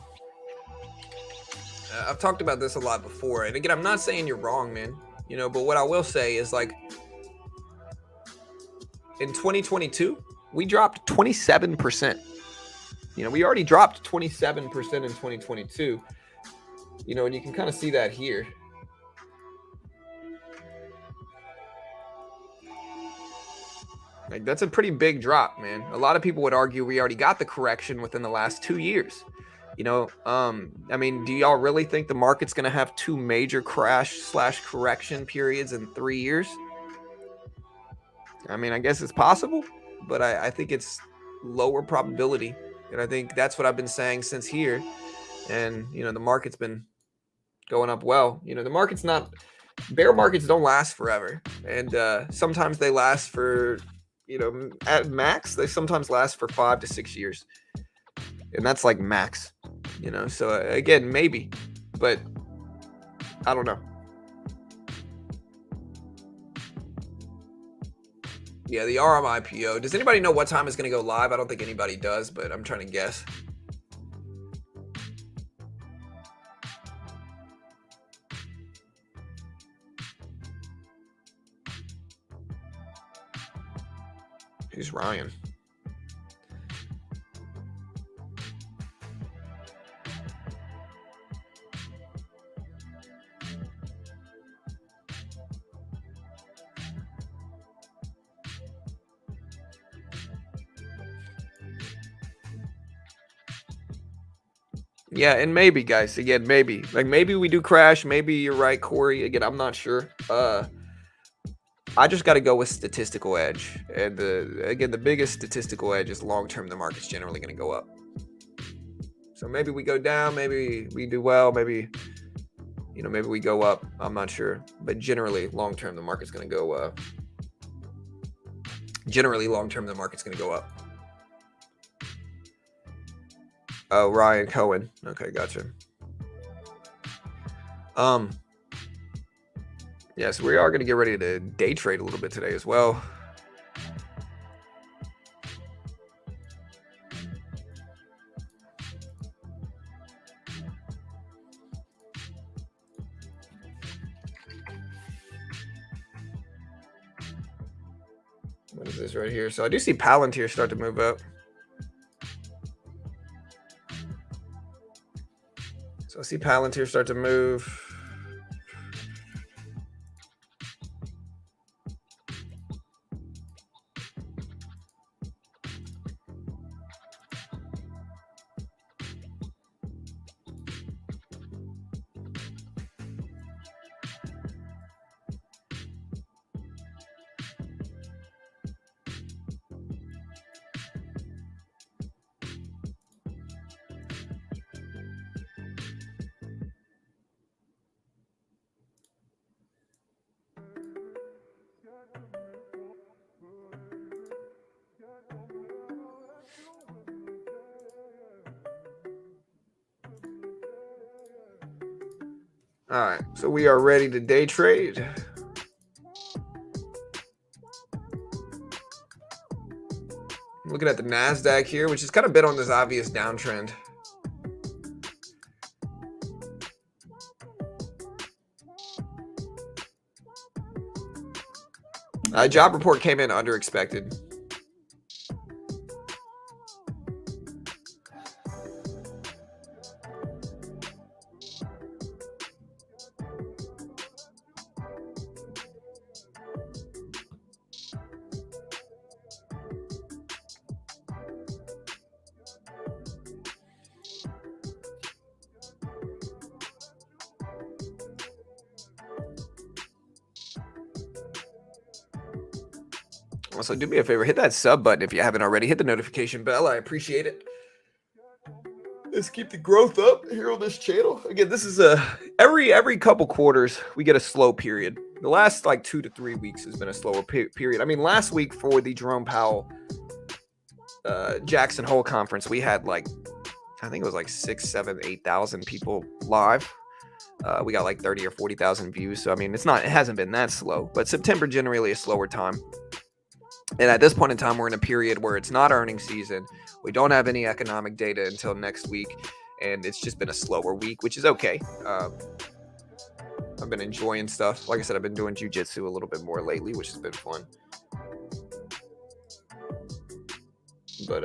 I've talked about this a lot before. And again, I'm not saying you're wrong, man. But what I will say is, like, in 2022, we dropped 27%. We already dropped 27% in 2022. And you can kind of see that here. Like, that's a pretty big drop, man. A lot of people would argue we already got the correction within the last 2 years. I mean, do y'all really think the market's going to have 2 major crash/correction periods in 3 years? I mean, I guess it's possible, but I think it's lower probability. And I think that's what I've been saying since here. And, the market's been going up well. The market's not... Bear markets don't last forever. And sometimes they last for, at max, they sometimes last for 5 to 6 years. And that's like max, So again, maybe, but I don't know. Yeah, the RM IPO. Does anybody know what time it's going to go live? I don't think anybody does, but I'm trying to guess. Who's Ryan? Yeah, and maybe, guys, again, maybe. Like, maybe we do crash. Maybe you're right, Corey. Again, I'm not sure. I just got to go with statistical edge. And, again, the biggest statistical edge is long-term, the market's generally going to go up. So maybe we go down. Maybe we do well. Maybe, maybe we go up. I'm not sure. But generally, long-term, the market's going to go generally, long-term, the market's going to go up. Oh, Ryan Cohen. Okay, gotcha. Yes, we are going to get ready to day trade a little bit today as well. What is this right here? So I do see Palantir start to move up. So I see Palantir start to move. All right, so we are ready to day trade. Looking at the NASDAQ here, which has kind of been on this obvious downtrend. Job report came in under expected. Also, do me a favor, hit that sub button if you haven't already. Hit the notification bell. I appreciate it. Let's keep the growth up here on this channel. Again, this is every couple quarters we get a slow period. The last like 2 to 3 weeks has been a slower period. I mean, last week for the Jerome Powell Jackson Hole conference, we had like, I think it was like 6, 7, 8,000 people live. We got like 30 or 40,000 views. So I mean, it hasn't been that slow, but September generally a slower time. And at this point in time, we're in a period where it's not earnings season. We don't have any economic data until next week, and it's just been a slower week, which is okay. I've been enjoying stuff. Like I said, I've been doing jiu-jitsu a little bit more lately, which has been fun. But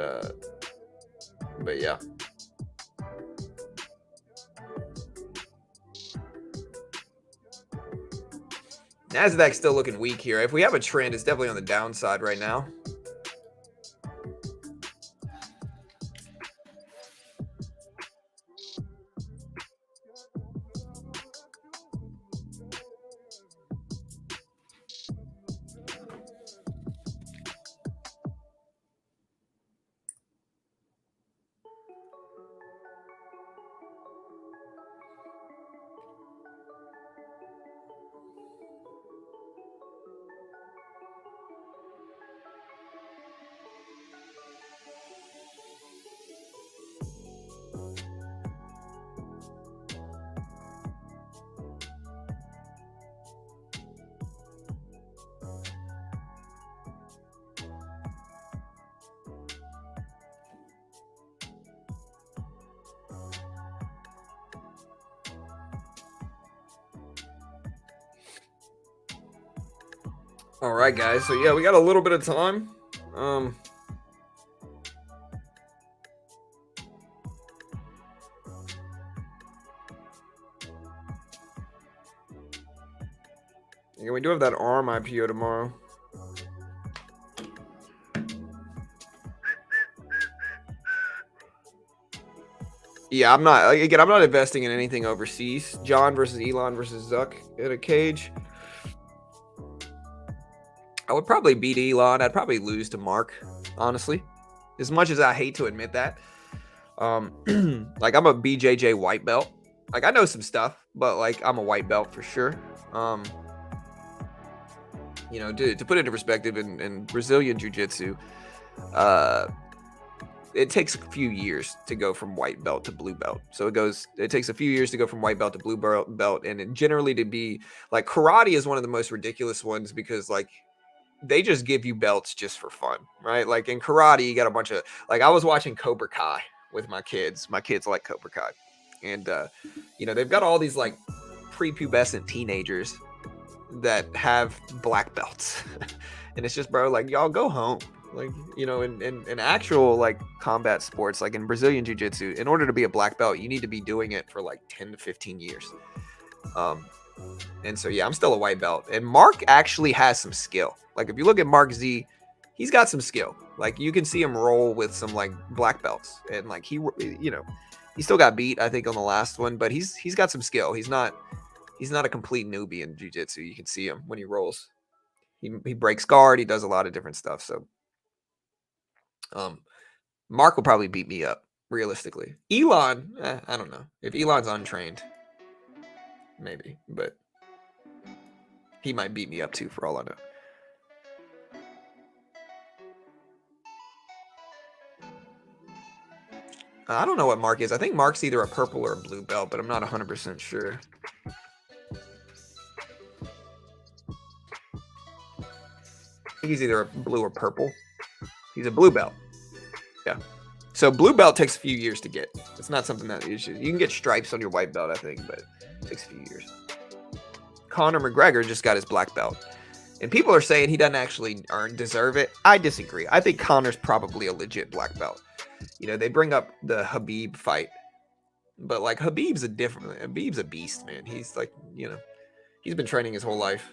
yeah. Nasdaq's still looking weak here. If we have a trend, it's definitely on the downside right now. All right, guys. So yeah, we got a little bit of time. Yeah, we do have that ARM IPO tomorrow. Yeah, I'm not investing in anything overseas. John versus Elon versus Zuck in a cage. I would probably beat Elon. I'd probably lose to Mark, honestly. As much as I hate to admit that. Like, I'm a BJJ white belt. Like, I know some stuff, but like, I'm a white belt for sure. You know, to put it into perspective, in Brazilian Jiu-Jitsu, it takes a few years to go from white belt to blue belt. So it takes a few years to go from white belt to blue belt, and generally to be like, karate is one of the most ridiculous ones because like, they just give you belts just for fun, right? Like in karate, you got a bunch of, like, I was watching Cobra Kai with my kids. My kids like Cobra Kai. And, you know, they've got all these like prepubescent teenagers that have black belts. And it's just, bro, like, y'all go home. Like, you know, in actual like combat sports, like in Brazilian Jiu-Jitsu, in order to be a black belt, you need to be doing it for like 10 to 15 years. And so, yeah, I'm still a white belt. And Mark actually has some skill. Like, if you look at Mark Z, he's got some skill. Like, you can see him roll with some, like, black belts. And, like, he, you know, he still got beat, I think, on the last one. But he's got some skill. He's not a complete newbie in jiu-jitsu. You can see him when he rolls. He breaks guard. He does a lot of different stuff. So, Mark will probably beat me up, realistically. Elon, I don't know. If Elon's untrained, maybe. But he might beat me up, too, for all I know. I don't know what Mark is. I think Mark's either a purple or a blue belt, but I'm not 100% sure. I think he's either a blue or purple. He's a blue belt. Yeah. So blue belt takes a few years to get. It's not something that is. You can get stripes on your white belt, I think, but it takes a few years. Conor McGregor just got his black belt. And people are saying he doesn't actually deserve it. I disagree. I think Conor's probably a legit black belt. You know, they bring up the Khabib fight, but like Khabib's a beast, man. He's like, you know, he's been training his whole life.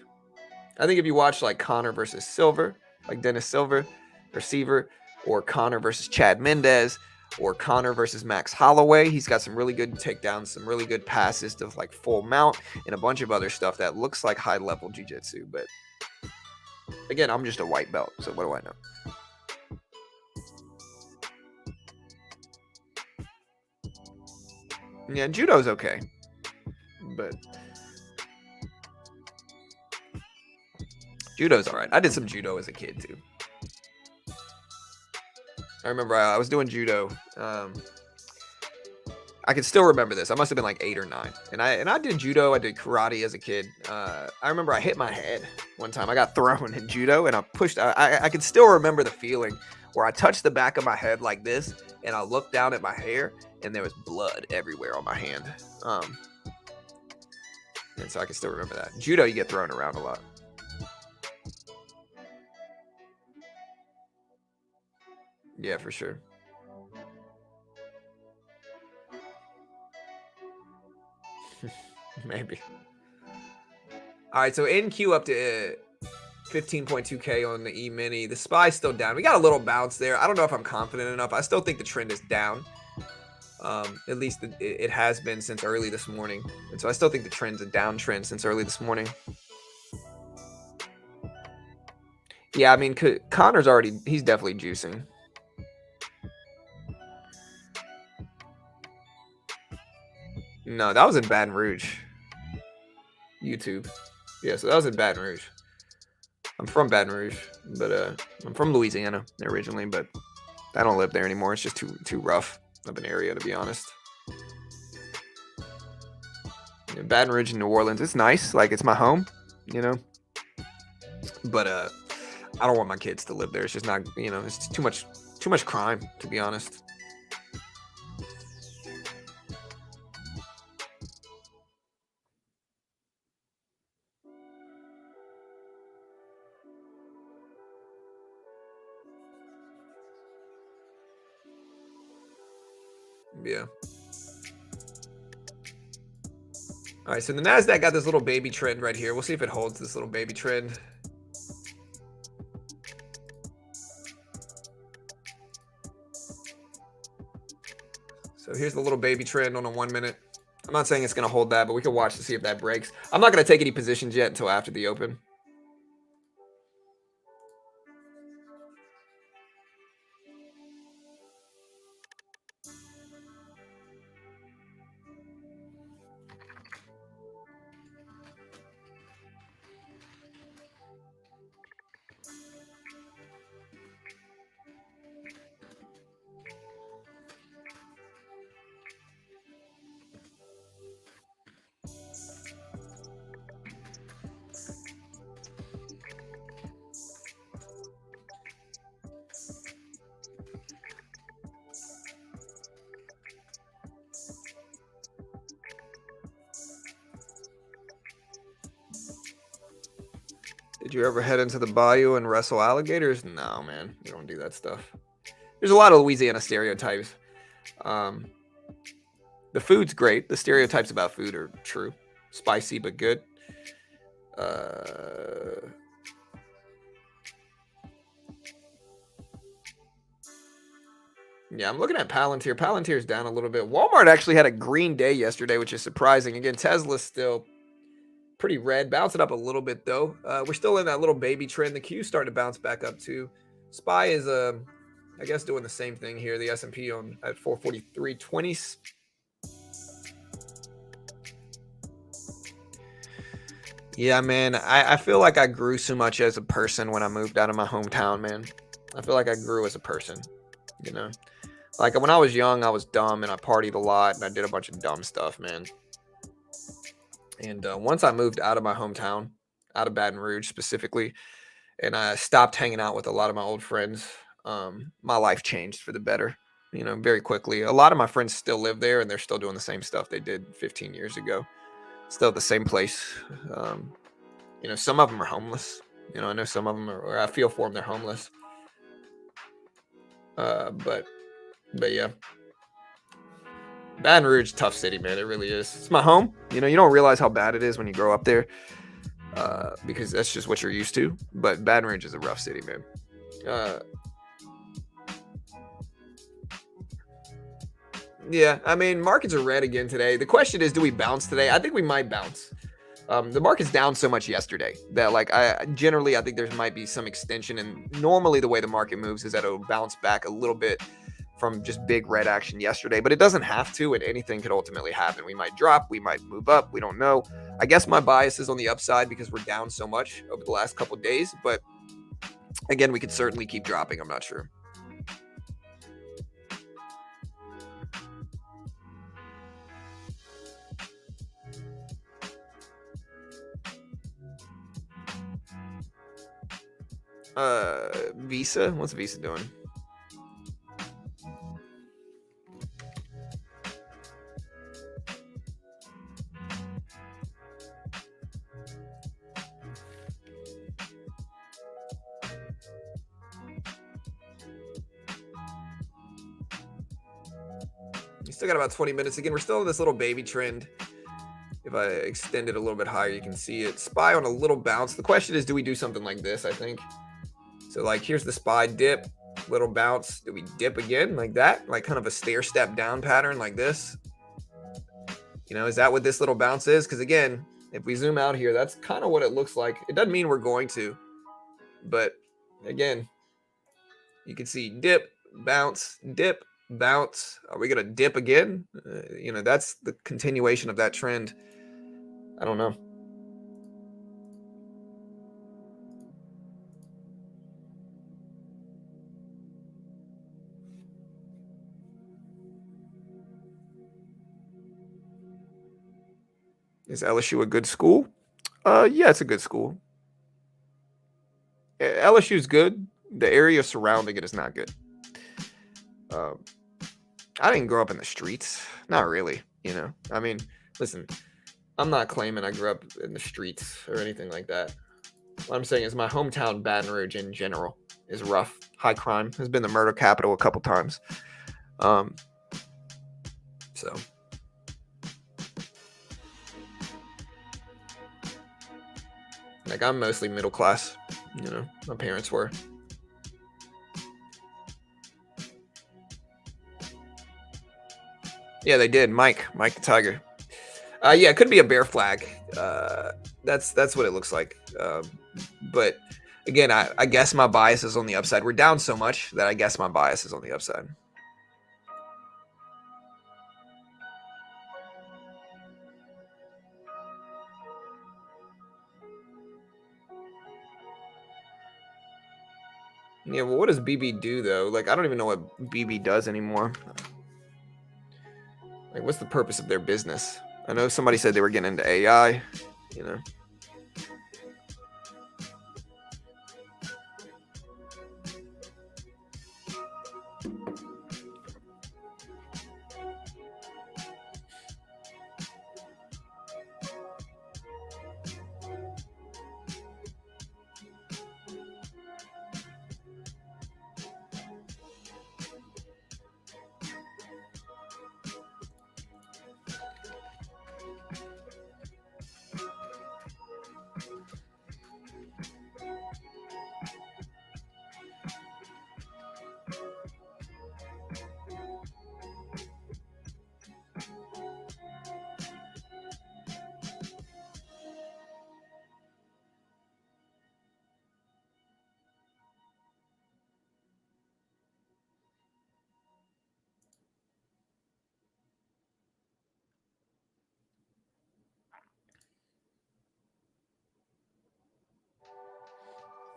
I think if you watch like Conor versus Silver, like Dennis Silver or Seaver, or Conor versus Chad Mendez, or Conor versus Max Holloway, he's got some really good takedowns, some really good passes to like full mount, and a bunch of other stuff that looks like high level jiu-jitsu, but Again, I'm just a white belt, so what do I know? Yeah, judo's okay, but judo's all right. I did some judo as a kid too. I remember I was doing judo. I can still remember this. I must have been like 8 or 9, and I did judo. I did karate as a kid. I remember I hit my head one time. I got thrown in judo, and I pushed. I can still remember the feeling where I touched the back of my head like this, and I looked down at my hair, and there was blood everywhere on my hand. And so I can still remember that. Judo, you get thrown around a lot. Yeah, for sure. Maybe. All right, so NQ up to 15.2K on the E-mini. The SPY's still down. We got a little bounce there. I don't know if I'm confident enough. I still think the trend is down. At least it has been since early this morning. And so I still think the trend's a downtrend since early this morning. Yeah, I mean, Connor's he's definitely juicing. No, that was in Baton Rouge. YouTube. Yeah, so that was in Baton Rouge. I'm from Baton Rouge, but I'm from Louisiana originally, but I don't live there anymore. It's just too rough of an area, to be honest. Yeah, Baton Rouge and New Orleans, it's nice. Like, it's my home, you know. But I don't want my kids to live there. It's just not, you know, it's too much crime, to be honest. Yeah. All right, so the NASDAQ got this little baby trend right here. We'll see if it holds this little baby trend. So here's the little baby trend on a 1 minute. I'm not saying it's going to hold that, but we can watch to see if that breaks. I'm not going to take any positions yet until after the open. Did you ever head into the bayou and wrestle alligators? No, man. We don't do that stuff. There's a lot of Louisiana stereotypes. The food's great. The stereotypes about food are true. Spicy but good. Yeah, I'm looking at Palantir. Palantir's down a little bit. Walmart actually had a green day yesterday, which is surprising. Again, Tesla's still pretty red. Bouncing up a little bit, though. We're still in that little baby trend. The Q's starting to bounce back up, too. SPY is, I guess, doing the same thing here. The S&P at 443.20. Yeah, man. I feel like I grew so much as a person when I moved out of my hometown, man. I feel like I grew as a person, you know? Like, when I was young, I was dumb, and I partied a lot, and I did a bunch of dumb stuff, man. And once I moved out of my hometown, out of Baton Rouge specifically, and I stopped hanging out with a lot of my old friends, my life changed for the better, you know, very quickly. A lot of my friends still live there, and they're still doing the same stuff they did 15 years ago. Still at the same place. You know, some of them are homeless. You know, I know some of them are, or I feel for them, they're homeless. But yeah. Baton Rouge, tough city, man. It really is. It's my home. You know, you don't realize how bad it is when you grow up there, because that's just what you're used to. But Baton Rouge is a rough city, man. Yeah, I mean, markets are red again today. The question is, do we bounce today? I think we might bounce. The market's down so much yesterday that like I think there might be some extension, and normally the way the market moves is that it'll bounce back a little bit from just big red action yesterday, but it doesn't have to, and anything could ultimately happen. We might drop, we might move up, we don't know. I guess my bias is on the upside because we're down so much over the last couple of days, but again, we could certainly keep dropping. I'm not sure. Visa? What's Visa doing? You still got about 20 minutes. Again, we're still in this little baby trend. If I extend it a little bit higher, you can see it. SPY on a little bounce. The question is, do we do something like this, I think? So, like, here's the SPY dip, little bounce. Do we dip again like that? Like kind of a stair step down pattern like this? You know, is that what this little bounce is? Because, again, if we zoom out here, that's kind of what it looks like. It doesn't mean we're going to. But, again, you can see dip, bounce, dip, bounce. Are we going to dip again? You know, that's the continuation of that trend. I don't know. Is LSU a good school? Yeah, it's a good school. LSU's good. The area surrounding it is not good. I didn't grow up in the streets. Not really, you know. I mean, listen, I'm not claiming I grew up in the streets or anything like that. What I'm saying is my hometown, Baton Rouge, in general, is rough. High crime. Has been the murder capital a couple times. So. Like, I'm mostly middle class. You know, my parents were. Yeah, they did. Mike the Tiger. Yeah, it could be a bear flag. That's what it looks like. But again, I guess my bias is on the upside. We're down so much that I guess my bias is on the upside. Yeah, well, what does BB do though? Like, I don't even know what BB does anymore. Like, what's the purpose of their business? I know somebody said they were getting into AI, you know.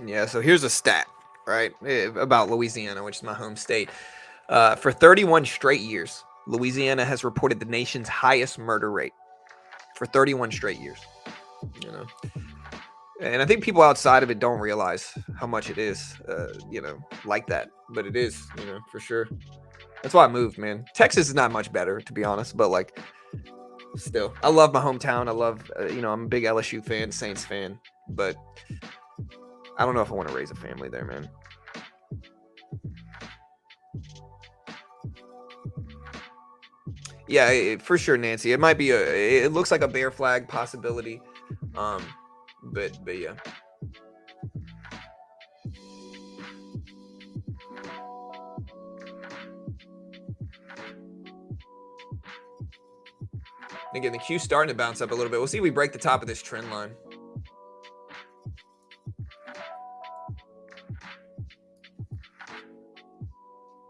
Yeah, so here's a stat, right, about Louisiana, which is my home state. For 31 straight years, Louisiana has reported the nation's highest murder rate. For 31 straight years, you know. And I think people outside of it don't realize how much it is, you know, like that. But it is, you know, for sure. That's why I moved, man. Texas is not much better, to be honest, but like, still, I love my hometown. I love, you know, I'm a big LSU fan, Saints fan, but I don't know if I want to raise a family there, man. Yeah, for sure, Nancy. It might be it looks like a bear flag possibility, but yeah. And again, the Q's starting to bounce up a little bit. We'll see if we break the top of this trend line.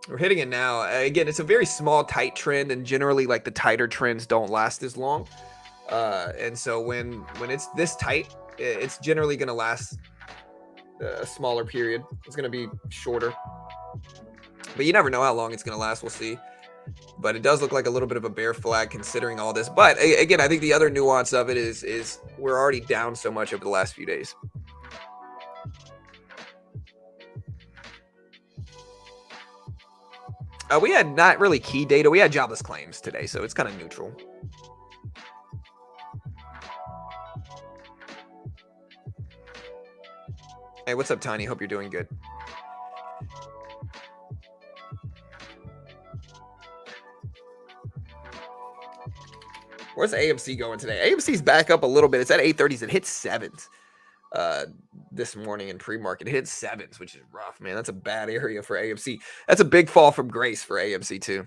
We're hitting it now. Again, it's a very small, tight trend, and generally, like, the tighter trends don't last as long. And so when it's this tight, it's generally going to last a smaller period. It's going to be shorter. But you never know how long it's going to last. We'll see. But it does look like a little bit of a bear flag considering all this. But again, I think the other nuance of it is we're already down so much over the last few days. We had not really key data. We had jobless claims today, so it's kind of neutral. Hey, what's up, Tiny? Hope you're doing good. Where's AMC going today? AMC's back up a little bit. It's at 830s. It hit 7s this morning in pre-market. It hit 7s, which is rough, man. That's a bad area for AMC. That's a big fall from grace for AMC too.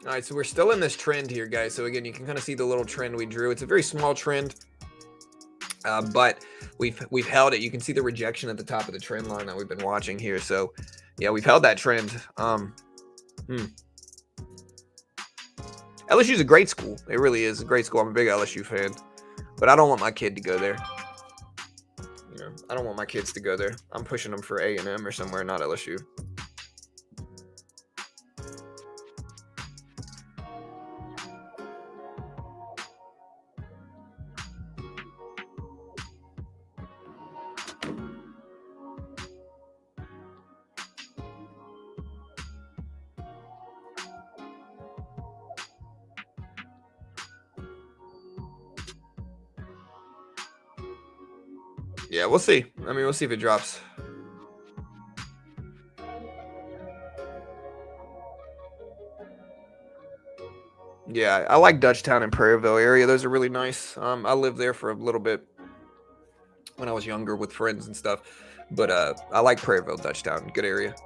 All right, so we're still in this trend here, guys. So again, you can kind of see the little trend we drew. It's a very small trend, but we've held it. You can see the rejection at the top of the trend line that we've been watching here. So yeah, we've held that trend. LSU's a great school. It really is a great school. I'm a big LSU fan, but I don't want my kid to go there. You know, I don't want my kids to go there. I'm pushing them for A&M or somewhere, not LSU. Yeah, we'll see. I mean, we'll see if it drops. Yeah, I like Dutchtown and Prairieville area. Those are really nice. I lived there for a little bit when I was younger with friends and stuff. But I like Prairieville, Dutchtown. Good area.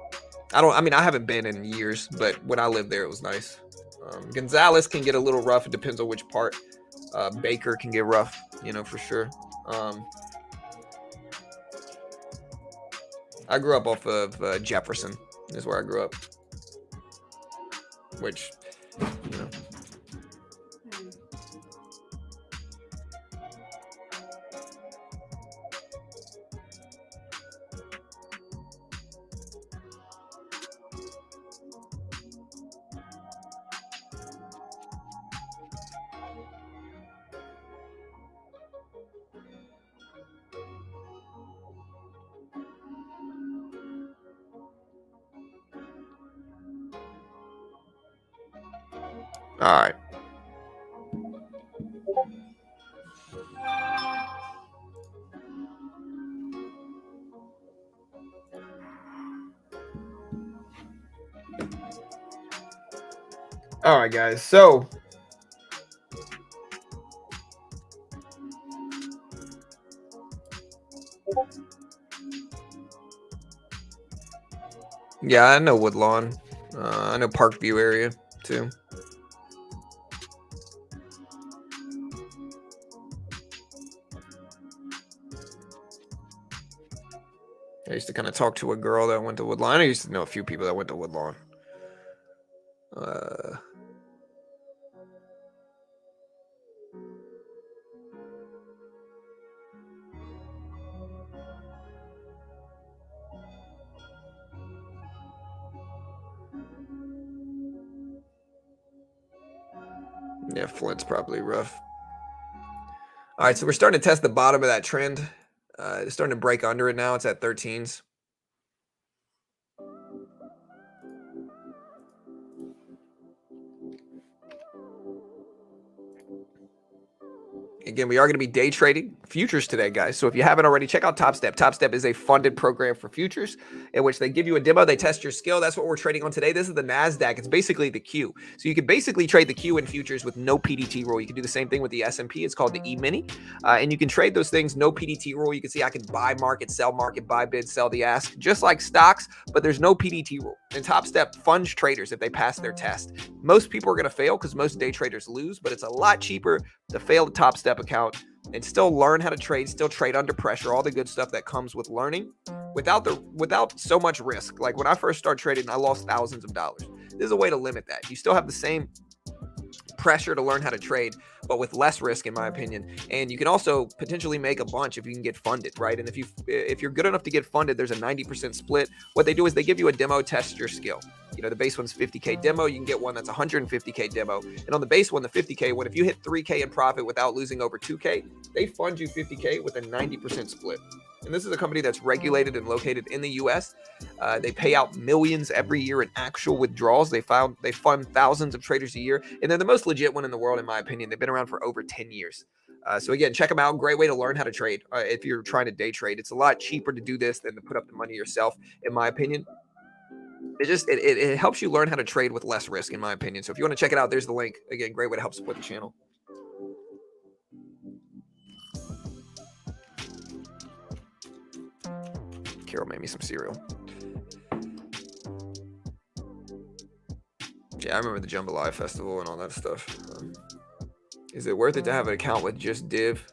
I haven't been in years, but when I lived there, it was nice. Gonzales can get a little rough. It depends on which part. Baker can get rough, for sure. I grew up off of Jefferson is where I grew up, which, all right. All right, guys. So yeah, I know Woodlawn. I know Parkview area. too. I used to kind of talk to a girl that went to Woodlawn. I used to know a few people that went to Woodlawn. Yeah, Flint's probably rough. All right, so we're starting to test the bottom of that trend. It's starting to break under it now. It's at 13s. Again, we are going to be day trading futures today, guys. So if you haven't already, check out Top Step. Top Step is a funded program for futures in which they give you a demo. They test your skill. That's what we're trading on today. This is the NASDAQ. It's basically the Q. So you can basically trade the Q in futures with no PDT rule. You can do the same thing with the S&P. It's called the E-mini. And you can trade those things, no PDT rule. You can see I can buy market, buy bid, sell the ask, just like stocks, but there's no PDT rule. And Top Step funds traders if they pass their test. Most people are going to fail because most day traders lose, but it's a lot cheaper to fail the Top Step account and still learn how to trade, still trade under pressure, all the good stuff that comes with learning without so much risk. Like when I first started trading, I lost thousands of dollars. There's a way to limit that. You still have the same pressure to learn how to trade, but with less risk, in my opinion. And you can also potentially make a bunch if you can get funded, right? And if you're good enough to get funded, there's a 90% split. What they do is they give you a demo, test your skill. You know, the base one's 50K demo. You can get one that's 150K demo. And on the base one, the 50K, if you hit 3K in profit without losing over 2K, they fund you 50K with a 90% split. And this is a company that's regulated and located in the U.S. They pay out millions every year in actual withdrawals. They fund thousands of traders a year, and they're the most legit one in the world, in my opinion. They've been around for over 10 years. So again, check them out. Great way to learn how to trade. If you're trying to day trade, it's a lot cheaper to do this than to put up the money yourself, in my opinion. It helps you learn how to trade with less risk, in my opinion. So if you want to check it out, there's the link. Again, great way to help support the channel. Carol made me some cereal. Yeah, I remember the Jambalaya Festival and all that stuff. Is it worth it to have an account with just div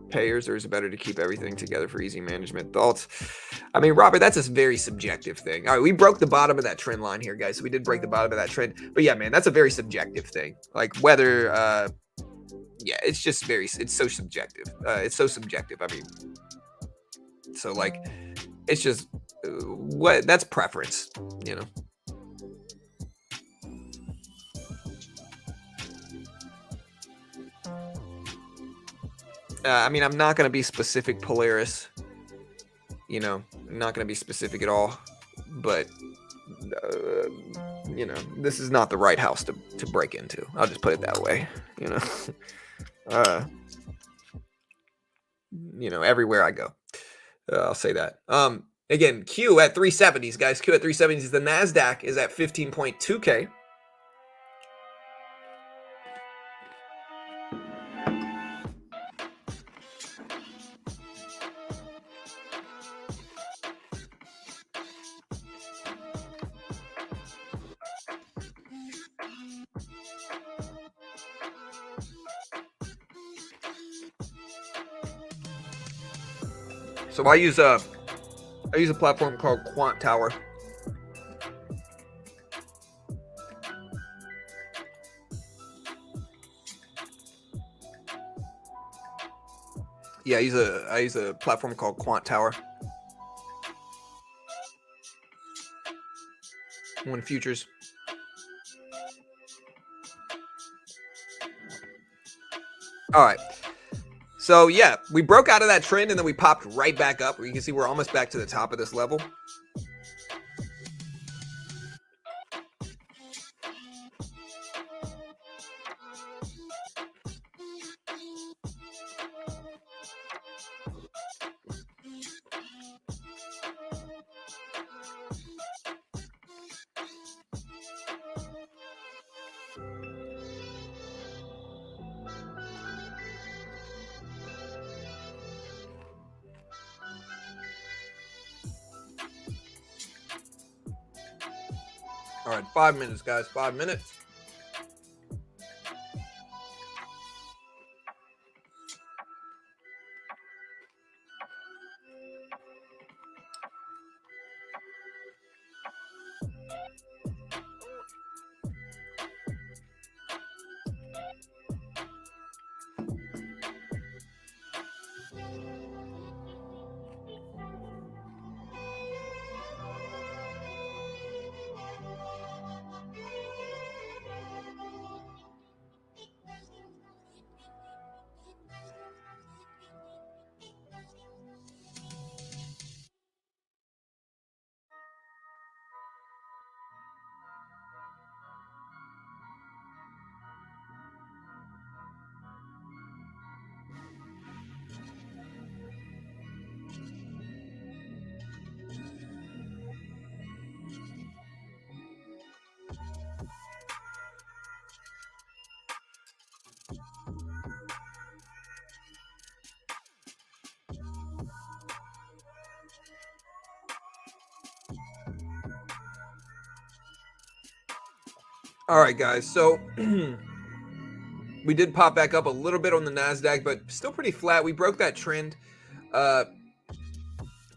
payers, or is it better to keep everything together for easy management? Thoughts? I mean, Robert, that's a very subjective thing. All right, we broke the bottom of that trend line here, guys. So we did break the bottom of that trend. But yeah, man, that's a very subjective thing. Like whether, yeah, it's just it's so subjective. It's so subjective. I mean, so like, it's just that's preference, you know. I mean, I'm not going to be specific, Polaris. You know, I'm not going to be specific at all. But, you know, this is not the right house to break into. I'll just put it that way, you know. You know, everywhere I go. I'll say that. Again, Q at 370s, guys. Q at 370s. The NASDAQ is at 15.2K. So I use a platform called Quant Tower. Yeah, I use a platform called Quant Tower. When futures. All right. So yeah, we broke out of that trend and then we popped right back up. You can see we're almost back to the top of this level. All right, 5 minutes, guys. 5 minutes. All right, guys. So we did pop back up a little bit on the NASDAQ, but still pretty flat. We broke that trend. Uh,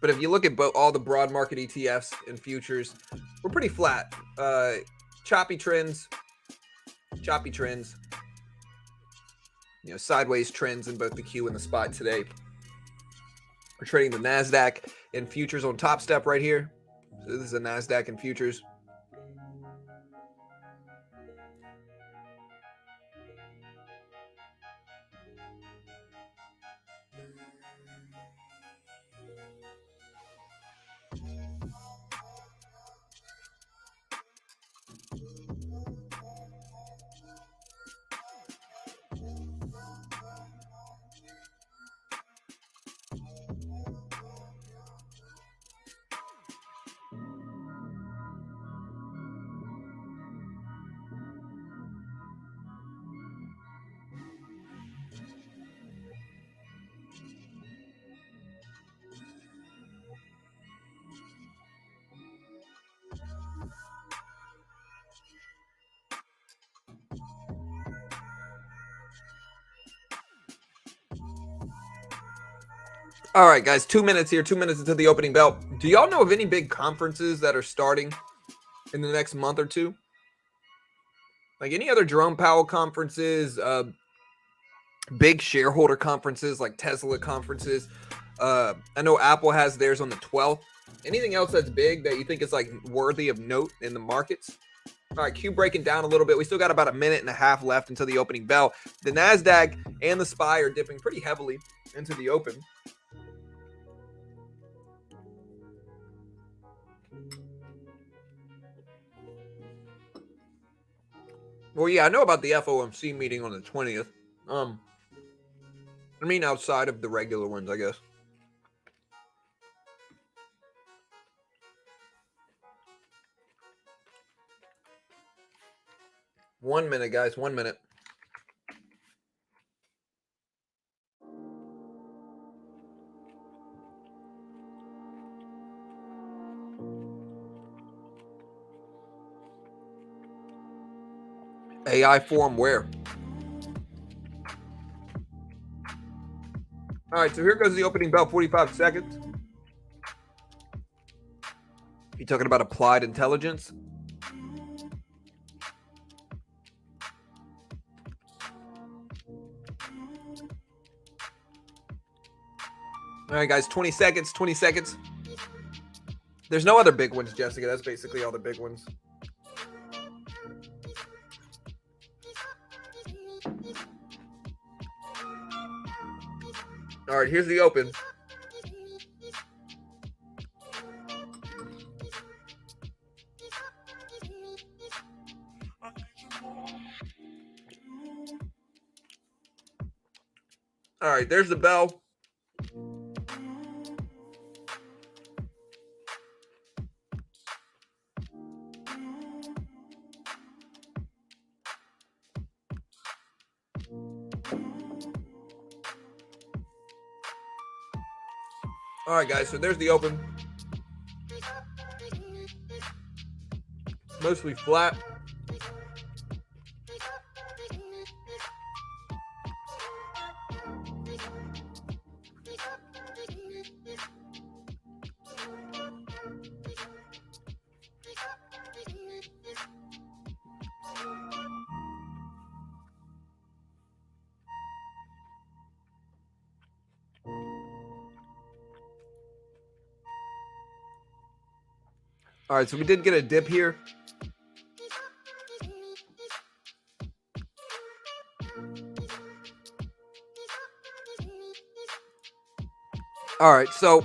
but if you look at all the broad market ETFs and futures, we're pretty flat. Choppy trends, choppy trends. Sideways trends in both the Q and the spot today. We're trading the NASDAQ and futures on Top Step right here. So this is a NASDAQ and futures. All right, guys, 2 minutes here, 2 minutes until the opening bell. Do y'all know of any big conferences that are starting in the next month or two? Like any other Jerome Powell conferences, big shareholder conferences like Tesla conferences. I know Apple has theirs on the 12th. Anything else that's big that you think is like worthy of note in the markets? All right, Q breaking down a little bit. We still got about a minute and a half left until the opening bell. The NASDAQ and the SPY are dipping pretty heavily into the open. Well, yeah, I know about the FOMC meeting on the 20th. I mean, outside of the regular ones, I guess. One minute, guys. 1 minute. AI forum where? All right, so here goes the opening bell, 45 seconds. You talking about applied intelligence? All right, guys, 20 seconds, 20 seconds. There's no other big ones, Jessica. That's basically all the big ones. All right, here's the open. All right, there's the bell. All right, guys, so there's the open. Mostly flat. All right, so we did get a dip here. All right, so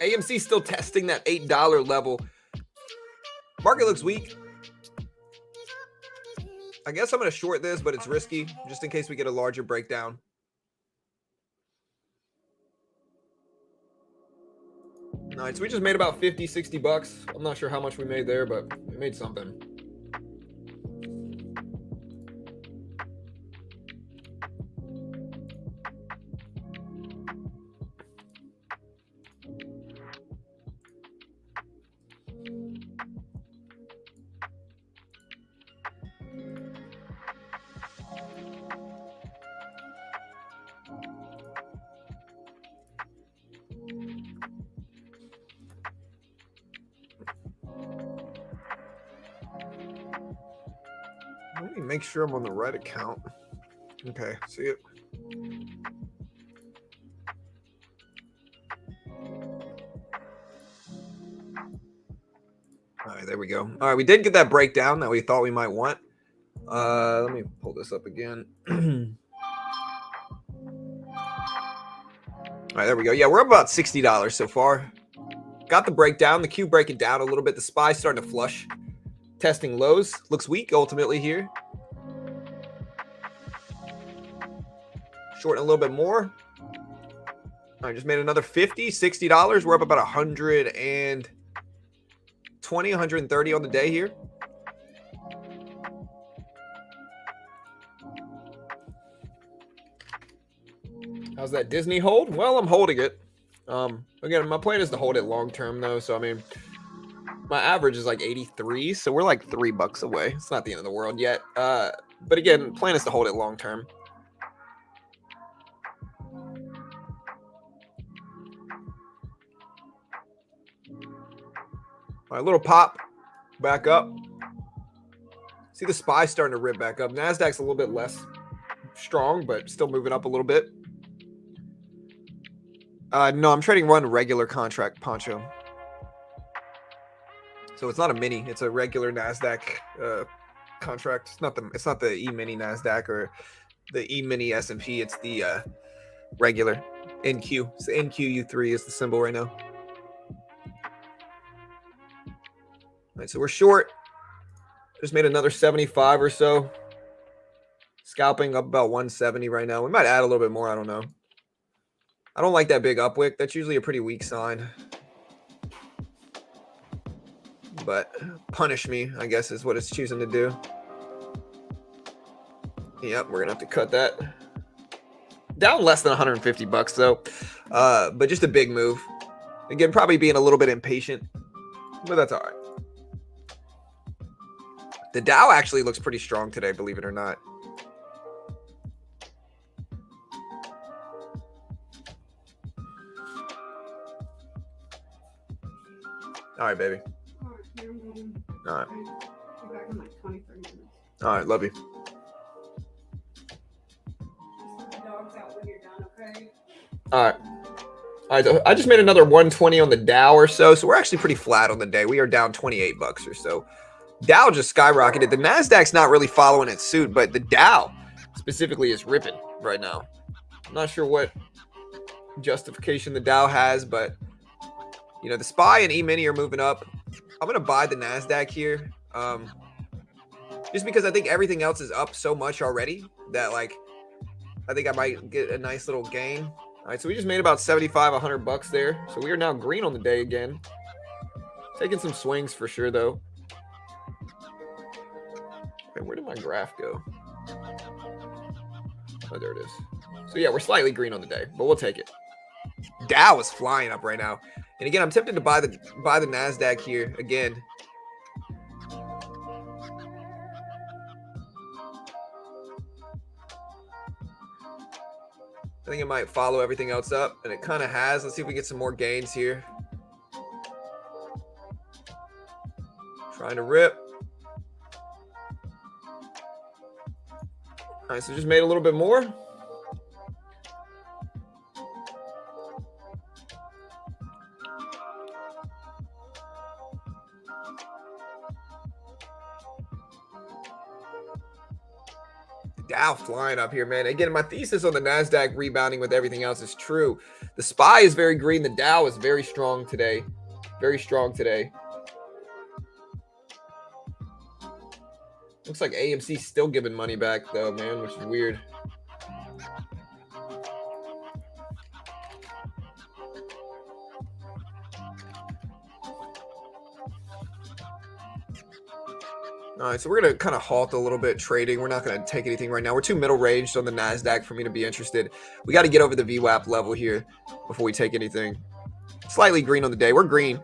AMC still testing that $8 level. Market looks weak. I guess I'm going to short this, but it's risky just in case we get a larger breakdown. All right, so we just made about 50, 60 bucks. I'm not sure how much we made there, but we made something. me make sure I'm on the right account. Okay, see it. All right, there we go. All right, we did get that breakdown that we thought we might want. Let me pull this up again. All right, there we go. Yeah, we're up about $60 so far. Got the breakdown. The Q breaking down a little bit. The SPY starting to flush. Testing lows. Looks weak ultimately here. Shorting a little bit more. All right, just made another $50, $60. We're up about 120, 130 on the day here. How's that Disney hold? Well, I'm holding it. Again, my plan is to hold it long term though. So I mean, my average is like 83, so we're like $3 away. It's not the end of the world yet. But again, plan is to hold it long term. All right, little pop back up. See the SPY starting to rip back up. Nasdaq's a little bit less strong, but still moving up a little bit. No, I'm trading one regular contract, Poncho. So it's not a mini; it's a regular Nasdaq contract. It's not the E-mini Nasdaq or the E-mini S&P. It's the regular NQ. It's the NQU3 is the symbol right now. All right, so we're short. Just made another 75 or so. Scalping up about 170 right now. We might add a little bit more. I don't know. I don't like that big upwick. That's usually a pretty weak sign. But punish me, I guess, is what it's choosing to do. Yep, we're going to have to cut that. Down less than $150 though. But just a big move. Again, probably being a little bit impatient. But that's all right. The Dow actually looks pretty strong today, believe it or not. All right, baby. All right. All right, love you. All right. All right, so I just made another 120 on the Dow or so. So we're actually pretty flat on the day. We are down $28 or so. Dow just skyrocketed. The Nasdaq's not really following its suit, but the Dow specifically is ripping right now. I'm not sure what justification the Dow has, but you know, the SPY and E-mini are moving up. I'm going to buy the NASDAQ here just because I think everything else is up so much already that, like, I think I might get a nice little gain. All right, so we just made about 75, $100 there. So we are now green on the day again. Taking some swings for sure, though. Okay, where did my graph go? Oh, there it is. So, yeah, we're slightly green on the day, but we'll take it. Dow is flying up right now. And again, I'm tempted to buy the NASDAQ here again. I think it might follow everything else up, and it kind of has. Let's see if we get some more gains here. Trying to rip. All right, so just made a little bit more. Dow flying up here, man. Again, my thesis on the NASDAQ rebounding with everything else is true. The SPY is very green. The Dow is very strong today. Very strong today. Looks like AMC's still giving money back, though, man, which is weird. All right, so we're going to kind of halt a little bit trading. We're not going to take anything right now. We're too middle ranged on the NASDAQ for me to be interested. We got to get over the VWAP level here before we take anything. Slightly green on the day. We're green.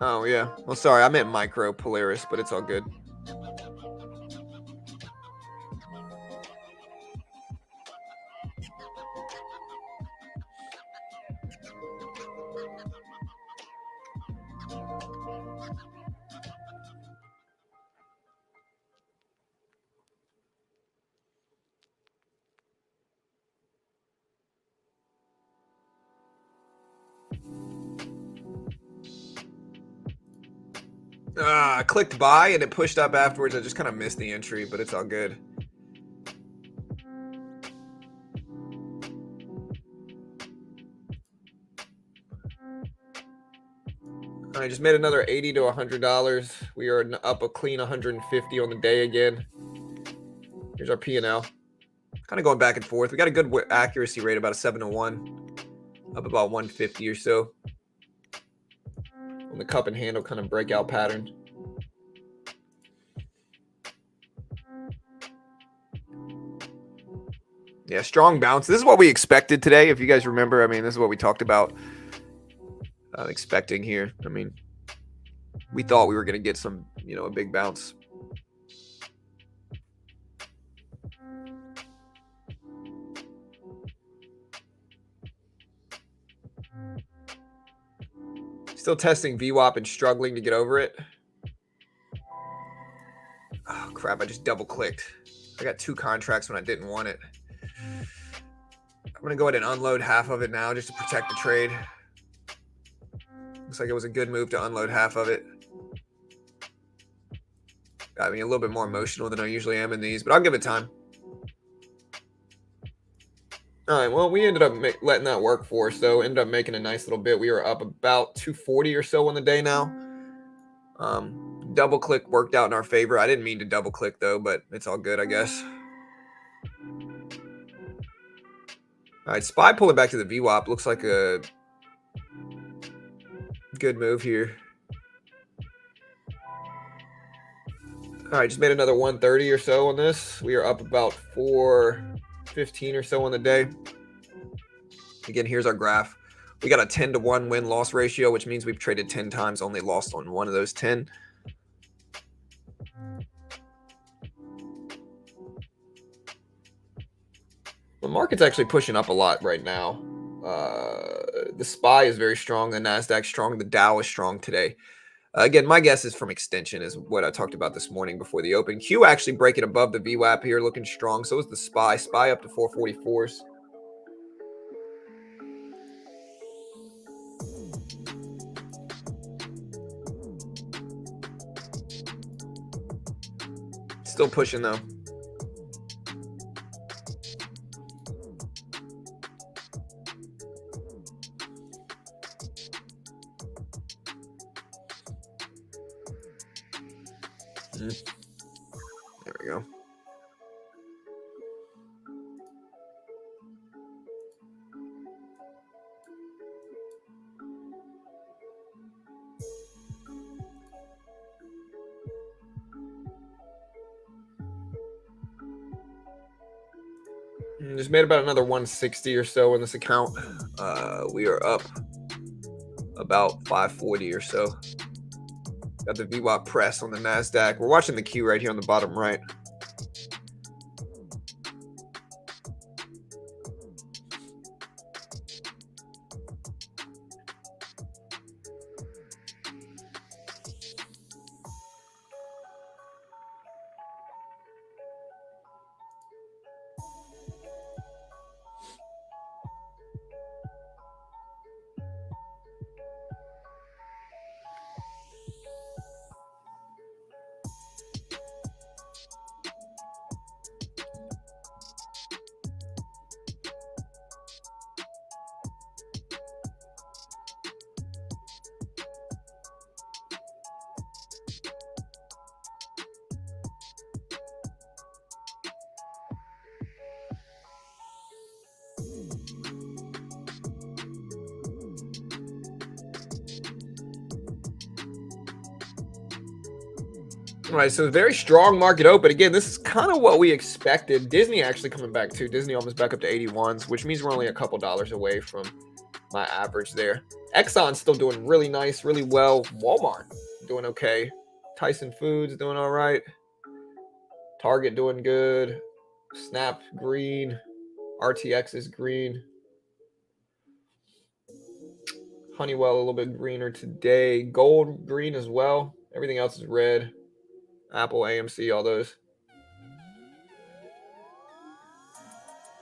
Oh, yeah. Well, sorry. I meant micro Polaris, but it's all good. I clicked buy and it pushed up afterwards. I just kind of missed the entry, but it's all good. I just made another $80 to $100. We are up a clean 150 on the day again. Here's our P&L. Kind of going back and forth. We got a good accuracy rate, about a 7 to 1. Up about 150 or so. On the cup and handle kind of breakout pattern. Yeah, strong bounce. This is what we expected today. If you guys remember, I mean, this is what we talked about expecting here. I mean, we thought we were going to get some, a big bounce. Still testing VWAP and struggling to get over it. Oh, crap. I just double clicked. I got 2 contracts when I didn't want it. I'm going to go ahead and unload half of it now just to protect the trade. Looks like it was a good move to unload half of it. Got me a little bit more emotional than I usually am in these, but I'll give it time. All right, well, we ended up letting that work for us, though. Ended up making a nice little bit. We were up about 240 or so on the day now. Double click worked out in our favor. I didn't mean to double click, though, but it's all good, I guess. All right, SPY pulling back to the VWAP. Looks like a good move here. All right, just made another 130 or so on this. We are up about 415 or so on the day. Again, here's our graph. We got a 10 to 1 win-loss ratio, which means we've traded 10 times, only lost on one of those 10. The market's actually pushing up a lot right now. The SPY is very strong. The NASDAQ's strong. The Dow is strong today. Again, my guess is from extension is what I talked about this morning before the open. Q actually breaking above the VWAP here, looking strong. So is the SPY. SPY up to 444s. Still pushing though. There we go. Just made about another 160 or so in this account. We are up about 540 or so. Got the VWAP press on the NASDAQ. We're watching the Q right here on the bottom right. All right, so very strong market open. Again, this is kind of what we expected. Disney actually coming back too. Disney almost back up to 81s, which means we're only a couple dollars away from my average there. Exxon's still doing really nice, really well. Walmart doing okay. Tyson Foods doing all right. Target doing good. Snap green. RTX is green. Honeywell a little bit greener today. Gold green as well. Everything else is red. Apple, AMC, all those.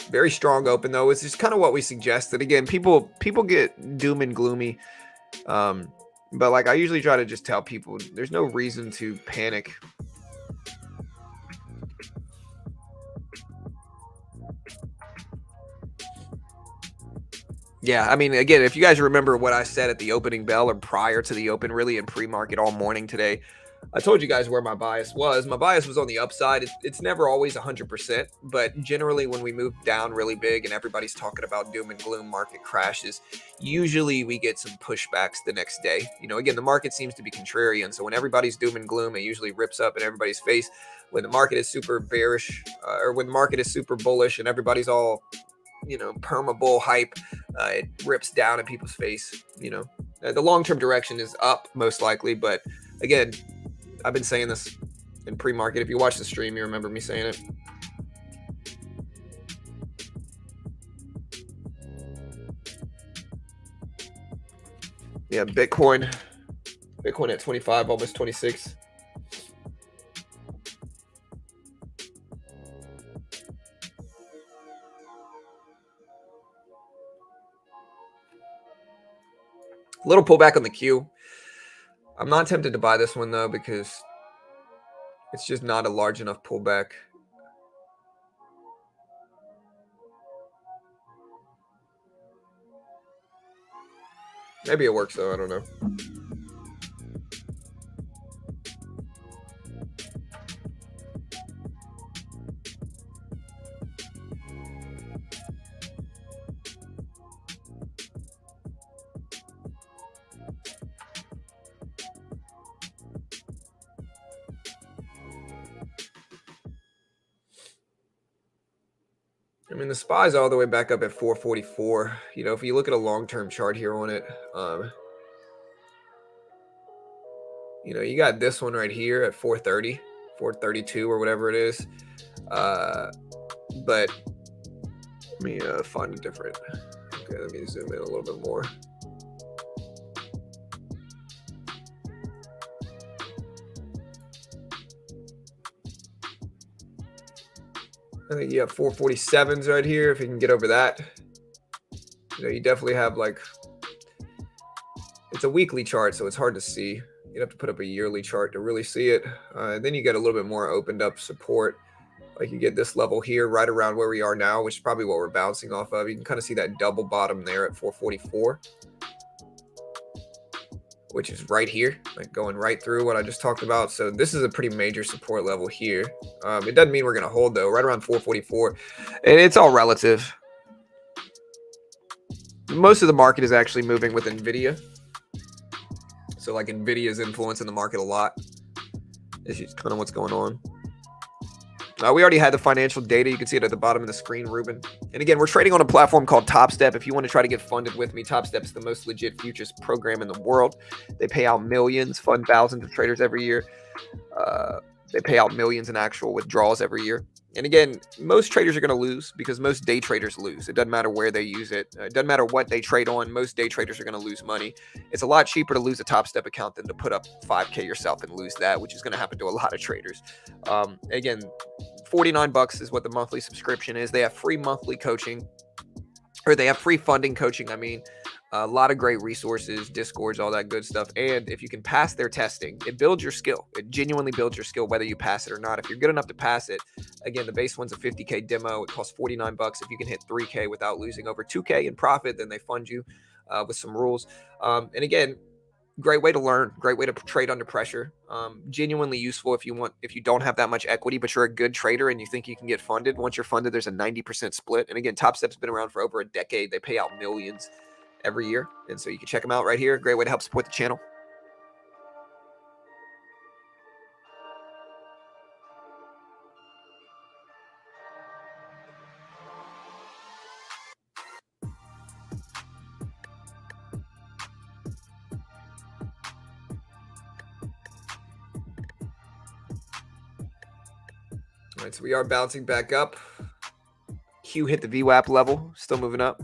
Very strong open though. It's just kind of what we suggested. Again, people get doom and gloomy. But like I usually try to just tell people there's no reason to panic. Yeah, I mean, again, if you guys remember what I said at the opening bell or prior to the open, really in pre-market all morning today, I told you guys where my bias was. My bias was on the upside. It's never always 100%, but generally when we move down really big and everybody's talking about doom and gloom market crashes, usually we get some pushbacks the next day. Again, the market seems to be contrarian. So when everybody's doom and gloom, it usually rips up in everybody's face. When the market is super bearish or when the market is super bullish and everybody's all perma bull hype, it rips down in people's face. The long-term direction is up most likely, but again, I've been saying this in pre-market. If you watch the stream, you remember me saying it. Yeah, Bitcoin at 25, almost 26. Little pullback on the Q. I'm not tempted to buy this one though because it's just not a large enough pullback. Maybe it works though, I don't know. I mean, the SPY's all the way back up at 444. If you look at a long-term chart here on it, you got this one right here at 430, 432 or whatever it is. But let me find a different. Okay, let me zoom in a little bit more. I think you have 447s right here. If you can get over that, you definitely have it's a weekly chart, so it's hard to see. You'd have to put up a yearly chart to really see it. Then you get a little bit more opened up support. Like you get this level here right around where we are now, which is probably what we're bouncing off of. You can kind of see that double bottom there at 444, which is right here, like going right through what I just talked about. So this is a pretty major support level here. It doesn't mean we're going to hold though, right around 444. And it's all relative. Most of the market is actually moving with NVIDIA. So like NVIDIA is influencing the market a lot. This is kind of what's going on. We already had the financial data. You can see it at the bottom of the screen, Ruben. And again, we're trading on a platform called Top Step. If you want to try to get funded with me, Top Step is the most legit futures program in the world. They pay out millions, fund thousands of traders every year. They pay out millions in actual withdrawals every year. And again, most traders are going to lose because most day traders lose. It doesn't matter where they use it. It doesn't matter what they trade on. Most day traders are going to lose money. It's a lot cheaper to lose a Top Step account than to put up 5K yourself and lose that, which is going to happen to a lot of traders. Again, $49 is what the monthly subscription is. They have free monthly coaching, or they have free funding coaching. I mean, a lot of great resources, Discords, all that good stuff. And if you can pass their testing, it builds your skill. It genuinely builds your skill, whether you pass it or not. If you're good enough to pass it, again, the base one's a 50K demo. It costs $49. If you can hit 3K without losing over 2K in profit, then they fund you with some rules. And again, great way to learn, great way to trade under pressure. Genuinely useful if you don't have that much equity, but you're a good trader and you think you can get funded. Once you're funded, there's a 90% split. And again, Top Step's been around for over a decade. They pay out millions every year. And so you can check them out right here. Great way to help support the channel. All right, so we are bouncing back up. Q hit the VWAP level, still moving up.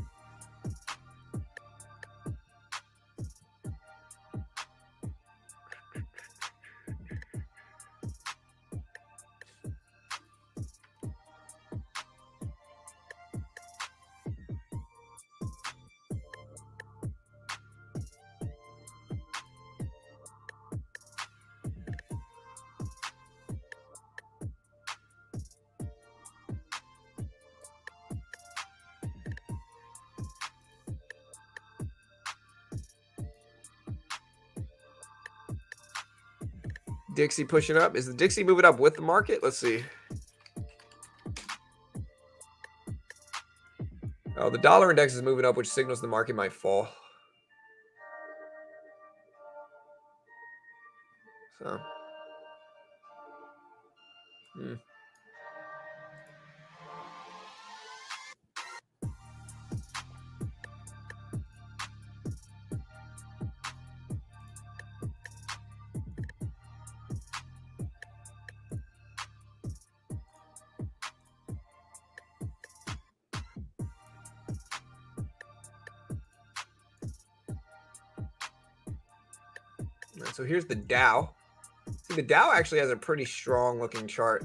Dixie pushing up. Is the Dixie moving up with the market? Let's see. Oh, the dollar index is moving up, which signals the market might fall. So, so here's the Dow. See, the Dow actually has a pretty strong looking chart.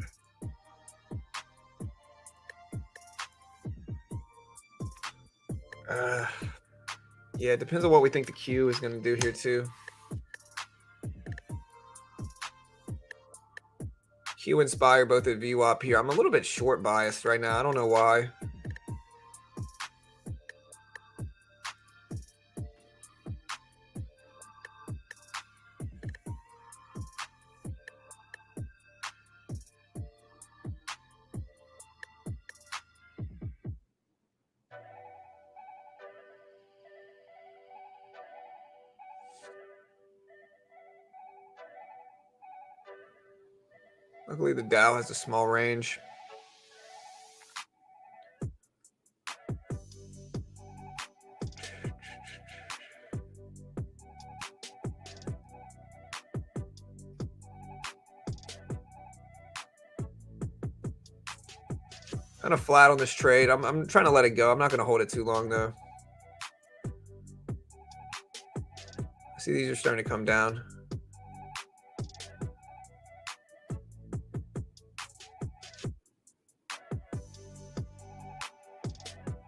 Yeah, it depends on what we think the Q is going to do here too. Q Inspire both at VWAP here. I'm a little bit short biased right now. I don't know why. Luckily, the Dow has a small range. Kind of flat on this trade. I'm trying to let it go. I'm not going to hold it too long, though. I see these are starting to come down.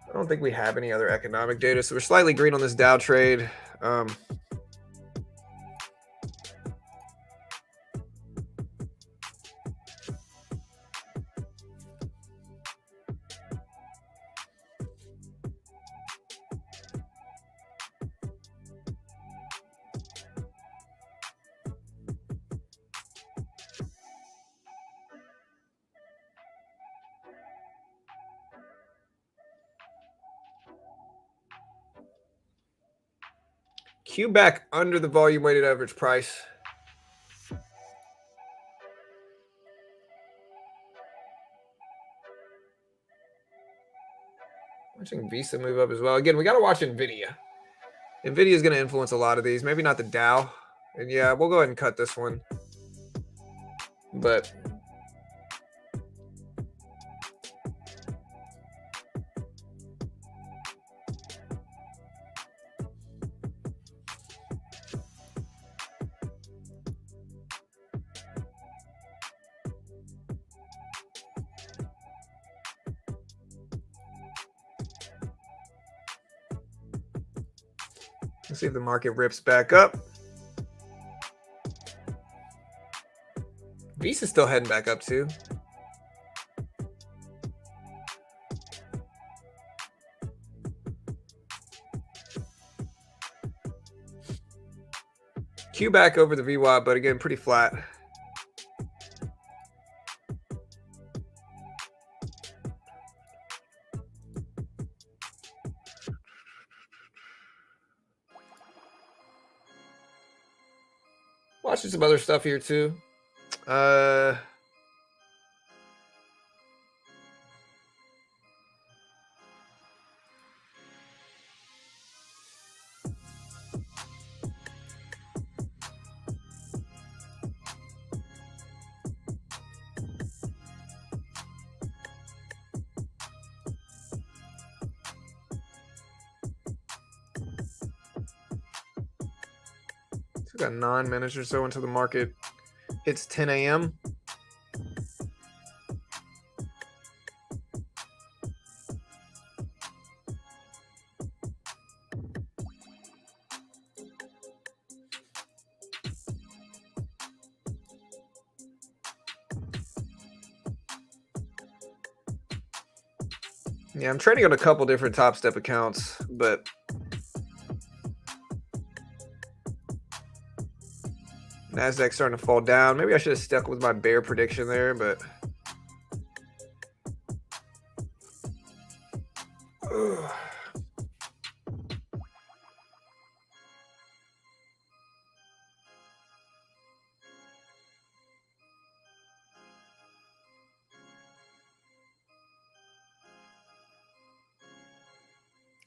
I don't think we have any other economic data, so we're slightly green on this Dow trade. Q back under the volume weighted average price. Watching Visa move up as well. Again, we got to watch NVIDIA. NVIDIA is going to influence a lot of these. Maybe not the Dow. And yeah, we'll go ahead and cut this one. But let's see if the market rips back up. Visa's still heading back up too. Q back over the VWAP, but again, pretty flat. Watching some other stuff here too. We got 9 minutes or so until the market hits 10 a.m. Yeah, I'm trading on a couple different Top Step accounts, but Nasdaq starting to fall down. Maybe I should have stuck with my bear prediction there, but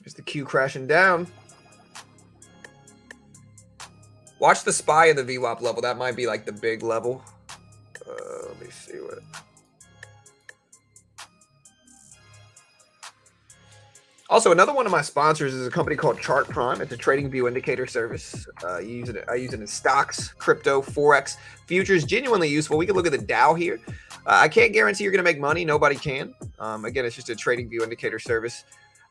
there's the Q crashing down. Watch the SPY in the VWAP level. That might be like the big level. Let me see what. Also, another one of my sponsors is a company called Chart Prime. It's a trading view indicator service. I use it in stocks, crypto, forex, futures. Genuinely useful. We can look at the Dow here. I can't guarantee you're going to make money. Nobody can. Again, it's just a trading view indicator service.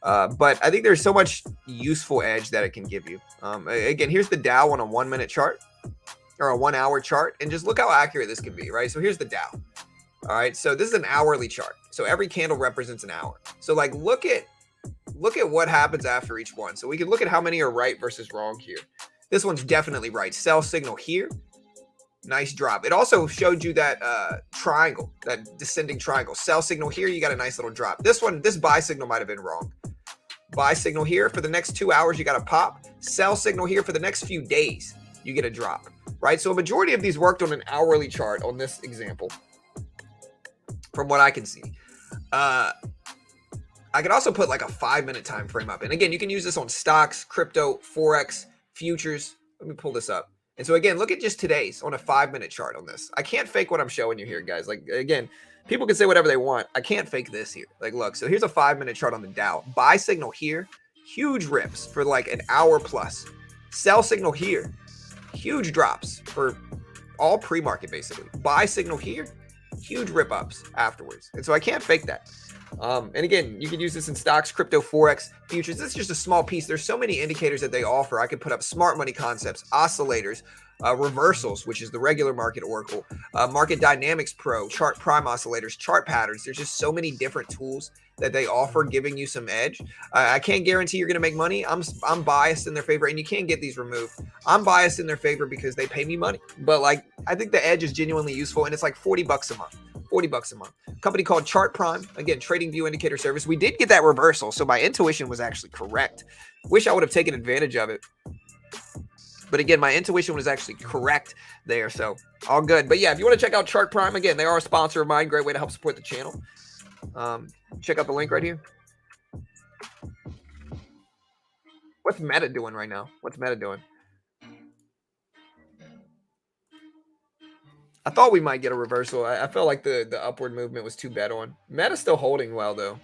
But I think there's so much useful edge that it can give you. Again, here's the Dow on a 1 minute chart or a 1 hour chart. And just look how accurate this can be, right? So here's the Dow. All right. So this is an hourly chart. So every candle represents an hour. So like, look at what happens after each one. So we can look at how many are right versus wrong here. This one's definitely right. Sell signal here. Nice drop. It also showed you that triangle, that descending triangle. Sell signal here, you got a nice little drop. This buy signal might have been wrong. Buy signal here for the next 2 hours, you got a pop. Sell signal here for the next few days, you get a drop, right? So a majority of these worked on an hourly chart on this example, from what I can see. I could also put like a 5 minute time frame up. And again, you can use this on stocks, crypto, forex, futures. Let me pull this up. And so again, look at just today's on a 5 minute chart on this. I can't fake what I'm showing you here, guys. Like, again, people can say whatever they want. I can't fake this here. Like, look, so here's a 5 minute chart on the Dow. Buy signal here, huge rips for like an hour plus. Sell signal here, huge drops for all pre-market basically. Buy signal here, huge rip ups afterwards. And so I can't fake that. And again, you can use this in stocks, crypto, forex, futures. This is just a small piece. There's so many indicators that they offer. I could put up smart money concepts, oscillators, reversals, which is the regular market oracle, market dynamics pro, chart prime oscillators, chart patterns. There's just so many different tools that they offer, giving you some edge. I can't guarantee you're going to make money. I'm biased in their favor, and you can't get these removed. I'm biased in their favor because they pay me money. But like, I think the edge is genuinely useful, and it's like $40 a month. $40 a month. Company called Chart Prime. Again, trading view indicator service. We did get that reversal, so my intuition was actually correct. Wish I would have taken advantage of it. But again, my intuition was actually correct there, so all good. But yeah, if you want to check out Chart Prime, again, they are a sponsor of mine. Great way to help support the channel. Check out the link right here. What's Meta doing right now? What's Meta doing? I thought we might get a reversal. I felt like the upward movement was too bet on. Meta's still holding well, though.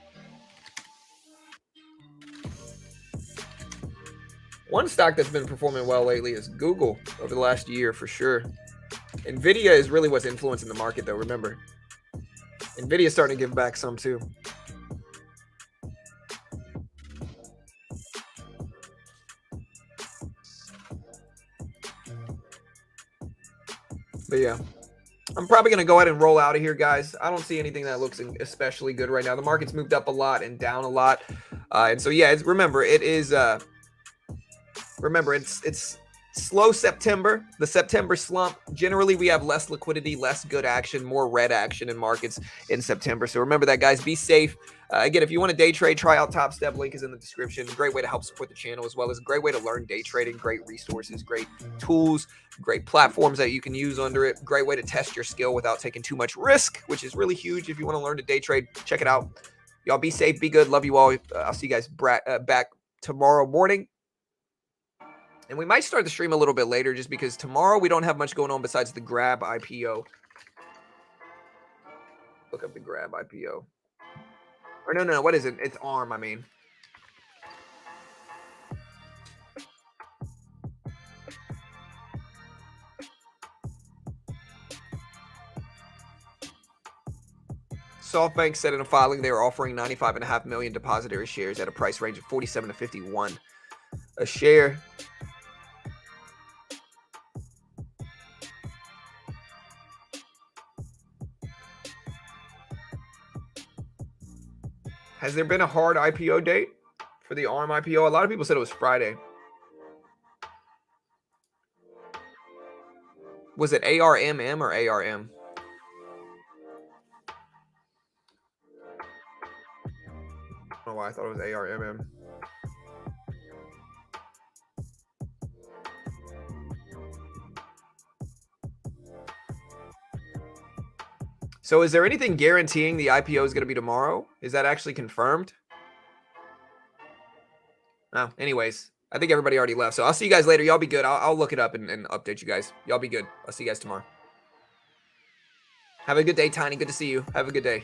One stock that's been performing well lately is Google over the last year for sure. Nvidia is really what's influencing the market, though. Remember, Nvidia's starting to give back some too. But yeah, I'm probably going to go ahead and roll out of here, guys. I don't see anything that looks especially good right now. The market's moved up a lot and down a lot. And so, yeah, remember, it's slow September, the September slump. Generally, we have less liquidity, less good action, more red action in markets in September. So remember that, guys. Be safe. Again, if you want to day trade, try out Top Step. Link is in the description. Great way to help support the channel, as well as a great way to learn day trading. Great resources, great tools, great platforms that you can use under it. Great way to test your skill without taking too much risk, which is really huge. If you want to learn to day trade, check it out. Y'all be safe, be good. Love you all. I'll see you guys back tomorrow morning. And we might start the stream a little bit later just because tomorrow we don't have much going on besides the Grab IPO. Look up the Grab IPO. Or no, what is it? It's ARM, I mean. SoftBank said in a filing they were offering 95.5 million depository shares at a price range of 47 to 51 a share. Has there been a hard IPO date for the ARM IPO? A lot of people said it was Friday. Was it ARMM or ARM? I don't know why I thought it was ARMM. So is there anything guaranteeing the IPO is going to be tomorrow? Is that actually confirmed? Oh, anyways, I think everybody already left. So I'll see you guys later. Y'all be good. I'll look it up and update you guys. Y'all be good. I'll see you guys tomorrow. Have a good day, Tiny. Good to see you. Have a good day.